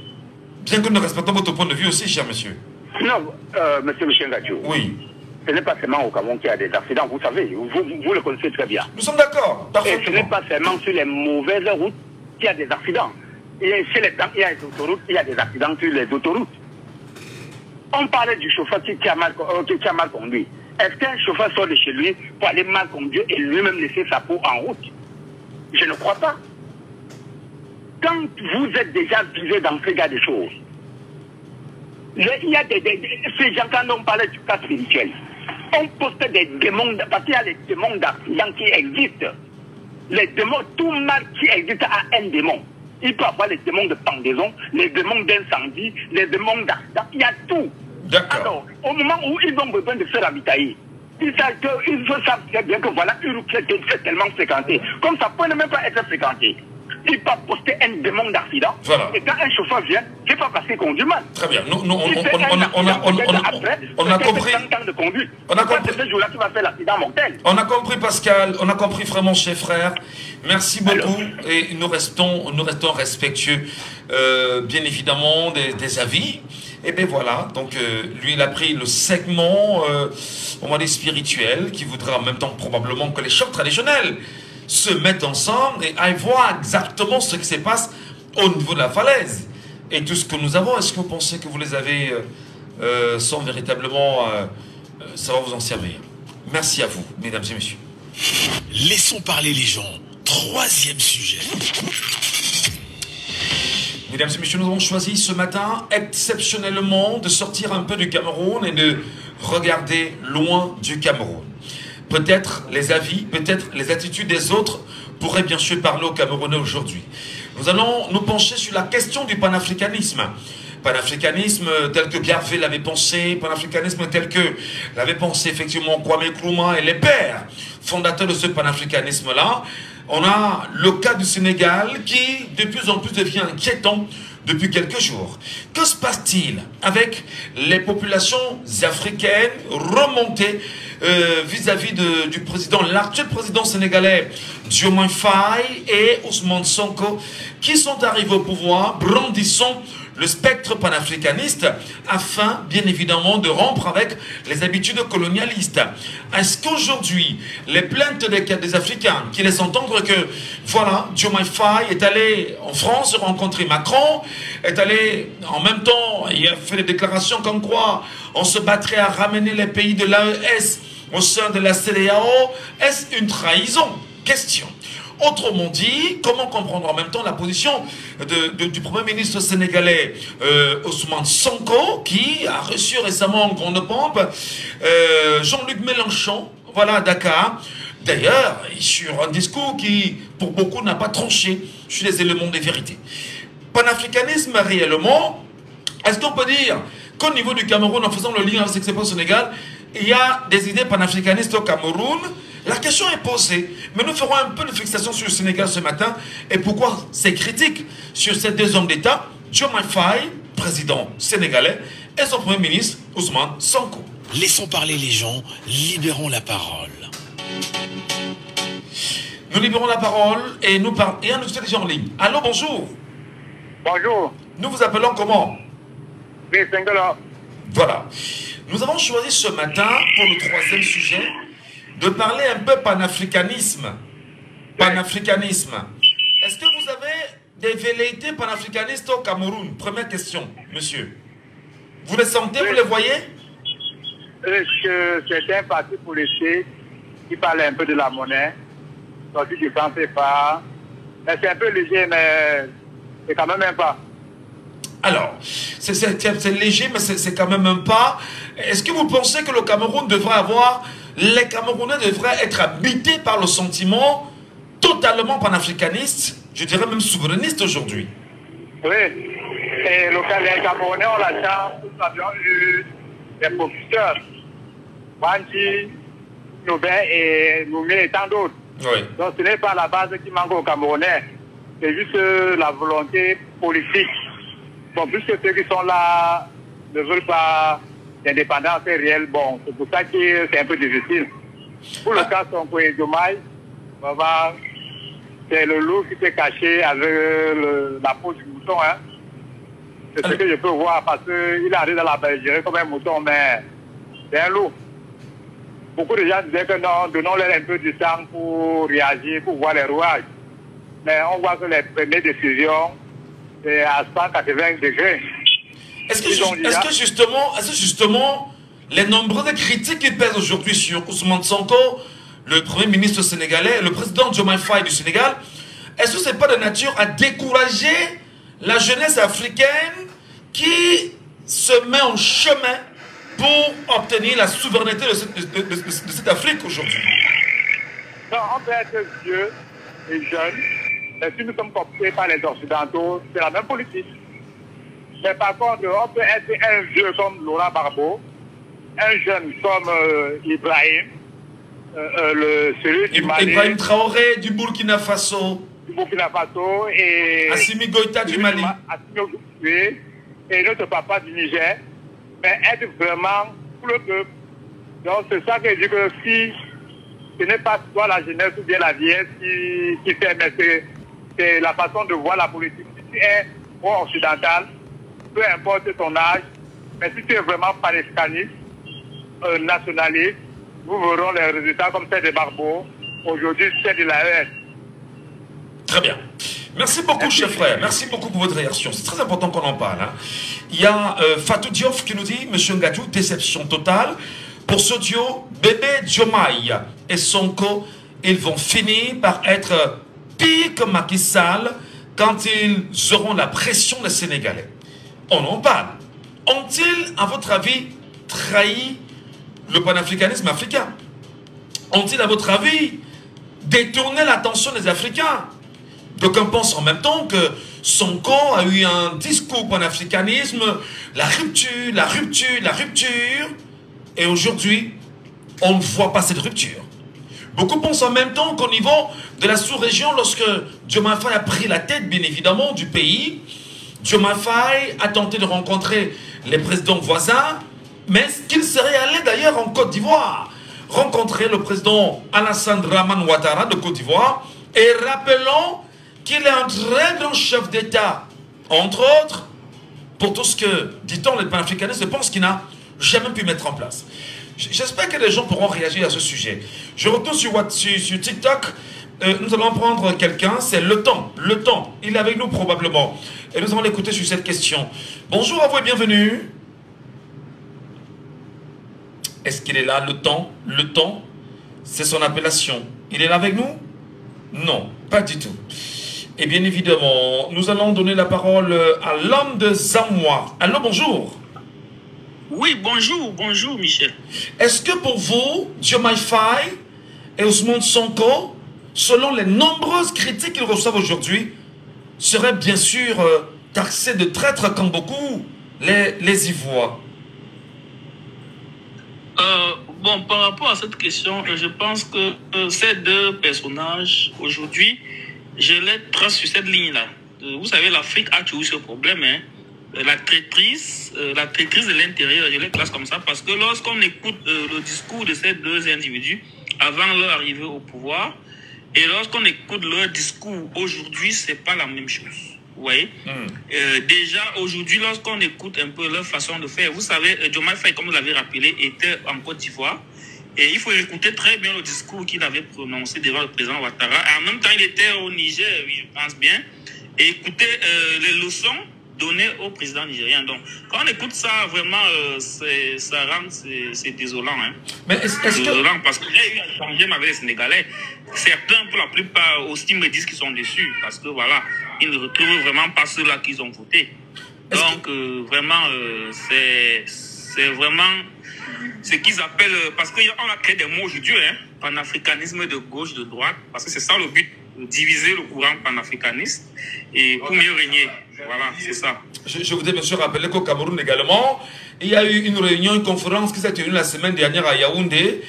Bien que nous respectons votre point de vue aussi, cher monsieur. Non, monsieur Michel Ngatou. Oui. Ce n'est pas seulement au Cameroun qu'il y a des accidents, vous savez, vous le connaissez très bien. Nous sommes d'accord. Et ce n'est pas seulement sur les mauvaises routes qu'il y a des accidents. Et chez les gens, il y a des autoroutes, il y a des accidents sur les autoroutes. On parlait du chauffeur qui a mal conduit. Est-ce qu'un chauffeur sort de chez lui pour aller mal conduire et lui-même laisser sa peau en route? Je ne crois pas. Quand vous êtes déjà visé dans ce cas de choses, il y a ces gens, quand on parlait du cas spirituel, on postait des démons, parce qu'il y a les démons d'accident qui existent. Les démons, tout mal qui existe a un démon. Il peut avoir les démons de pendaison, les démons d'incendie, les démons d'accident, il y a tout. Alors, au moment où ils ont besoin de se ravitailler, ils savent très bien que voilà, une route qui est tellement fréquentée. Comme ça peut ne même pas être fréquenté. Il peut poster un démon d'accident. Voilà. Et quand un chauffeur vient, c'est pas parce qu'il conduit mal. Très bien. On a compris. On a compris. Ce jour-là, tu vas faire l'accident mortel. On a compris, Pascal. On a compris vraiment, chers frères. Merci beaucoup. Et nous restons respectueux, bien évidemment, des avis. Et bien voilà, donc lui il a pris le segment, on va dire spirituel, qui voudra en même temps probablement que les chants traditionnels se mettent ensemble et aillent voir exactement ce qui se passe au niveau de la falaise. Et tout ce que nous avons, est-ce que vous pensez que vous les avez sans véritablement, ça va vous en servir? Merci à vous, mesdames et messieurs. Laissons parler les gens. Troisième sujet. Mesdames et messieurs, nous avons choisi ce matin exceptionnellement de sortir un peu du Cameroun et de regarder loin du Cameroun. Peut-être les avis, peut-être les attitudes des autres pourraient bien sûr parler aux Camerounais aujourd'hui. Nous allons nous pencher sur la question du panafricanisme. Panafricanisme tel que Biarvé l'avait pensé, panafricanisme tel que l'avait pensé effectivement Kwame Nkrumah et les pères fondateurs de ce panafricanisme-là. On a le cas du Sénégal qui de plus en plus devient inquiétant depuis quelques jours. Que se passe-t-il avec les populations africaines remontées vis-à-vis du président, l'actuel président sénégalais Diomaye Faye et Ousmane Sonko, qui sont arrivés au pouvoir brandissant le spectre panafricaniste afin, bien évidemment, de rompre avec les habitudes colonialistes. Est-ce qu'aujourd'hui, les plaintes des Africains qui laissent entendre que, voilà, Diomaye Faye est allé en France rencontrer Macron, est allé, en même temps, il a fait des déclarations comme quoi on se battrait à ramener les pays de l'AES au sein de la CEDEAO, est-ce une trahison? Question. Autrement dit, comment comprendre en même temps la position du Premier ministre sénégalais Ousmane Sonko, qui a reçu récemment en grande pompe Jean-Luc Mélenchon, voilà, à Dakar. D'ailleurs, sur un discours qui, pour beaucoup, n'a pas tranché sur les éléments de vérité. Panafricanisme, réellement, est-ce qu'on peut dire qu'au niveau du Cameroun, en faisant le lien avec ce qui se passe au Sénégal, il y a des idées panafricanistes au Cameroun? La question est posée, mais nous ferons un peu de fixation sur le Sénégal ce matin. Et pourquoi ces critiques sur ces deux hommes d'État, Diomaye Faye, président sénégalais, et son Premier ministre, Ousmane Sonko. Laissons parler les gens, libérons la parole. Nous libérons la parole et nous parlons. Et un autre déjà en ligne. Allô, bonjour. Bonjour. Nous vous appelons comment? Sengala. Voilà. Nous avons choisi ce matin, pour le troisième sujet, de parler un peu panafricanisme. Panafricanisme. Est-ce que vous avez des velléités panafricanistes au Cameroun? Première question, monsieur. Vous les sentez, vous les voyez? C'est un parti politique qui parle un peu de la monnaie. Donc, je ne pensais pas. C'est un peu léger, mais c'est quand même un pas. Alors, c'est léger, mais c'est quand même un pas. Est-ce que vous pensez que le Cameroun devrait avoir... Les Camerounais devraient être habités par le sentiment totalement panafricaniste, je dirais même souverainiste aujourd'hui? Oui. Et les Camerounais ont la chance, nous avions eu des professeurs, Banchi, Noubin et Noumé et tant d'autres. Oui. Donc ce n'est pas la base qui manque aux Camerounais, c'est juste la volonté politique. Bon, puisque ceux qui sont là ne veulent pas d'indépendance réelle, bon, c'est pour ça que c'est un peu difficile. Pour le cas de Sonko et Diomaye, c'est le loup qui s'est caché avec la peau du mouton. Hein. C'est ce que je peux voir parce qu'il arrive dans la bergerie comme un mouton, mais c'est un loup. Beaucoup de gens disaient que non, donnons-leur un peu du temps pour réagir, pour voir les rouages. Mais on voit que les premières décisions, c'est à 180 degrés. Est-ce que justement, les nombreuses critiques qui pèsent aujourd'hui sur Ousmane Sonko, le Premier ministre sénégalais, le président Diomaye Faye du Sénégal, est-ce que ce n'est pas de nature à décourager la jeunesse africaine qui se met en chemin pour obtenir la souveraineté de cette Afrique aujourd'hui? Non, on peut être vieux et jeune, mais si nous sommes cooptés par les Occidentaux, c'est la même politique. Mais par contre, on peut être un vieux comme Laurent Gbagbo, un jeune comme Ibrahim, celui du Mali. Ibrahim Traoré du Burkina Faso. Du Burkina Faso et Assimi Goïta du Mali. Et notre papa du Niger. Mais être vraiment pour le peuple. Donc c'est ça que je dis que si ce n'est pas soit la jeunesse ou bien la vieillesse qui fait, mais c'est la façon de voir la politique. Si tu es pro-occidental, peu importe ton âge, mais si tu es vraiment panafricaniste, nationaliste, vous verrez les résultats comme celle de Gbagbo. Aujourd'hui, c'est de la haine. Très bien. Merci beaucoup, chef frère. Merci beaucoup pour votre réaction. C'est très important qu'on en parle. Hein. Il y a Fatou Diouf qui nous dit, Monsieur Ngadjou, déception totale. Pour ce duo, Bébé Diomaye et Sonko, ils vont finir par être pire que Macky Sall quand ils auront la pression des Sénégalais. On en parle. Ont-ils, à votre avis, trahi le panafricanisme africain? Ont-ils, à votre avis, détourné l'attention des Africains? D'aucuns pensent en même temps que Sonko a eu un discours panafricanisme, la rupture, la rupture, la rupture. Et aujourd'hui, on ne voit pas cette rupture. Beaucoup pensent en même temps qu'au niveau de la sous-région, lorsque Diomaye Faye a pris la tête, bien évidemment, du pays, Diomaye Faye a tenté de rencontrer les présidents voisins, mais qu'il serait allé d'ailleurs en Côte d'Ivoire, rencontrer le président Alassane Dramane Ouattara de Côte d'Ivoire, et rappelons qu'il est un très grand chef d'État, entre autres, pour tout ce que, dit-on, les panafricanistes, je pense qu'il n'a jamais pu mettre en place. J'espère que les gens pourront réagir à ce sujet. Je retourne sur TikTok. Nous allons prendre quelqu'un, c'est Le Temps. Le Temps, il est avec nous probablement. Et nous allons l'écouter sur cette question. Bonjour à vous et bienvenue. Est-ce qu'il est là, Le Temps? Le Temps, c'est son appellation. Il est là avec nous? Non, pas du tout. Et bien évidemment, nous allons donner la parole à l'homme de Zamoua. Allô, bonjour. Oui, bonjour Michel. Est-ce que pour vous, Diomaye Faye et Ousmane Sonko, selon les nombreuses critiques qu'ils reçoivent aujourd'hui, seraient bien sûr taxés de traîtres comme beaucoup les y voient? Bon, par rapport à cette question, je pense que ces deux personnages, aujourd'hui, je les trace sur cette ligne-là. Vous savez, l'Afrique a toujours ce problème, hein. La traîtrise de l'intérieur, je les classe comme ça, parce que lorsqu'on écoute le discours de ces deux individus avant leur arrivée au pouvoir, et lorsqu'on écoute leur discours aujourd'hui, c'est pas la même chose. Vous voyez? Déjà, aujourd'hui, lorsqu'on écoute un peu leur façon de faire, vous savez, Diomaye Faye, comme vous l'avez rappelé, était en Côte d'Ivoire. Et il faut écouter très bien le discours qu'il avait prononcé devant le président Ouattara. Et en même temps, il était au Niger, oui, je pense bien. Et écouter les leçons données au président nigérien. Donc, quand on écoute ça, vraiment, ça rend, c'est désolant. Hein. Mais est-ce désolant, parce que j'ai eu à changer avec les Sénégalais. Certains, pour la plupart, aussi me disent qu'ils sont déçus. Parce que, voilà, ils ne retrouvent vraiment pas ceux-là qu'ils ont voté. Donc, vraiment, c'est vraiment ce qu'ils appellent, parce qu'on a créé des mots aujourd'hui, hein, panafricanisme de gauche, de droite, parce que c'est ça le but, diviser le courant panafricaniste et pour mieux régner. Voilà, c'est ça. Je voudrais bien sûr rappeler qu'au Cameroun également, il y a eu une réunion, une conférence qui s'est tenue la semaine dernière à Yaoundé,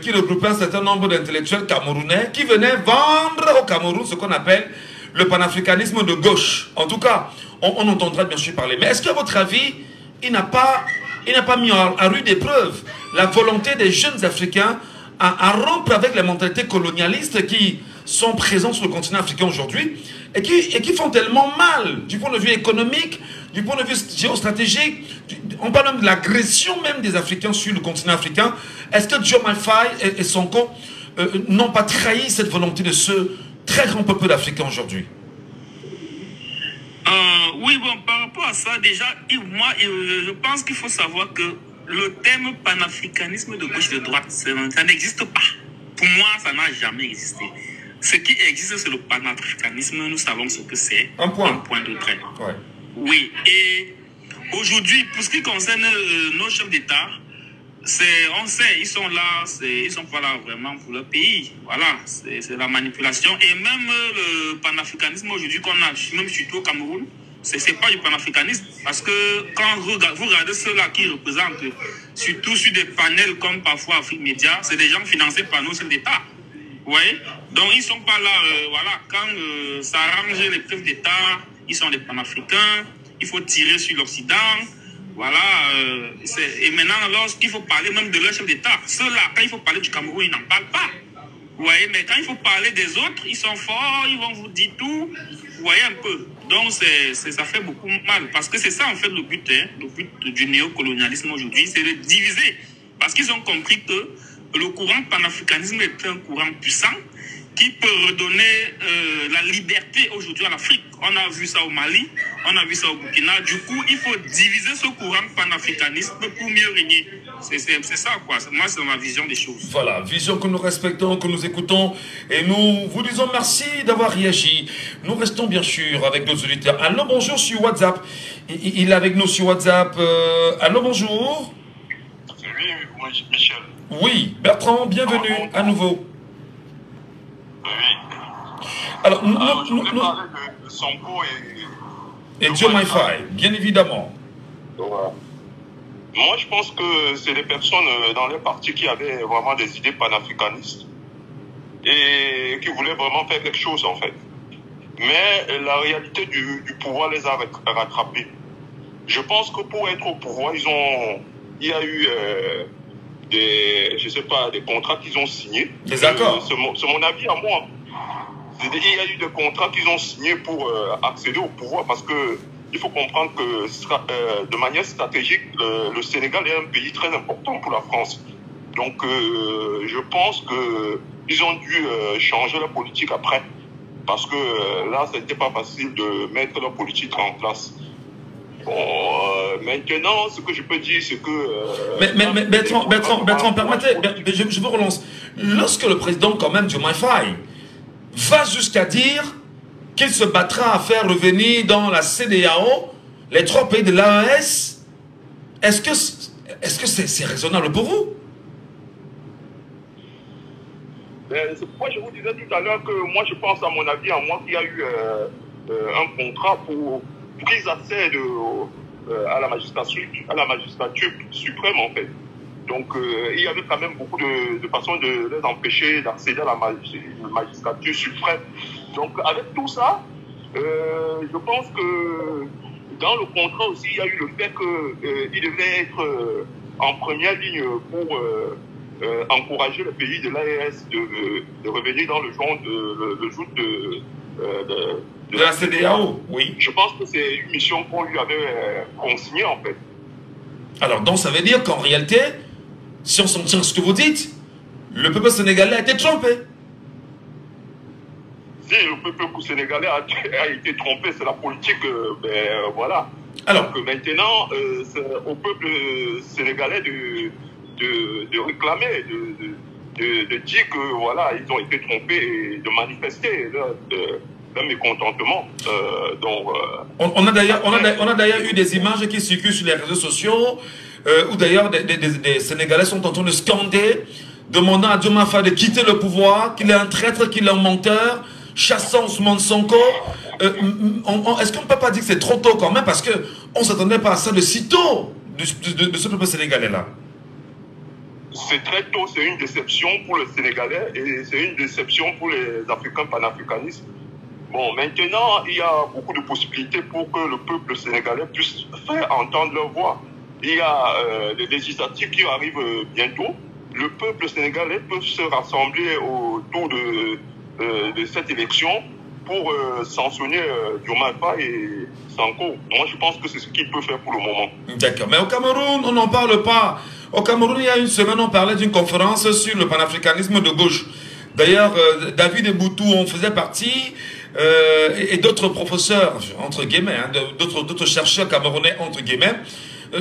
qui regroupait un certain nombre d'intellectuels camerounais qui venaient vendre au Cameroun ce qu'on appelle le panafricanisme de gauche. En tout cas, on entendra bien sûr parler. Mais est-ce qu'à votre avis, il n'a pas mis à rude épreuve la volonté des jeunes Africains à rompre avec les mentalités colonialistes qui sont présentes sur le continent africain aujourd'hui et qui font tellement mal du point de vue économique, du point de vue géostratégique. On parle même de l'agression même des Africains sur le continent africain. Est-ce que Diomaye Faye et Sonko n'ont pas trahi cette volonté de ce très grand peuple d'Africains aujourd'hui? Oui, bon, par rapport à ça, déjà, moi, je pense qu'il faut savoir que le terme panafricanisme de gauche et de droite, ça n'existe pas. Pour moi, ça n'a jamais existé. Ce qui existe, c'est le panafricanisme. Nous savons ce que c'est. Un point de trait. Ouais. Oui, et aujourd'hui, pour ce qui concerne nos chefs d'État, on sait, ils sont là, ils sont pas là vraiment pour leur pays. Voilà, c'est la manipulation. Et même le panafricanisme aujourd'hui qu'on a, même surtout au Cameroun, c'est pas du panafricanisme. Parce que quand vous regardez ceux-là qui représentent, surtout sur des panels comme parfois Afrique Média, c'est des gens financés par nos chefs d'État. Vous voyez? Donc ils sont pas là, voilà, quand ça arrange les chefs d'État, ils sont des panafricains, il faut tirer sur l'Occident. Voilà, et maintenant, lorsqu'il faut parler même de leur chef d'État, ceux-là, quand il faut parler du Cameroun, ils n'en parlent pas. Vous voyez, mais quand il faut parler des autres, ils sont forts, ils vont vous dire tout. Vous voyez un peu. Donc, ça fait beaucoup mal. Parce que c'est ça, en fait, le but du néocolonialisme aujourd'hui, c'est de diviser. Parce qu'ils ont compris que le courant panafricanisme est un courant puissant qui peut redonner la liberté aujourd'hui à l'Afrique. On a vu ça au Mali, on a vu ça au Burkina. Du coup, il faut diviser ce courant panafricanisme pour mieux régner. C'est ça, quoi. Moi, c'est ma vision des choses. Voilà, vision que nous respectons, que nous écoutons. Et nous vous disons merci d'avoir réagi. Nous restons bien sûr avec nos auditeurs. Allô, bonjour sur WhatsApp. Il est avec nous sur WhatsApp. Allô, bonjour. Oui, Michel. Oui, Bertrand, bienvenue à nouveau. Alors, je voulais parler de Sonko et Diomaye, bien évidemment. Voilà. Moi, je pense que c'est des personnes dans les partis qui avaient vraiment des idées panafricanistes et qui voulaient vraiment faire quelque chose, en fait. Mais la réalité du pouvoir les a rattrapés. Je pense que pour être au pouvoir, il y a eu des contrats qu'ils ont signés. Des accords. C'est mon avis à moi. Il y a eu des contrats qu'ils ont signés pour accéder au pouvoir parce que il faut comprendre que de manière stratégique, le Sénégal est un pays très important pour la France. Donc je pense qu'ils ont dû changer la politique après parce que là, ce n'était pas facile de mettre la politique en place. Bon, maintenant, ce que je peux dire, c'est que... Mais Bertrand, permettez, je vous relance. Lorsque le président, quand même, Diomaye Faye, va jusqu'à dire qu'il se battra à faire revenir dans la CEDEAO les 3 pays de l'AES, est-ce que c'est raisonnable pour vous? C'est pourquoi je vous disais tout à l'heure que moi je pense à mon avis, à moi qu'il y a eu un contrat pour qu'ils accèdent à la magistrature suprême en fait. Donc il y avait quand même beaucoup de façons de les empêcher d'accéder à la magistrature suprême. Donc avec tout ça, je pense que dans le contrat aussi, il y a eu le fait qu'il devait être en première ligne pour encourager le pays de l'AES de revenir dans le jour de la CEDEAO, oui. Je pense que c'est une mission qu'on lui avait consignée en fait. Alors donc ça veut dire qu'en réalité, si on s'en tient à ce que vous dites, le peuple sénégalais a été trompé. Si le peuple sénégalais a été trompé, c'est la politique, voilà. Alors, donc maintenant, c'est au peuple sénégalais de réclamer, de dire que voilà, ils ont été trompés et de manifester leur mécontentement. On a d'ailleurs eu des images qui circulent sur les réseaux sociaux où d'ailleurs des Sénégalais sont en train de scander, demandant à Diomaye Faye de quitter le pouvoir, qu'il est un traître, qu'il est un menteur, chassant Ousmane Sonko. Est-ce qu'on ne peut pas dire que c'est trop tôt quand même, parce qu'on ne s'attendait pas à ça de si tôt de ce peuple sénégalais-là? C'est très tôt, c'est une déception pour le Sénégalais et c'est une déception pour les Africains panafricanistes. Bon, maintenant, il y a beaucoup de possibilités pour que le peuple sénégalais puisse faire entendre leur voix. Il y a des législatives qui arrivent bientôt. Le peuple sénégalais peut se rassembler autour de cette élection pour sanctionner Diomaye Faye et Sonko. Moi, je pense que c'est ce qu'il peut faire pour le moment. D'accord. Mais au Cameroun, on n'en parle pas. Au Cameroun, il y a une semaine, on parlait d'une conférence sur le panafricanisme de gauche. D'ailleurs, David Eboutou en faisait partie. et d'autres professeurs, entre guillemets, hein, d'autres chercheurs camerounais, entre guillemets.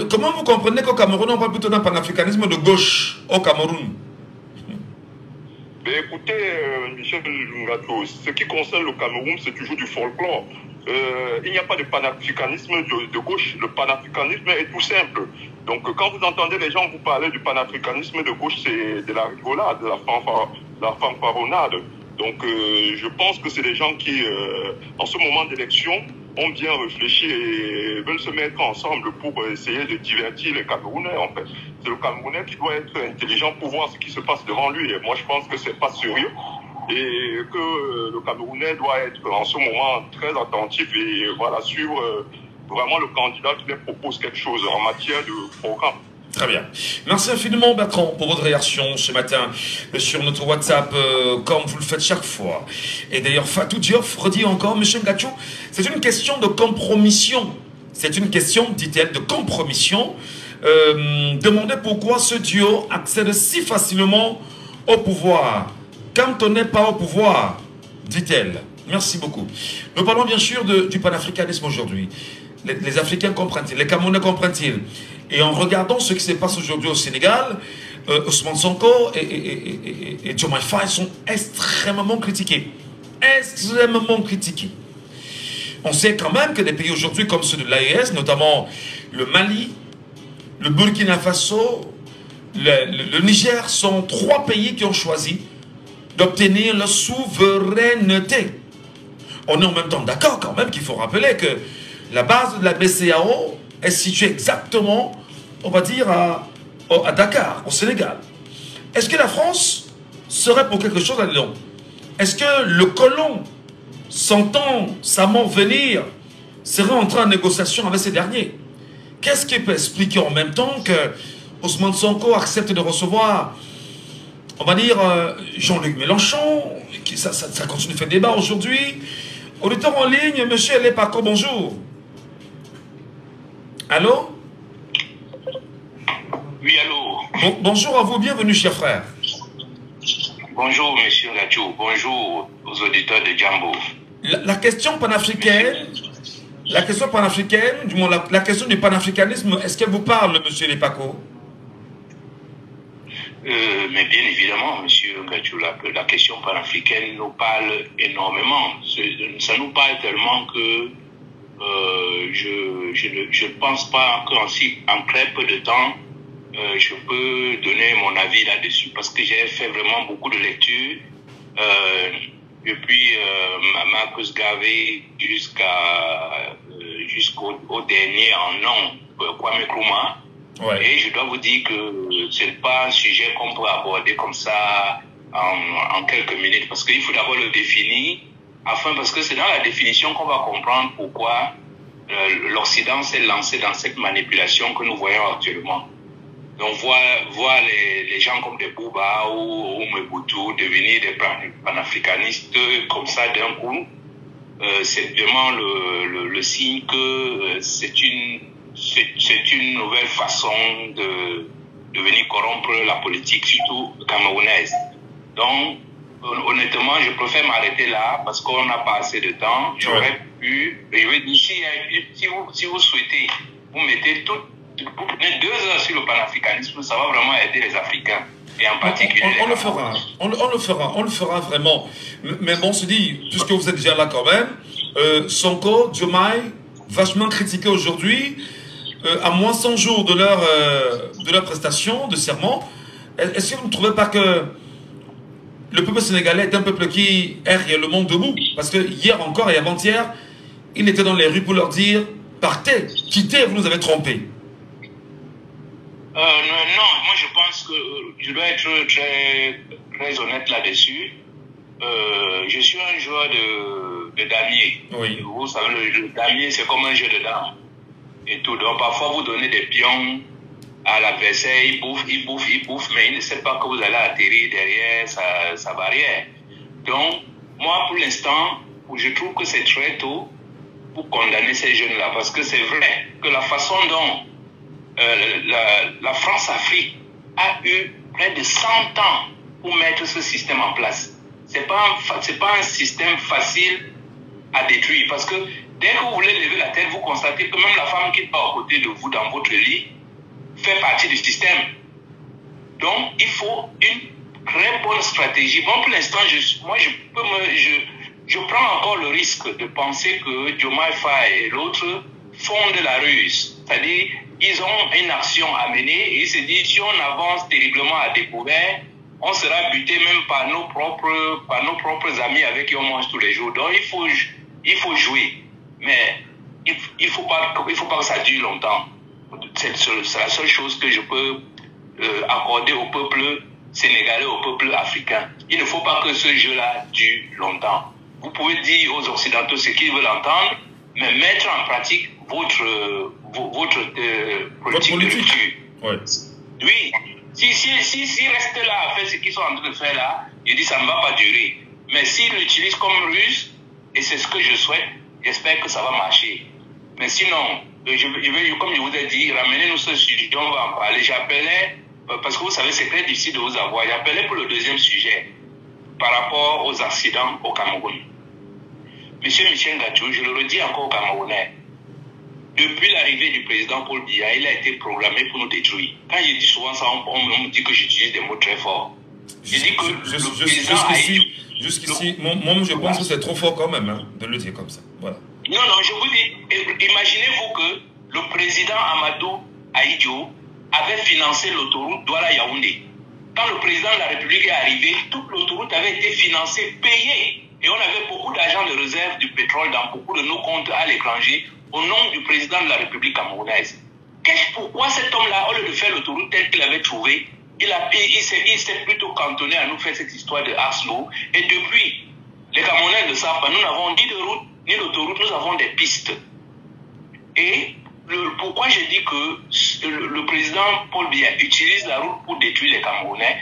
Comment vous comprenez qu'au Cameroun, on parle plutôt d'un panafricanisme de gauche au Cameroun? Mais écoutez, Michel Ngato, ce qui concerne le Cameroun, c'est toujours du folklore. Il n'y a pas de panafricanisme de gauche. Le panafricanisme est tout simple. Donc quand vous entendez les gens vous parler du panafricanisme de gauche, c'est de la rigolade, de la fanfaronnade. Donc je pense que c'est des gens qui, en ce moment d'élection, ont bien réfléchi et veulent se mettre ensemble pour essayer de divertir les Camerounais, en fait. C'est le Camerounais qui doit être intelligent pour voir ce qui se passe devant lui. Et moi, je pense que c'est pas sérieux et que le Camerounais doit être en ce moment très attentif et voilà, suivre vraiment le candidat qui lui propose quelque chose en matière de programme. Très bien. Merci infiniment, Bertrand, pour votre réaction ce matin sur notre WhatsApp, comme vous le faites chaque fois. Et d'ailleurs, Fatou Diop redit encore, M. Ngacho, c'est une question de compromission. C'est une question, dit-elle, de compromission. Demandez pourquoi ce duo accède si facilement au pouvoir, quand on n'est pas au pouvoir, dit-elle. Merci beaucoup. Nous parlons bien sûr du panafricanisme aujourd'hui. Les Africains comprennent-ils? Les Camerounais comprennent-ils? Et en regardant ce qui se passe aujourd'hui au Sénégal, Ousmane Sonko et Diomaye Faye sont extrêmement critiqués. Extrêmement critiqués. On sait quand même que des pays aujourd'hui comme ceux de l'AES, notamment le Mali, le Burkina Faso, le Niger, sont 3 pays qui ont choisi d'obtenir la souveraineté. On est en même temps d'accord quand même qu'il faut rappeler que la base de la BCEAO est située exactement, on va dire, à Dakar, au Sénégal. Est-ce que la France serait pour quelque chose là-dedans? Est-ce que le colon, sentant sa mort venir, serait entré en négociation avec ces derniers? Qu'est-ce qui peut expliquer en même temps que Ousmane Sonko accepte de recevoir, on va dire, Jean-Luc Mélenchon? Ça continue de faire débat aujourd'hui. Auditeur en ligne, monsieur Lepako, bonjour. Allô? Oui, allô. Bonjour à vous, bienvenue, cher frère. Bonjour, monsieur Ngacho. Bonjour aux auditeurs de Djambo. La question panafricaine, la question du panafricanisme, est-ce qu'elle vous parle, monsieur Lepako? Mais bien évidemment, monsieur Ngacho, la question panafricaine nous parle énormément. Ça nous parle tellement que je ne pense pas qu'en très peu de temps, je peux donner mon avis là-dessus parce que j'ai fait vraiment beaucoup de lectures depuis Marcus Garvey jusqu'au dernier en nom, Kwame Nkrumah. Ouais. Et je dois vous dire que ce n'est pas un sujet qu'on peut aborder comme ça en quelques minutes parce qu'il faut d'abord le définir. Parce que c'est dans la définition qu'on va comprendre pourquoi l'Occident s'est lancé dans cette manipulation que nous voyons actuellement. Donc voir les gens comme des Bouba ou Mobutu devenir des panafricanistes comme ça d'un coup, c'est vraiment le signe que c'est une nouvelle façon de venir corrompre la politique, surtout camerounaise. Donc, honnêtement, je préfère m'arrêter là parce qu'on n'a pas assez de temps. J'aurais pu... Si vous souhaitez, vous mettez 2 heures sur le panafricanisme, ça va vraiment aider les Africains. Et en particulier... On le fera vraiment. Mais bon, on se dit, puisque vous êtes déjà là quand même, Sonko, Diomaye, vachement critiqué aujourd'hui, à moins 100 jours de leur prestation de serment. Est-ce que vous ne trouvez pas que le peuple sénégalais est un peuple qui est réellement debout? Parce que hier encore et avant-hier, il était dans les rues pour leur dire « Partez, quittez, vous nous avez trompés ». Non, moi je pense que je dois être très honnête là-dessus. Je suis un joueur de damier. Oui. Vous savez, le damier c'est comme un jeu de dames. Et tout. Donc parfois vous donnez des pions à l'adversaire, il bouffe, mais il ne sait pas que vous allez atterrir derrière sa barrière. Donc, moi pour l'instant, je trouve que c'est très tôt pour condamner ces jeunes-là. Parce que c'est vrai que la façon dont la France-Afrique a eu près de 100 ans pour mettre ce système en place. C'est pas un système facile à détruire. Parce que dès que vous voulez lever la tête, vous constatez que même la femme qui est à côté de vous dans votre lit fait partie du système. Donc, il faut une très bonne stratégie. Bon, pour l'instant, je prends encore le risque de penser que Diomaye Faye et l'autre font de la ruse. C'est-à-dire, ils ont une action à mener et ils se disent, si on avance terriblement à découvert, on sera buté même par nos propres amis avec qui on mange tous les jours. Donc, il faut jouer. Mais il faut pas que ça dure longtemps. C'est la seule chose que je peux accorder au peuple sénégalais, au peuple africain. Il ne faut pas que ce jeu-là dure longtemps. Vous pouvez dire aux Occidentaux ce qu'ils veulent entendre, mais mettre en pratique votre politique de rupture. Ouais. Oui. S'ils restent là à faire ce qu'ils sont en train de faire là, je dis ça ne va pas durer. Mais s'ils l'utilisent comme ruse, et c'est ce que je souhaite, j'espère que ça va marcher. Mais sinon, je vais, comme je vous ai dit, ramenez-nous ce sujet, on va en parler. J'appelais, parce que vous savez, c'est très difficile de vous avoir, j'appelais pour le deuxième sujet, par rapport aux accidents au Cameroun. Monsieur Michel Ngatou, je le redis encore aux Camerounais, depuis l'arrivée du président Paul Biya, il a été programmé pour nous détruire. Quand je dis souvent ça, on me dit que j'utilise des mots très forts. Je dis que le président jusqu'ici, moi je pense que c'est trop fort quand même, hein, de le dire comme ça. Voilà. Non, je vous dis, imaginez-vous que le président Amadou Ahidjo avait financé l'autoroute Douala-Yaoundé. Quand le président de la République est arrivé, toute l'autoroute avait été financée, payée. Et on avait beaucoup d'argent de réserve du pétrole dans beaucoup de nos comptes à l'étranger au nom du président de la République camerounaise. Pourquoi cet homme-là, au lieu de faire l'autoroute telle qu'il avait trouvé, il s'est plutôt cantonné à nous faire cette histoire de Arslo. Et depuis, les Camerounais ne savent pas, nous n'avons ni de route, ni d'autoroute, nous avons des pistes. Et pourquoi je dis que le président Paul Biya utilise la route pour détruire les Camerounais?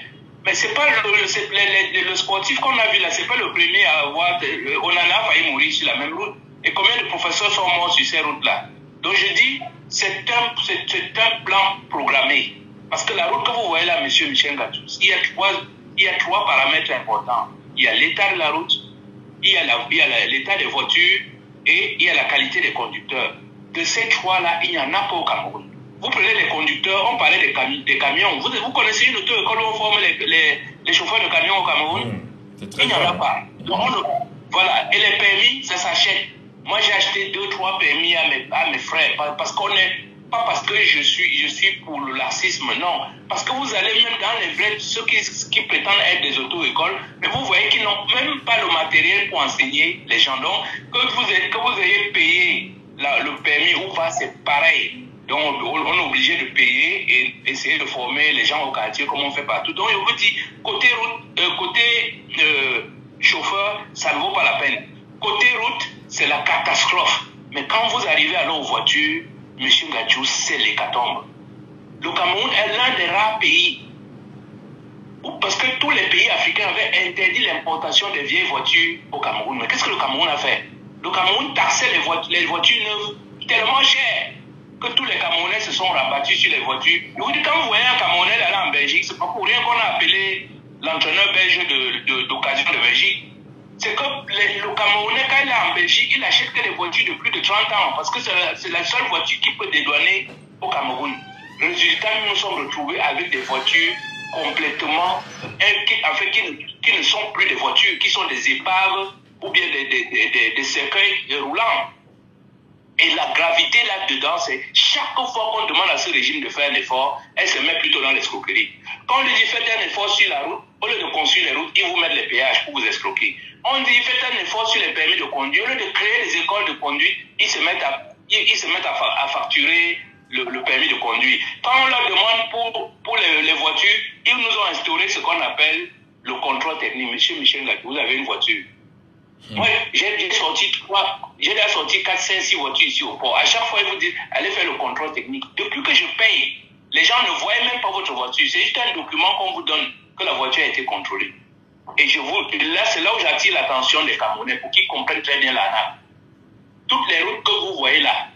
Mais c'est pas le sportif qu'on a vu là, c'est pas le premier à avoir. On en a failli mourir sur la même route. Et combien de professeurs sont morts sur ces routes-là? Donc je dis, c'est un plan programmé. Parce que la route que vous voyez là, monsieur Michel Ngatou, il y a trois paramètres importants. Il y a l'état de la route, il y a l'état des voitures et il y a la qualité des conducteurs. De ces trois-là, il n'y en a pas au Cameroun. Vous prenez les conducteurs, on parlait des camions. Vous connaissez une auto-école où on forme les chauffeurs de camions au Cameroun? Il n'y en a pas. Donc voilà. Et les permis, ça s'achète. Moi, j'ai acheté 2-3 permis à mes frères. Pas parce que je suis pour le laxisme, non. Parce que vous allez même dans les vrais, ceux qui prétendent être des auto-écoles, mais vous voyez qu'ils n'ont même pas le matériel pour enseigner les gens. Donc, que vous ayez payé le permis ou pas, c'est pareil. Donc, on est obligé de payer et essayer de former les gens au quartier comme on fait partout. Donc, je vous dis, côté chauffeur, ça ne vaut pas la peine. Côté route, c'est la catastrophe. Mais quand vous arrivez alors aux voitures, M. Ngatou, c'est l'hécatombe. Le Cameroun est l'un des rares pays, parce que tous les pays africains avaient interdit l'importation des vieilles voitures au Cameroun. Mais qu'est-ce que le Cameroun a fait? Le Cameroun taxait les voitures neuves tellement chères que tous les Camerounais se sont rabattus sur les voitures. Je vous dis, quand vous voyez un Camerounais aller en Belgique, c'est pas pour rien qu'on a appelé l'entraîneur belge d'occasion de Belgique. C'est que le Camerounais, quand il est en Belgique, il achète que des voitures de plus de 30 ans, parce que c'est la seule voiture qui peut dédouaner au Cameroun. Résultat, nous nous sommes retrouvés avec des voitures complètement, qui ne sont plus des voitures, qui sont des épaves ou bien des cercueils roulants. Et la gravité là-dedans, c'est chaque fois qu'on demande à ce régime de faire un effort, elle se met plutôt dans l'escroquerie. Quand on lui dit faites un effort sur la route, au lieu de construire les routes, ils vous mettent les péages pour vous escroquer. On dit faites un effort sur les permis de conduire, au lieu de créer les écoles de conduite, ils se mettent à facturer le permis de conduire. Quand on leur demande pour les voitures, ils nous ont instauré ce qu'on appelle le contrôle technique. Monsieur Michel Ngatou, vous avez une voiture. Moi, j'ai déjà sorti 4, 5, 6 voitures ici au port. À chaque fois, ils vous disent, allez faire le contrôle technique. Depuis que je paye, les gens ne voient même pas votre voiture. C'est juste un document qu'on vous donne que la voiture a été contrôlée. Et là, c'est là où j'attire l'attention des Camerounais pour qu'ils comprennent très bien l'ANAP. Toutes les routes que vous voyez là,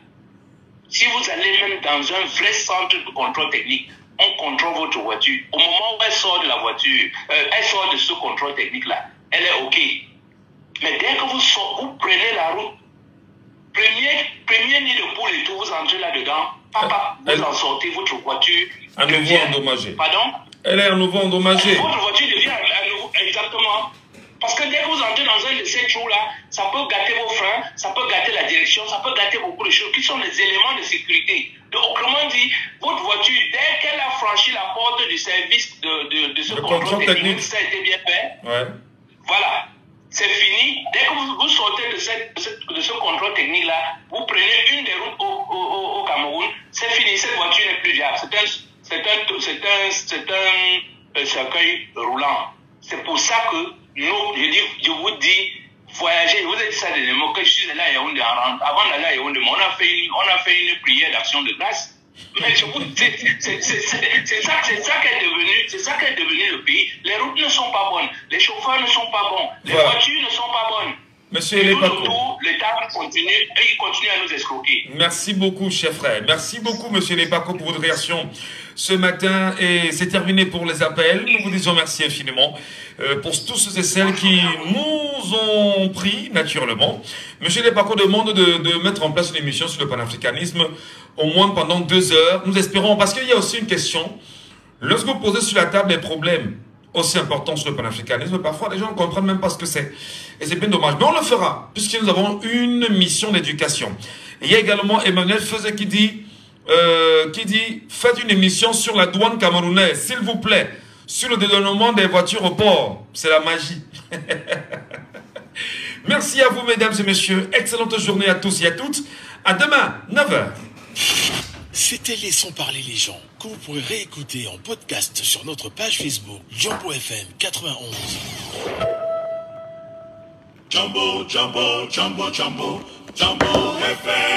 si vous allez même dans un vrai centre de contrôle technique, on contrôle votre voiture. Au moment où elle sort de la voiture, elle sort de ce contrôle technique-là, elle est OK. Mais dès que vous prenez la route, premier nid de poule et tout, vous entrez là-dedans, papa, vous en sortez, votre voiture à nouveau endommagée. Pardon? Elle est à nouveau endommagée. Votre voiture devient à nouveau, exactement. Parce que dès que vous entrez dans un de ces trous-là, ça peut gâter vos freins, ça peut gâter la direction, ça peut gâter beaucoup de choses qui sont les éléments de sécurité. Donc, autrement dit, votre voiture, dès qu'elle a franchi la porte du service de ce contrôle technique, ça a été bien fait. Ouais. Voilà, c'est fini. Dès que vous sortez de ce contrôle technique-là, vous prenez une des routes au Cameroun, c'est fini, cette voiture n'est plus viable. C'est un cercueil roulant. C'est pour ça que nous, je vous dis, voyager, je vous ai dit ça dernièrement, que je suis allé à Yaoundé en rentrant. Avant d'aller à Yaoundé, on a fait une prière d'action de grâce. Mais je vous dis, c'est ça qu'est devenu le pays. Les routes ne sont pas bonnes, les chauffeurs ne sont pas bons, les voitures ne sont pas bonnes. Monsieur Lepako, l'État continue à nous escroquer. Merci beaucoup, chef frère. Merci beaucoup, monsieur Lepako, pour votre réaction ce matin. Et c'est terminé pour les appels. Nous vous disons merci infiniment pour tous ceux et celles qui nous ont pris, naturellement. Monsieur Lepako demande de mettre en place une émission sur le panafricanisme, au moins pendant 2 heures. Nous espérons, parce qu'il y a aussi une question. Lorsque vous posez sur la table des problèmes aussi importants sur le panafricanisme, parfois les gens ne comprennent même pas ce que c'est. Et c'est bien dommage. Mais on le fera, puisque nous avons une mission d'éducation. Il y a également Emmanuel Fezé qui dit, faites une émission sur la douane camerounaise, s'il vous plaît, sur le dédouanement des voitures au port. C'est la magie. Merci à vous, mesdames et messieurs. Excellente journée à tous et à toutes. À demain, 9h. C'était Laissons parler les gens, que vous pourrez réécouter en podcast sur notre page Facebook Jambo FM 91. Jambo, Jambo, Jambo, Jambo, Jambo FM.